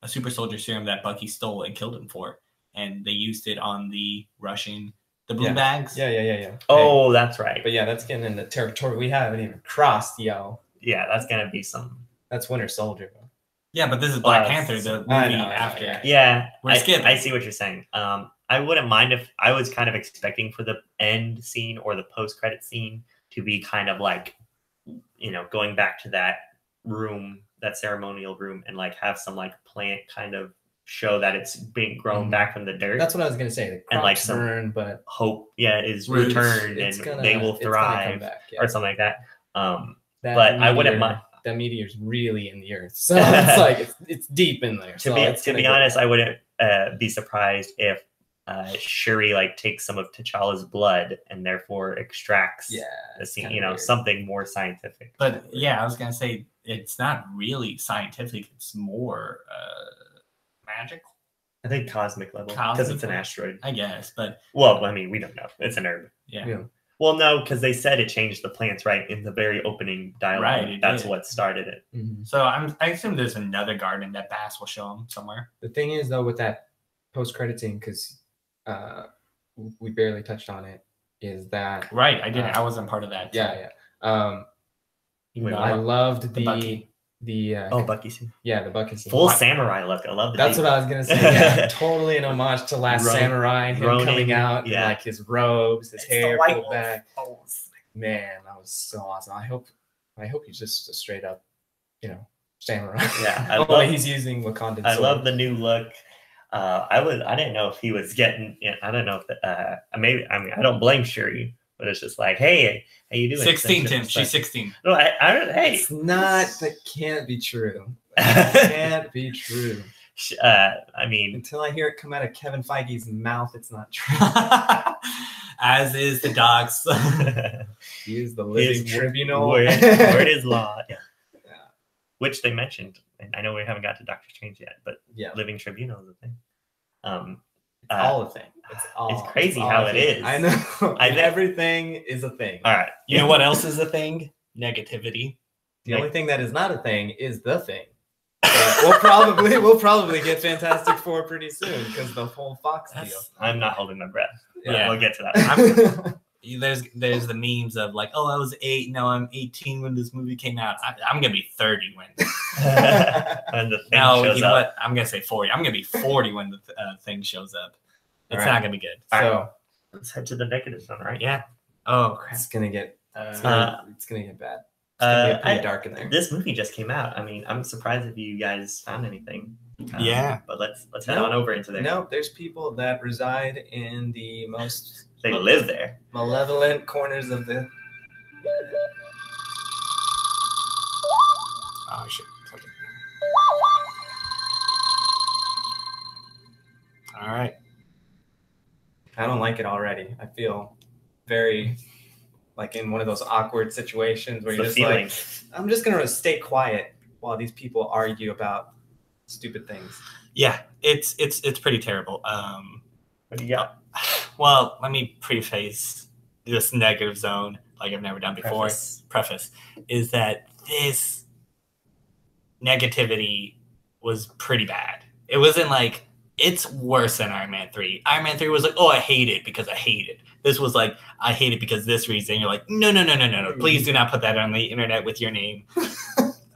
super soldier serum that Bucky stole and killed him for, and they used it on the Russian. The blue bags? Yeah. Oh, that's right. But yeah, that's getting into territory we haven't even crossed, yo. Yeah, that's going to be some... That's Winter Soldier. Yeah, but this is Black Panther, the movie after. Yeah, we're skipping. I see what you're saying. I wouldn't mind if I was kind of expecting for the end scene or the post-credit scene to be kind of like, going back to that room, that ceremonial room, and like have some like plant kind of show that it's being grown back from the dirt. That's what I was gonna say. The and like some burn, but hope, is returned and they will thrive or something like that. But I wouldn't mind. That meteor's really in the earth, so it's like it's deep in there. To be honest, I wouldn't be surprised if Shuri like takes some of T'Challa's blood and therefore extracts the scene, something more scientific. But yeah, I was gonna say it's not really scientific. It's more magical. I think cosmic level because it's an asteroid. I guess, but well, I mean, we don't know. It's an herb. Yeah. Well, no, because they said it changed the plants right in the very opening dialogue. Right, that's what started it. Mm-hmm. So I assume there's another garden that Bass will show him somewhere. The thing is, though, with that post-credit scene, because we barely touched on it, is that right? I didn't. I wasn't part of that. Yeah. I loved the Bucky scene. Yeah, the Bucky scene. Full samurai look. I love it. That's what I was gonna say. Yeah, totally an homage to Last Samurai. Him coming out in like his robes, his hair pulled back. Man, that was so awesome. I hope he's just a straight up, samurai. Yeah, he's using Wakandan. I love the new look. I didn't know if he was getting. I don't know if I don't blame Shuri. But it's just like, hey, how you doing? 16, Tim. She's 16. No, hey. It's not. That can't be true. That can't be true. I mean, until I hear it come out of Kevin Feige's mouth, it's not true. As is the dog's. He is the living tribunal. Word is law. Yeah. Which they mentioned. And I know we haven't got to Doctor Strange yet, but living tribunal is a thing. All a thing. It's crazy how it is. I know. Everything is a thing. All right. You know what else is a thing? Negativity. The only thing that is not a thing is the thing. We'll probably get Fantastic Four pretty soon because the whole Fox deal. I'm not holding my breath. Yeah, we'll get to that. There's the memes of like, I was 8. No, I'm 18 when this movie came out. I'm gonna be 30 when. And the thing shows up. What? I'm gonna say 40. I'm gonna be 40 when the thing shows up. It's not gonna be good. So let's head to the negative zone, right? Yeah. Oh crap. It's gonna get bad. It's gonna get pretty dark in there. This movie just came out. I mean, I'm surprised if you guys found anything. But let's head on over into there. No, there's people that reside in the most. They live there. Malevolent corners of the. Oh shit. All right. I don't like it already. I feel very like in one of those awkward situations where you're just like, I'm just gonna stay quiet while these people argue about stupid things. Yeah, it's pretty terrible. What do you got? Well, let me preface this negative zone like I've never done before. Preface is that this negativity was pretty bad. It wasn't like, it's worse than Iron Man 3. Iron Man 3 was like, oh, I hate it because I hate it. This was like, I hate it because this reason. You're like, no. Please do not put that on the internet with your name.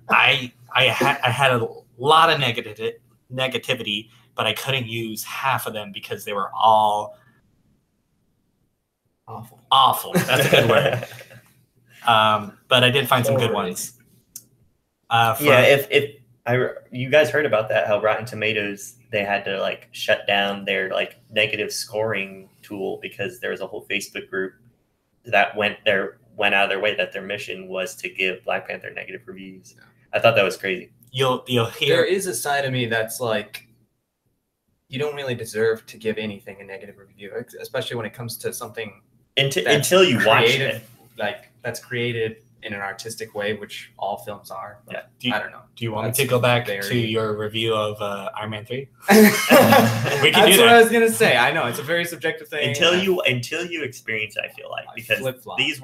I had a lot of negativity, but I couldn't use half of them because they were all awful. That's a good word. But I did find some good ones. You guys heard about that? How Rotten Tomatoes, they had to like shut down their like negative scoring tool because there was a whole Facebook group that went out of their way, that their mission was to give Black Panther negative reviews. I thought that was crazy. You'll hear, there is a side of me that's like, you don't really deserve to give anything a negative review, especially when it comes to something until you watch it, like that's created in an artistic way, which all films are. Yeah. I don't know. Do you want me to go back to your review of Iron Man 3? We can do that. That's what I was gonna say. I know it's a very subjective thing. Until you experience it, I feel like, because these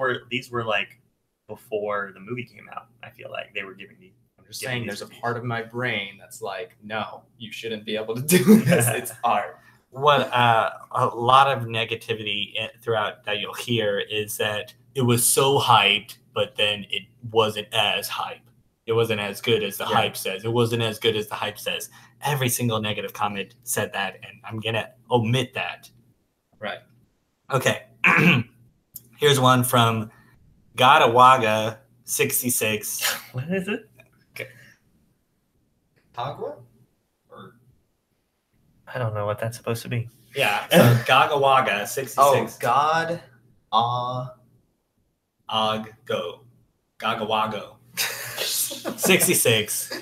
were like before the movie came out. I feel like they were giving me. I'm just saying, there's a part of my brain that's like, no, you shouldn't be able to do this. It's art. What a lot of negativity throughout that you'll hear is that it was so hyped, but then it wasn't as hype. It wasn't as good as the hype says. It wasn't as good as the hype says. Every single negative comment said that, and I'm going to omit that. Right. Okay. Here's one from Gadawaga 66. What is it? Okay. Tagua? I don't know what that's supposed to be. Yeah. So Gagawaga 66. Oh, God. Gagawago 66.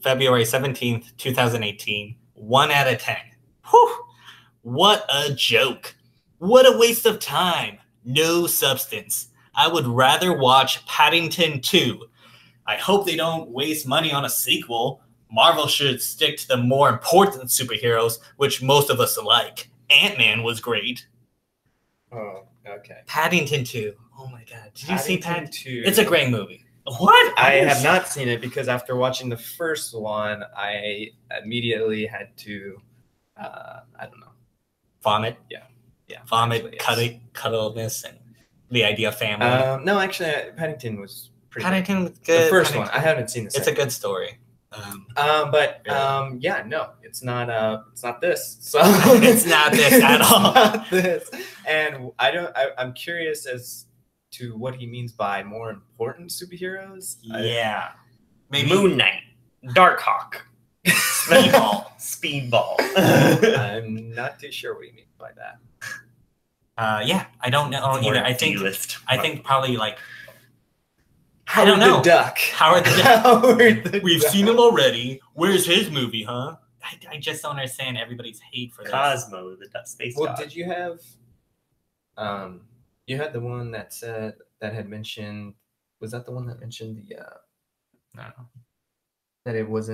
February 17th, 2018. 1 out of 10. Whew. What a joke. What a waste of time. No substance. I would rather watch Paddington 2. I hope they don't waste money on a sequel. Marvel should stick to the more important superheroes, which most of us like. Ant-Man was great. Oh, okay. Paddington 2. Oh my God. Did you see Paddington 2? It's a great movie. What? I have not seen it because after watching the first one, I immediately had to, I don't know. Vomit? Yeah. Vomit, actually, cuddleness, and the idea of family. No, actually, Paddington was pretty Paddington was good. The first one. I haven't seen the second. It's a good story. No, it's not this. So it's not this at all. Not this. And I'm curious as to what he means by more important superheroes. Yeah. Maybe Moon Knight, Darkhawk, Speedball. I'm not too sure what he means by that. Yeah, I don't know either. I think probably like, I don't know. Duck. Howard the Duck. We've seen him already. Where's his movie, huh? I just don't understand everybody's hate for this. Cosmo, the space dog. Well, did you have you had the one that said that had mentioned, was that the one that mentioned the no. That it was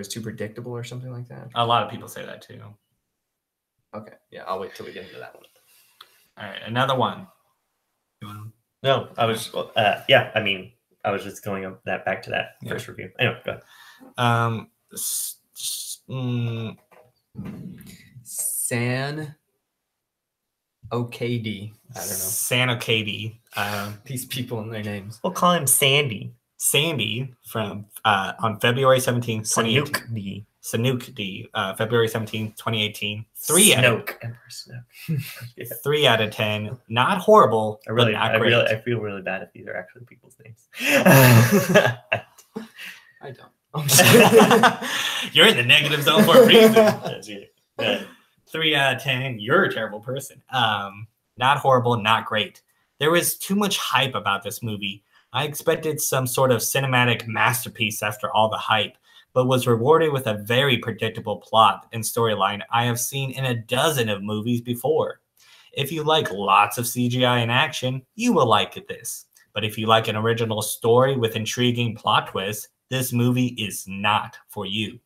too predictable or something like that? A lot of people say that too. Okay. Yeah, I'll wait till we get into that one. All right, another one. No, I was I was just going back to that first review. Anyway, go ahead. San OKD. I don't know. San OKD. These people and their names. We'll call him Sandy. Sandy from on February 17th, 2018. Sanook D. February 17th, 2018. 3 out of 10. Not horrible. I feel really bad if these are actually people's names. I don't. You're in the negative zone for a reason. 3 out of 10. You're a terrible person. Not horrible, not great. There was too much hype about this movie. I expected some sort of cinematic masterpiece after all the hype, but was rewarded with a very predictable plot and storyline I have seen in a dozen of movies before. If you like lots of CGI and action, you will like this. But if you like an original story with intriguing plot twists, this movie is not for you.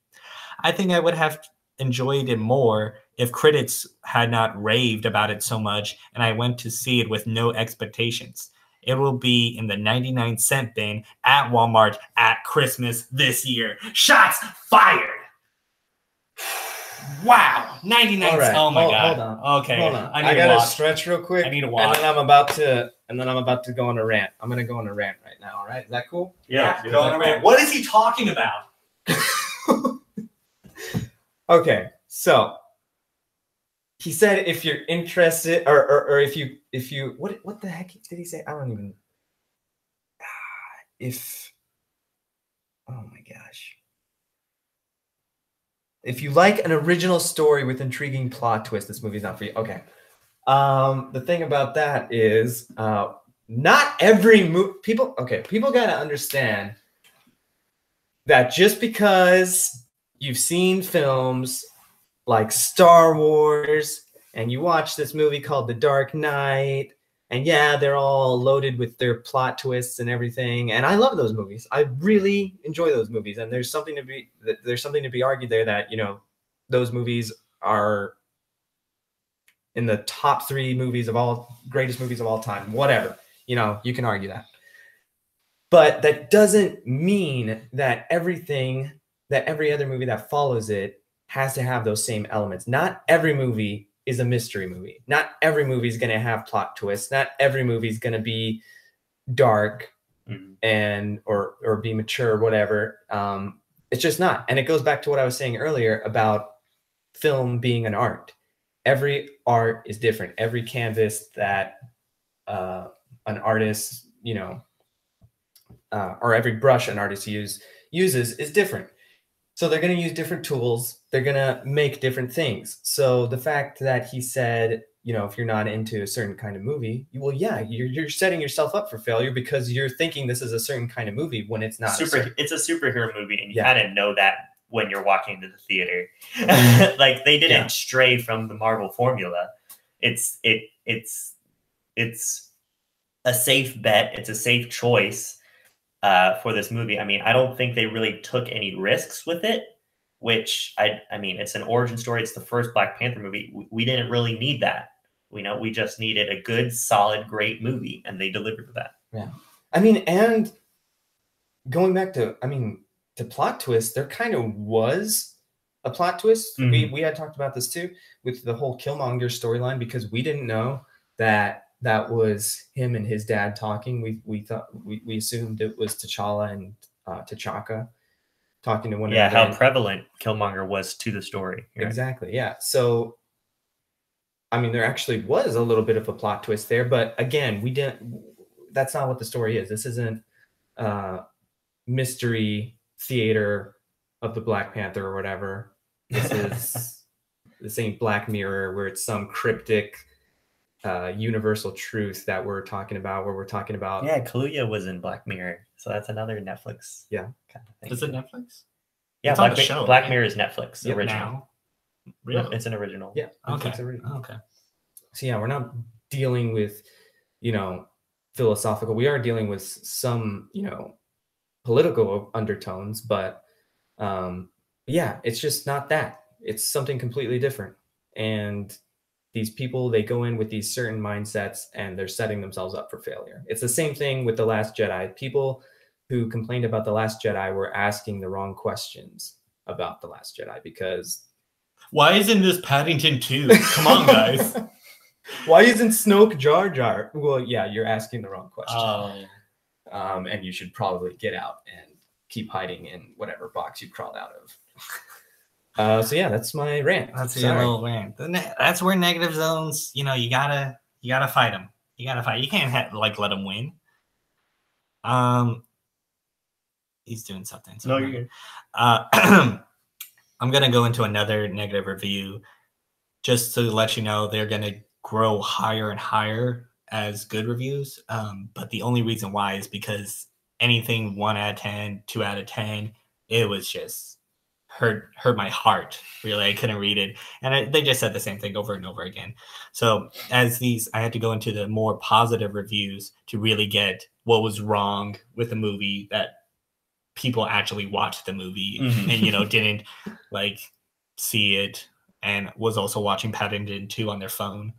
I think I would have enjoyed it more if critics had not raved about it so much and I went to see it with no expectations. It will be in the 99-cent bin at Walmart at Christmas this year. Shots fired! Wow, 99 All right. Oh my god. Hold on. Okay. Hold on. I gotta walk. stretch real quick. I need to walk. And then I'm about to go on a rant. I'm gonna go on a rant right now. All right, is that cool? Yeah. Go on a rant. What is he talking about? Okay, so he said if you're interested, or if you what the heck did he say? I don't even. Oh my gosh. If you like an original story with intriguing plot twist, this movie's not for you. Okay. The thing about that is, not every movie. People got to understand that just because you've seen films like Star Wars and you watch this movie called The Dark Knight, and yeah, they're all loaded with their plot twists and everything. And I love those movies. I really enjoy those movies. And there's something to be argued there that, you know, those movies are in the top 3 greatest movies of all time. Whatever, you know, you can argue that. But that doesn't mean that every other movie that follows it has to have those same elements. Not every movie is a mystery movie. Not every movie is going to have plot twists. Not every movie is going to be dark and or be mature or whatever. It's just not. And it goes back to what I was saying earlier about film being an art. Every art is different. Every canvas that an artist, you know, or every brush an artist uses is different. So they're going to use different tools. They're going to make different things. So the fact that he said, you know, if you're not into a certain kind of movie, well, yeah, you're setting yourself up for failure because you're thinking this is a certain kind of movie when it's not. It's a superhero movie, and you kind of know that when you're walking into the theater. Like they didn't stray from the Marvel formula. It's a safe bet. It's a safe choice. For this movie. I mean, I don't think they really took any risks with it, which I mean, it's an origin story. It's the first Black Panther movie. We didn't really need that. We just needed a good, solid, great movie, and they delivered that. Yeah. I mean, and going back to plot twist, there kind of was a plot twist. We had talked about this too with the whole Killmonger storyline because we didn't know that was him and his dad talking. We assumed it was T'Challa and T'Chaka talking to one another. Yeah, how prevalent Killmonger was to the story. Right? Exactly. Yeah. So, I mean, there actually was a little bit of a plot twist there, but again, that's not what the story is. This isn't mystery theater of the Black Panther or whatever. This ain't Black Mirror where it's some cryptic universal truth that we're talking about. Yeah, Kaluuya was in Black Mirror, so that's another Netflix kind of thing. Is it Netflix? Yeah, Black Mirror is Netflix original. Now? Really? No, it's an original. Yeah. Okay. Okay. So yeah, we're not dealing with, you know, philosophical. We are dealing with some, you know, political undertones, but yeah, it's just not that. It's something completely different. And these people, they go in with these certain mindsets and they're setting themselves up for failure. It's the same thing with The Last Jedi. People who complained about The Last Jedi were asking the wrong questions about The Last Jedi because... Why isn't this Paddington 2? Come on, guys. Why isn't Snoke Jar Jar? Well, yeah, you're asking the wrong question. Oh. And you should probably get out and keep hiding in whatever box you crawled out of. So yeah, that's my rant. That's your little rant. That's where negative zones, you know, you gotta fight them. You gotta fight. You can't let them win. He's doing something. No, you're good. I'm gonna go into another negative review just to let you know they're gonna grow higher and higher as good reviews. But the only reason why is because anything 1 out of 10, 2 out of 10, it was just hurt my heart. Really, I couldn't read it, and they just said the same thing over and over again. So I had to go into the more positive reviews to really get what was wrong with the movie, that people actually watched the movie and, you know, didn't like see it and was also watching Paddington 2 on their phone.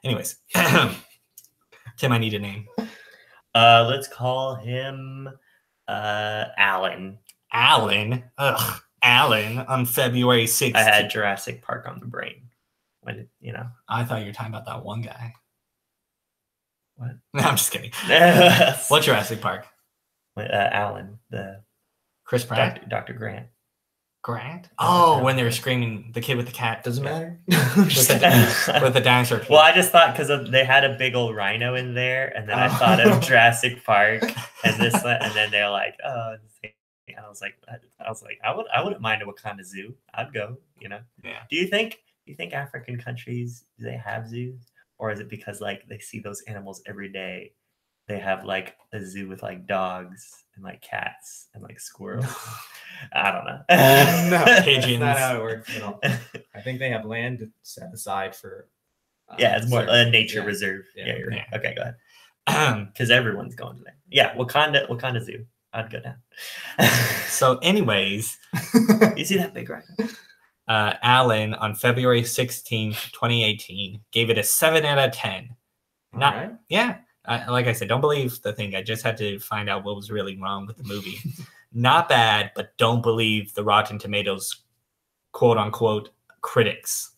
Anyways, Tim, I need a name. Let's call him Alan. Alan? Ugh, Alan on February 6th. I had Jurassic Park on the brain. When, you know. I thought you were talking about that one guy. What? No, I'm just kidding. What's Jurassic Park? Alan, the Chris Pratt? Dr. Grant. Grant? Oh, when they were screaming, the kid with the cat. Doesn't matter. with the dinosaur kid. Well, I just thought because they had a big old rhino in there, and then I thought of Jurassic Park, and then they're like, oh, and I was like, I wouldn't mind a Wakanda zoo. I'd go, you know. Yeah. Do you think African countries, do they have zoos, or is it because like they see those animals every day? They have like a zoo with like dogs and like cats and like squirrels. I don't know. No, pigeons. That's not how it works at all. I think they have land set aside for. Yeah, it's more a nature reserve. Yeah, you're right. Okay, go ahead. Because everyone's going to there. Yeah, Wakanda Zoo. I'd go down. So, anyways, you see that big rhino? Alan on February 16th, 2018, gave it a 7 out of 10. Not, right. Yeah. Like I said, don't believe the thing. I just had to find out what was really wrong with the movie. Not bad, but don't believe the Rotten Tomatoes quote unquote critics.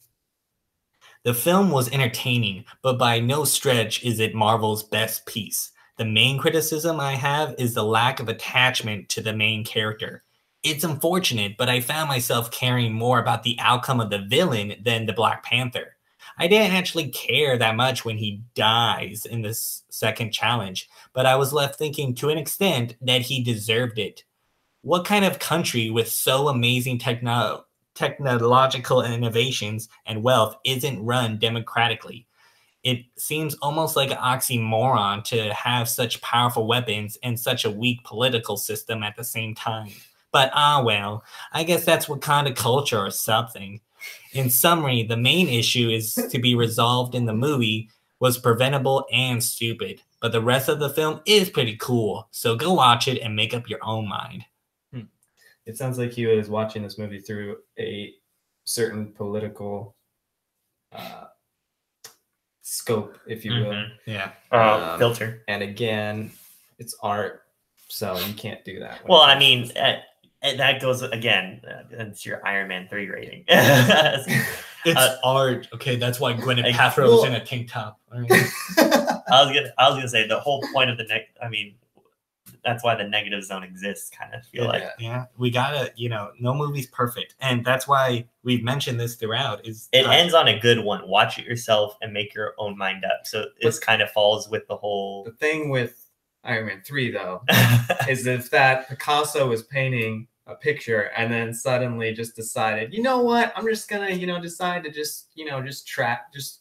The film was entertaining, but by no stretch is it Marvel's best piece. The main criticism I have is the lack of attachment to the main character. It's unfortunate, but I found myself caring more about the outcome of the villain than the Black Panther. I didn't actually care that much when he dies in this second challenge, but I was left thinking to an extent that he deserved it. What kind of country with so amazing technological innovations and wealth isn't run democratically? It seems almost like an oxymoron to have such powerful weapons and such a weak political system at the same time. But well, I guess that's Wakanda culture or something. In summary, the main issue is to be resolved in the movie was preventable and stupid, but the rest of the film is pretty cool. So go watch it and make up your own mind. It sounds like he was watching this movie through a certain political scope, if you will. Yeah. Filter. And again, it's art, so you can't do that. Well, I mean, that goes again. That's your Iron Man 3 rating. It's art. Okay, that's why Gwyneth Paltrow's in a tank top. Right. I was gonna say the whole point of that's why the negative zone exists. Kind of feel like. Yeah, we gotta. No movie's perfect, and that's why we've mentioned this throughout. It ends on a good one. Watch it yourself and make your own mind up. So it kind of falls with the whole. The thing with Iron Man 3 though is if that Picasso was painting a picture and then suddenly just decided, you know what, I'm just gonna decide to just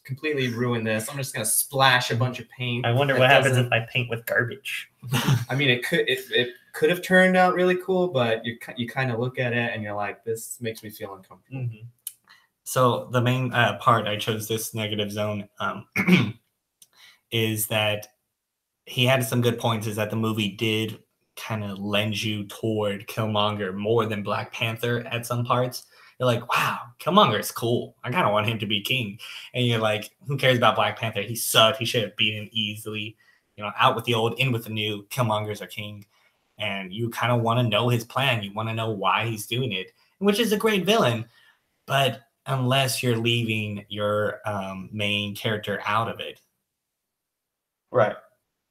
completely ruin this. I'm just gonna splash a bunch of paint. I wonder what happens if I paint with garbage. I mean, it could have turned out really cool, but you kind of look at it and you're like, this makes me feel uncomfortable. Mm-hmm. So the main part I chose this negative zone is that he had some good points, is that the movie did kind of lend you toward Killmonger more than Black Panther at some parts. You're like, wow, Killmonger is cool. I kind of want him to be king. And you're like, who cares about Black Panther? He sucked. He should have beaten easily. Out with the old, in with the new. Killmonger's our king. And you kind of want to know his plan. You want to know why he's doing it, which is a great villain. But unless you're leaving your main character out of it. Right.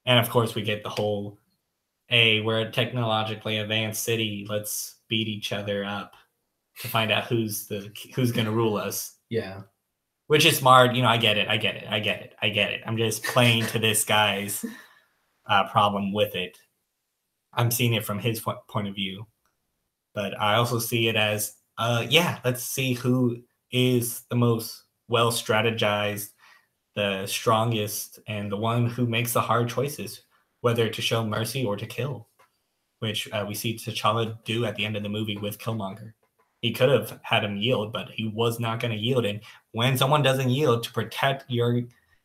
And of course, we get the whole, hey, we're a technologically advanced city. Let's beat each other up to find out who's going to rule us. Yeah. Which is smart. I get it. I'm just playing to this guy's problem with it. I'm seeing it from his point of view. But I also see it as, let's see who is the most well-strategized, the strongest, and the one who makes the hard choices, whether to show mercy or to kill, which we see T'Challa do at the end of the movie with Killmonger. He could have had him yield, but he was not going to yield. And when someone doesn't yield to protect your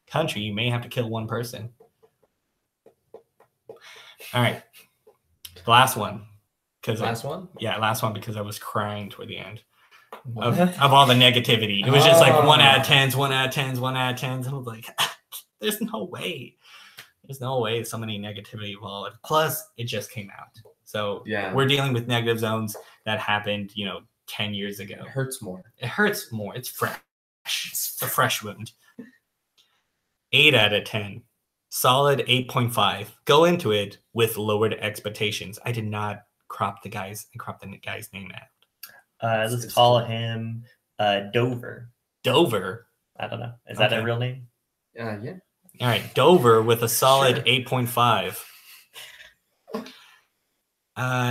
country, you may have to kill one person. All right. Last one. Last one? Yeah, last one, because I was crying toward the end. of all the negativity. It was just like 1 out of 10s, 1 out of 10s, 1 out of 10s. I was like, there's no way. There's no way so many negativity involved. Plus, it just came out. So we're dealing with negative zones that happened, 10 years ago. It hurts more. It hurts more. It's fresh. It's a fresh wound. 8 out of 10. Solid 8.5. Go into it with lowered expectations. I did not crop the guy's name out. Let's call him Dover. Dover? I don't know. Is that a real name? Yeah. All right. Dover with a solid 8.5.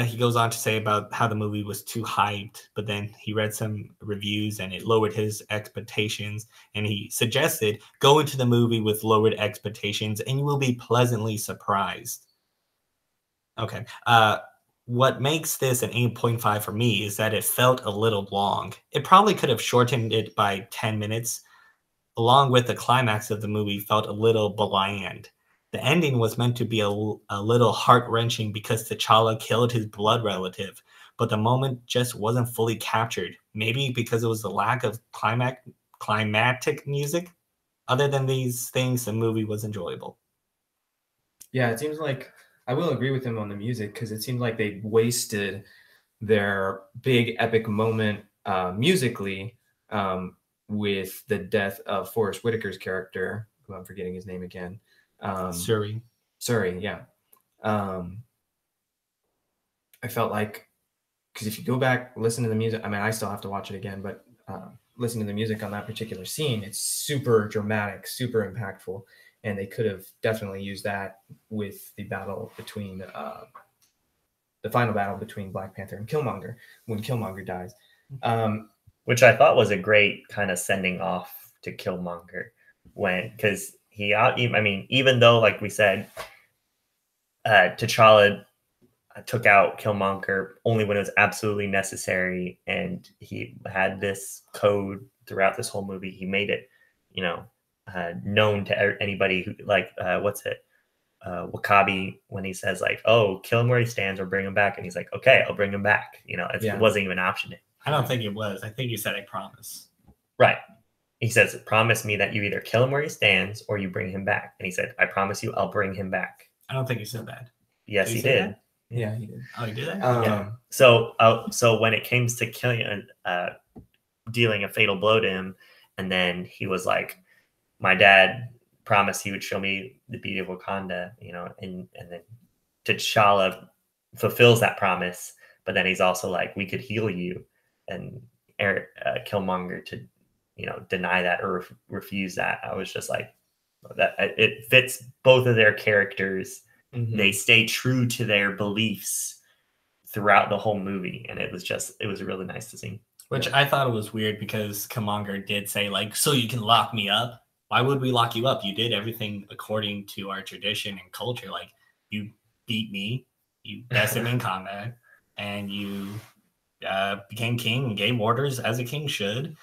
He goes on to say about how the movie was too hyped, but then he read some reviews and it lowered his expectations. And he suggested go into the movie with lowered expectations and you will be pleasantly surprised. Okay. What makes this an 8.5 for me is that it felt a little long. It probably could have shortened it by 10 minutes. Along with the climax of the movie felt a little bland. The ending was meant to be a little heart-wrenching because T'Challa killed his blood relative, but the moment just wasn't fully captured. Maybe because it was the lack of climactic music. Other than these things, the movie was enjoyable. Yeah, it seems like I will agree with him on the music because it seems like they wasted their big epic moment musically with the death of Forrest Whitaker's character, who I'm forgetting his name again. Surrey, yeah. I felt like, because if you go back, listen to the music, I mean, I still have to watch it again, but listen to the music on that particular scene, it's super dramatic, super impactful, and they could have definitely used that with the battle between the final battle between Black Panther and Killmonger, when Killmonger dies. Which I thought was a great kind of sending off to Killmonger, because even though, like we said, T'Challa took out Killmonger only when it was absolutely necessary, and he had this code throughout this whole movie. He made it, known to anybody who, Wakabi, when he says like, "Oh, kill him where he stands or bring him back," and he's like, "Okay, I'll bring him back." It wasn't even an option. I don't think it was. I think he said, "I promise." Right. He says, "Promise me that you either kill him where he stands or you bring him back." And he said, "I promise you, I'll bring him back." I don't think he said that. Yes, he did. That? Yeah, he did. Oh, he did that? Yeah. So when it came to killing, dealing a fatal blow to him, and then he was like, "My dad promised he would show me the beauty of Wakanda," and then T'Challa fulfills that promise, but then he's also like, "We could heal you," and Killmonger to deny that or refuse that. I was just like, that it fits both of their characters. Mm-hmm. They stay true to their beliefs throughout the whole movie, and it was really nice to see. Which I thought it was weird because Killmonger did say like, "So you can lock me up." Why would we lock you up? You did everything according to our tradition and culture. Like, you beat me, you bested me in combat, and you became king and gave orders as a king should.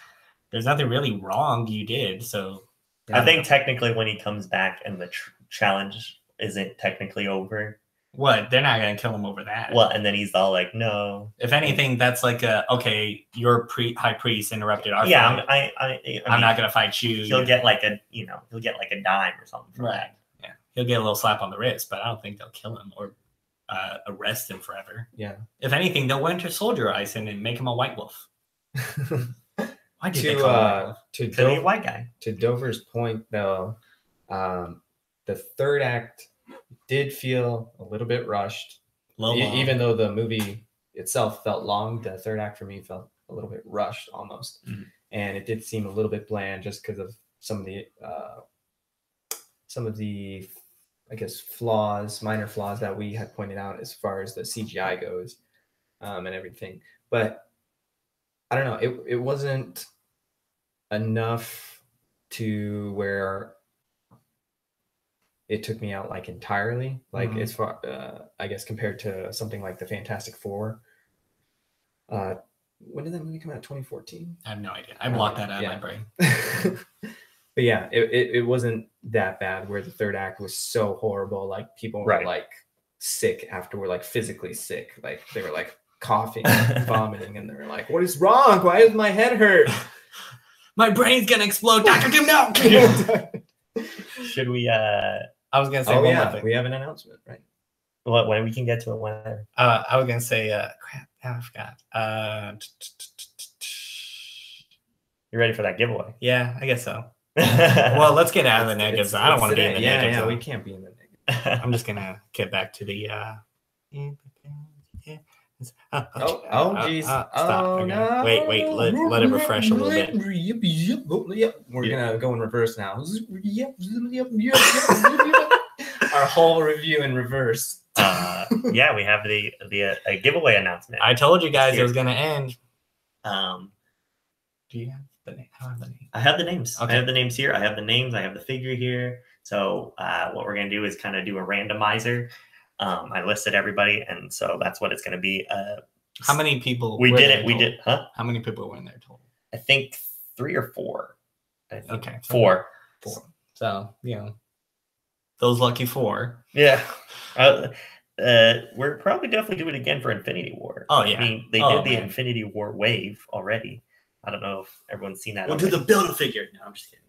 There's nothing really wrong you did. So I think technically when he comes back and the challenge isn't technically over. What? They're not going to kill him over that. Well, and then he's all like, "No." If anything, that's like okay, your high priest interrupted our fight. I'm not going to fight you. He'll get like a dime or something. Right. That. Yeah. He'll get a little slap on the wrist, but I don't think they'll kill him or arrest him forever. Yeah. If anything, they'll Winter Soldierize him and make him a White Wolf. Why did they call him White Wolf? To be a white guy. To Dover's point, though, the third act did feel a little bit rushed. Even though the movie itself felt long, the third act for me felt a little bit rushed almost. Mm-hmm. And it did seem a little bit bland just because of some of the I guess minor flaws that we had pointed out as far as the CGI goes, and everything. But I don't know, it wasn't enough to where it took me out like entirely, like as far I guess compared to something like the Fantastic Four. When did that movie come out? 2014? I have no idea. I blocked that out of my brain. But yeah, it wasn't that bad where the third act was so horrible. Like people were like sick after, were like physically sick. Like they were like coughing, and vomiting, and they're like, "What is wrong? Why does my head hurt? My brain's gonna explode, Dr. Doom, no! Should we? I was gonna say Oh one more yeah, thing. we have an announcement, right? When we can get to it whenever. I was gonna say, crap, I forgot. You ready for that giveaway? Yeah, I guess so. Well, let's get out of the negatives. I don't want to be in the yeah, negatives. yeah, we can't be in the negative. I'm just gonna get back to the. Geez. Stop. Oh, Okay. no. Wait. Let it refresh a little bit. We're gonna go in reverse now. Our whole review in reverse. Yeah, we have the a giveaway announcement. I told you guys it was gonna end. Do you have the name? I have the name. I have the names. Okay. I have the names here. I have the names. I have the figure here. So what we're gonna do is kind of do a randomizer. I listed everybody, and so that's what it's gonna be. How many people? We were did there it. We total? did. Huh? How many people were in there total? I think 3 or 4. Okay, Four. So those lucky 4. Yeah. We're probably definitely doing it again for Infinity War. Oh yeah. I mean, they did the Infinity War wave already. I don't know if everyone's seen that. We'll do the Build-A-Figure. No, I'm just kidding.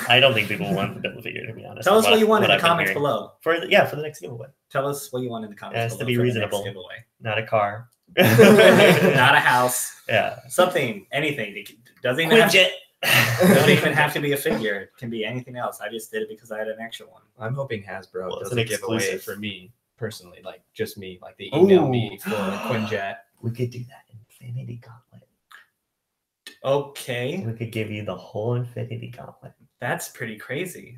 I don't think people want the Build-A-Figure, to be honest. Tell us what you want in the I've been comments hearing. below. For the next giveaway. Tell us what you want in the comments. It has to below be for the reasonable. next giveaway. Not a car. Not a house. Yeah. Something. Anything. It doesn't even have Quinjet. don't even have to be a figure. It can be anything else. I just did it because I had an extra one. I'm hoping Hasbro Well, it's does an a giveaway exclusive. for me personally, like just me, like they email me for a Quinjet. We could do that Infinity Gauntlet. Okay. We could give you the whole Infinity Gauntlet. That's pretty crazy.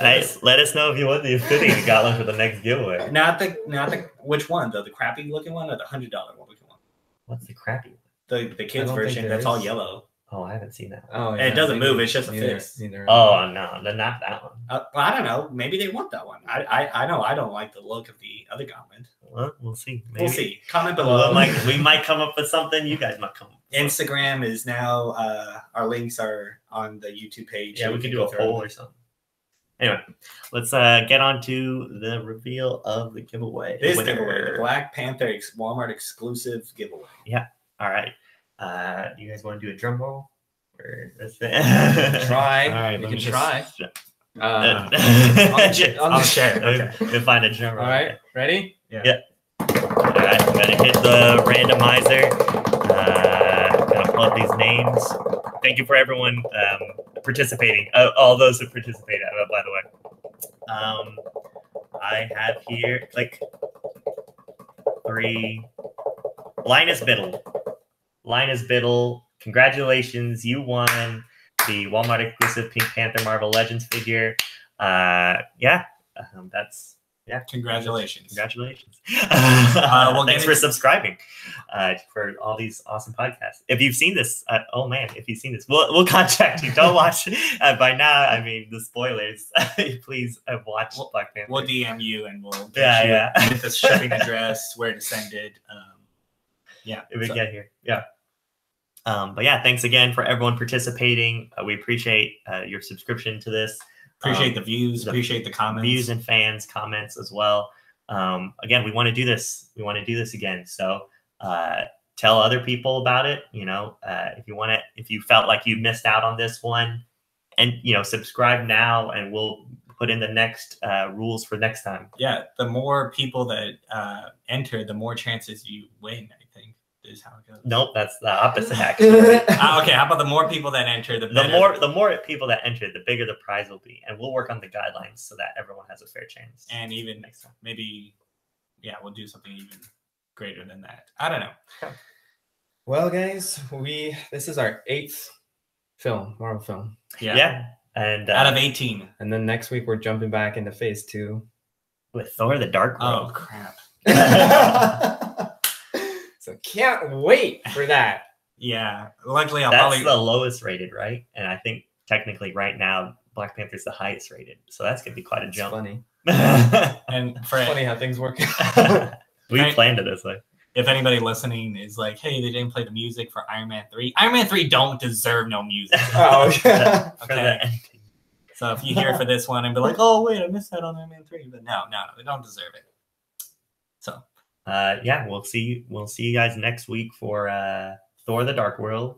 Let us know if you want the Infinity Gauntlet for the next giveaway. Not the which one though? The crappy looking one or the $100 one looking one? What's the crappy one? The I kids don't version think that's there all is. yellow. Oh, I haven't seen that one. Oh, And it doesn't move. It's just a fist. Oh, no, not that one. Well, I don't know. Maybe they want that one. I know I don't like the look of the other gauntlet. Well, we'll see. Maybe. We'll see. Comment below. We might come up with something. You guys might come up with something. Instagram is now. Our links are on the YouTube page. Yeah, so we can do go a through poll them. or something. Anyway, let's get on to the reveal of the giveaway. This giveaway, the Black Panther Walmart exclusive giveaway. Yeah. All right. You guys want to do a drum roll? Or Try. All right, you let can me try. I'll share. Okay. We'll find a drum roll. All right, ready? Yeah. All right, I'm gonna hit the randomizer. Gonna pull up these names. Thank you for everyone participating. All those who participated, by the way. I have here like 3. Linus Biddle. Congratulations, you won the Walmart exclusive Pink Panther Marvel Legends figure. Congratulations. Thanks for subscribing for all these awesome podcasts. If you've seen this, we'll contact you. Don't watch by now. I mean, the spoilers. Please watch Black Panther. We'll DM you and we'll get the shipping address, where to send it. If we get here. Yeah. But yeah, thanks again for everyone participating. We appreciate your subscription to this. Appreciate the views. Appreciate the comments. Views and fans, comments as well. Again, we want to do this. We want to do this again. So tell other people about it. You know, if you felt like you missed out on this one, and subscribe now, and we'll put in the next rules for next time. Yeah, the more people that enter, the more chances you win. I think is how it goes. Nope, that's the opposite. Actually. Okay, how about the more people that enter, the more people that enter, the bigger the prize will be, and we'll work on the guidelines so that everyone has a fair chance. And even next time, maybe, we'll do something even greater than that. I don't know. Well, guys, this is our 8th Marvel film. Yeah. And out of 18. And then next week we're jumping back into phase 2 with Thor: The Dark World. Oh crap. So can't wait for that. Yeah. Luckily that's the lowest rated, right? And I think technically right now Black Panther's the highest rated. So that's gonna be quite a jump. Funny. And funny how things work. We planned it this way. If anybody listening is like, hey, they didn't play the music for Iron Man 3. Iron Man 3 don't deserve no music. Oh, yeah. Okay. So if you hear for this one and be like, oh, wait, I missed that on Iron Man 3. But no, they don't deserve it. So yeah, we'll see you guys next week for Thor: The Dark World.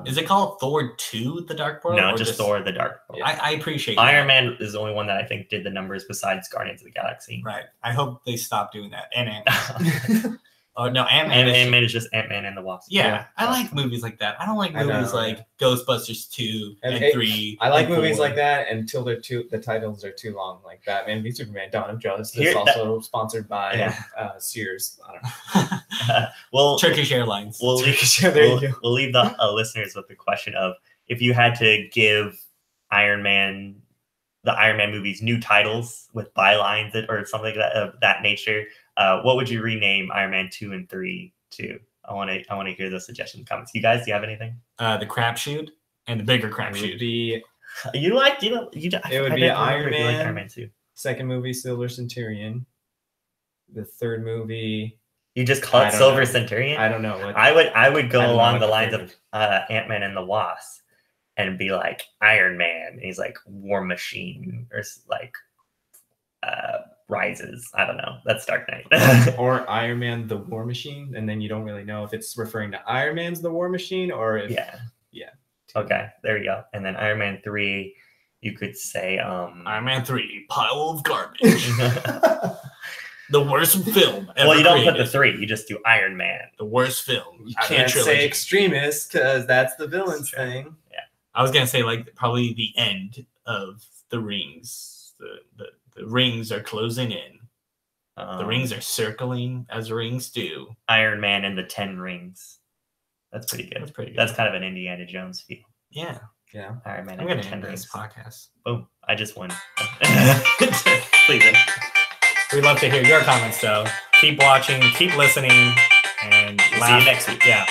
Is it called Thor 2: The Dark World? No, just Thor: The Dark World. I appreciate Iron that. Man is the only one that I think did the numbers besides Guardians of the Galaxy. Right. I hope they stop doing that. And Ant-Man. Oh no, Ant-Man. Ant-Man is just Ant-Man and the Wasp. Yeah, I like movies like that. I don't like movies like Ghostbusters 2 and 3. I like and movies 4. like that until the titles are too long, like Batman v Superman: Dawn of Justice. Also sponsored by Sears. I don't know. Well, Turkish Airlines. We'll leave the listeners with the question of, if you had to give the Iron Man movies new titles with bylines or something of that nature, what would you rename Iron Man 2 and 3 to? I want to hear those suggestions in the comments. You guys, do you have anything? The crapshoot and the bigger crapshoot. It would be Iron Man 2. Second movie, Silver Centurion. The third movie, you just call it Silver Centurion? I don't know. I would go along the lines of Ant-Man and the Wasp and be like Iron Man. And he's like War Machine or like Rises. I don't know. That's Dark Knight. Or Iron Man the War Machine, and then you don't really know if it's referring to Iron Man's the War Machine or if yeah. Okay, there we go. And then Iron Man 3, you could say Iron Man 3, pile of garbage. The worst film ever Well, you don't created. put the 3, you just do Iron Man. The worst film. You can't say extremist because that's the villain's thing. Yeah. I was going to say like probably the end of the rings. The rings are closing in. The rings are circling as rings do. Iron Man and the 10 Rings. That's pretty good. That's kind of an Indiana Jones feel. Yeah. Yeah. Iron Man I'm and going to the 10 end Rings. this podcast. Boom. I just won. Please. We'd love to hear your comments, though. Keep watching, keep listening, and see you next week. Yeah.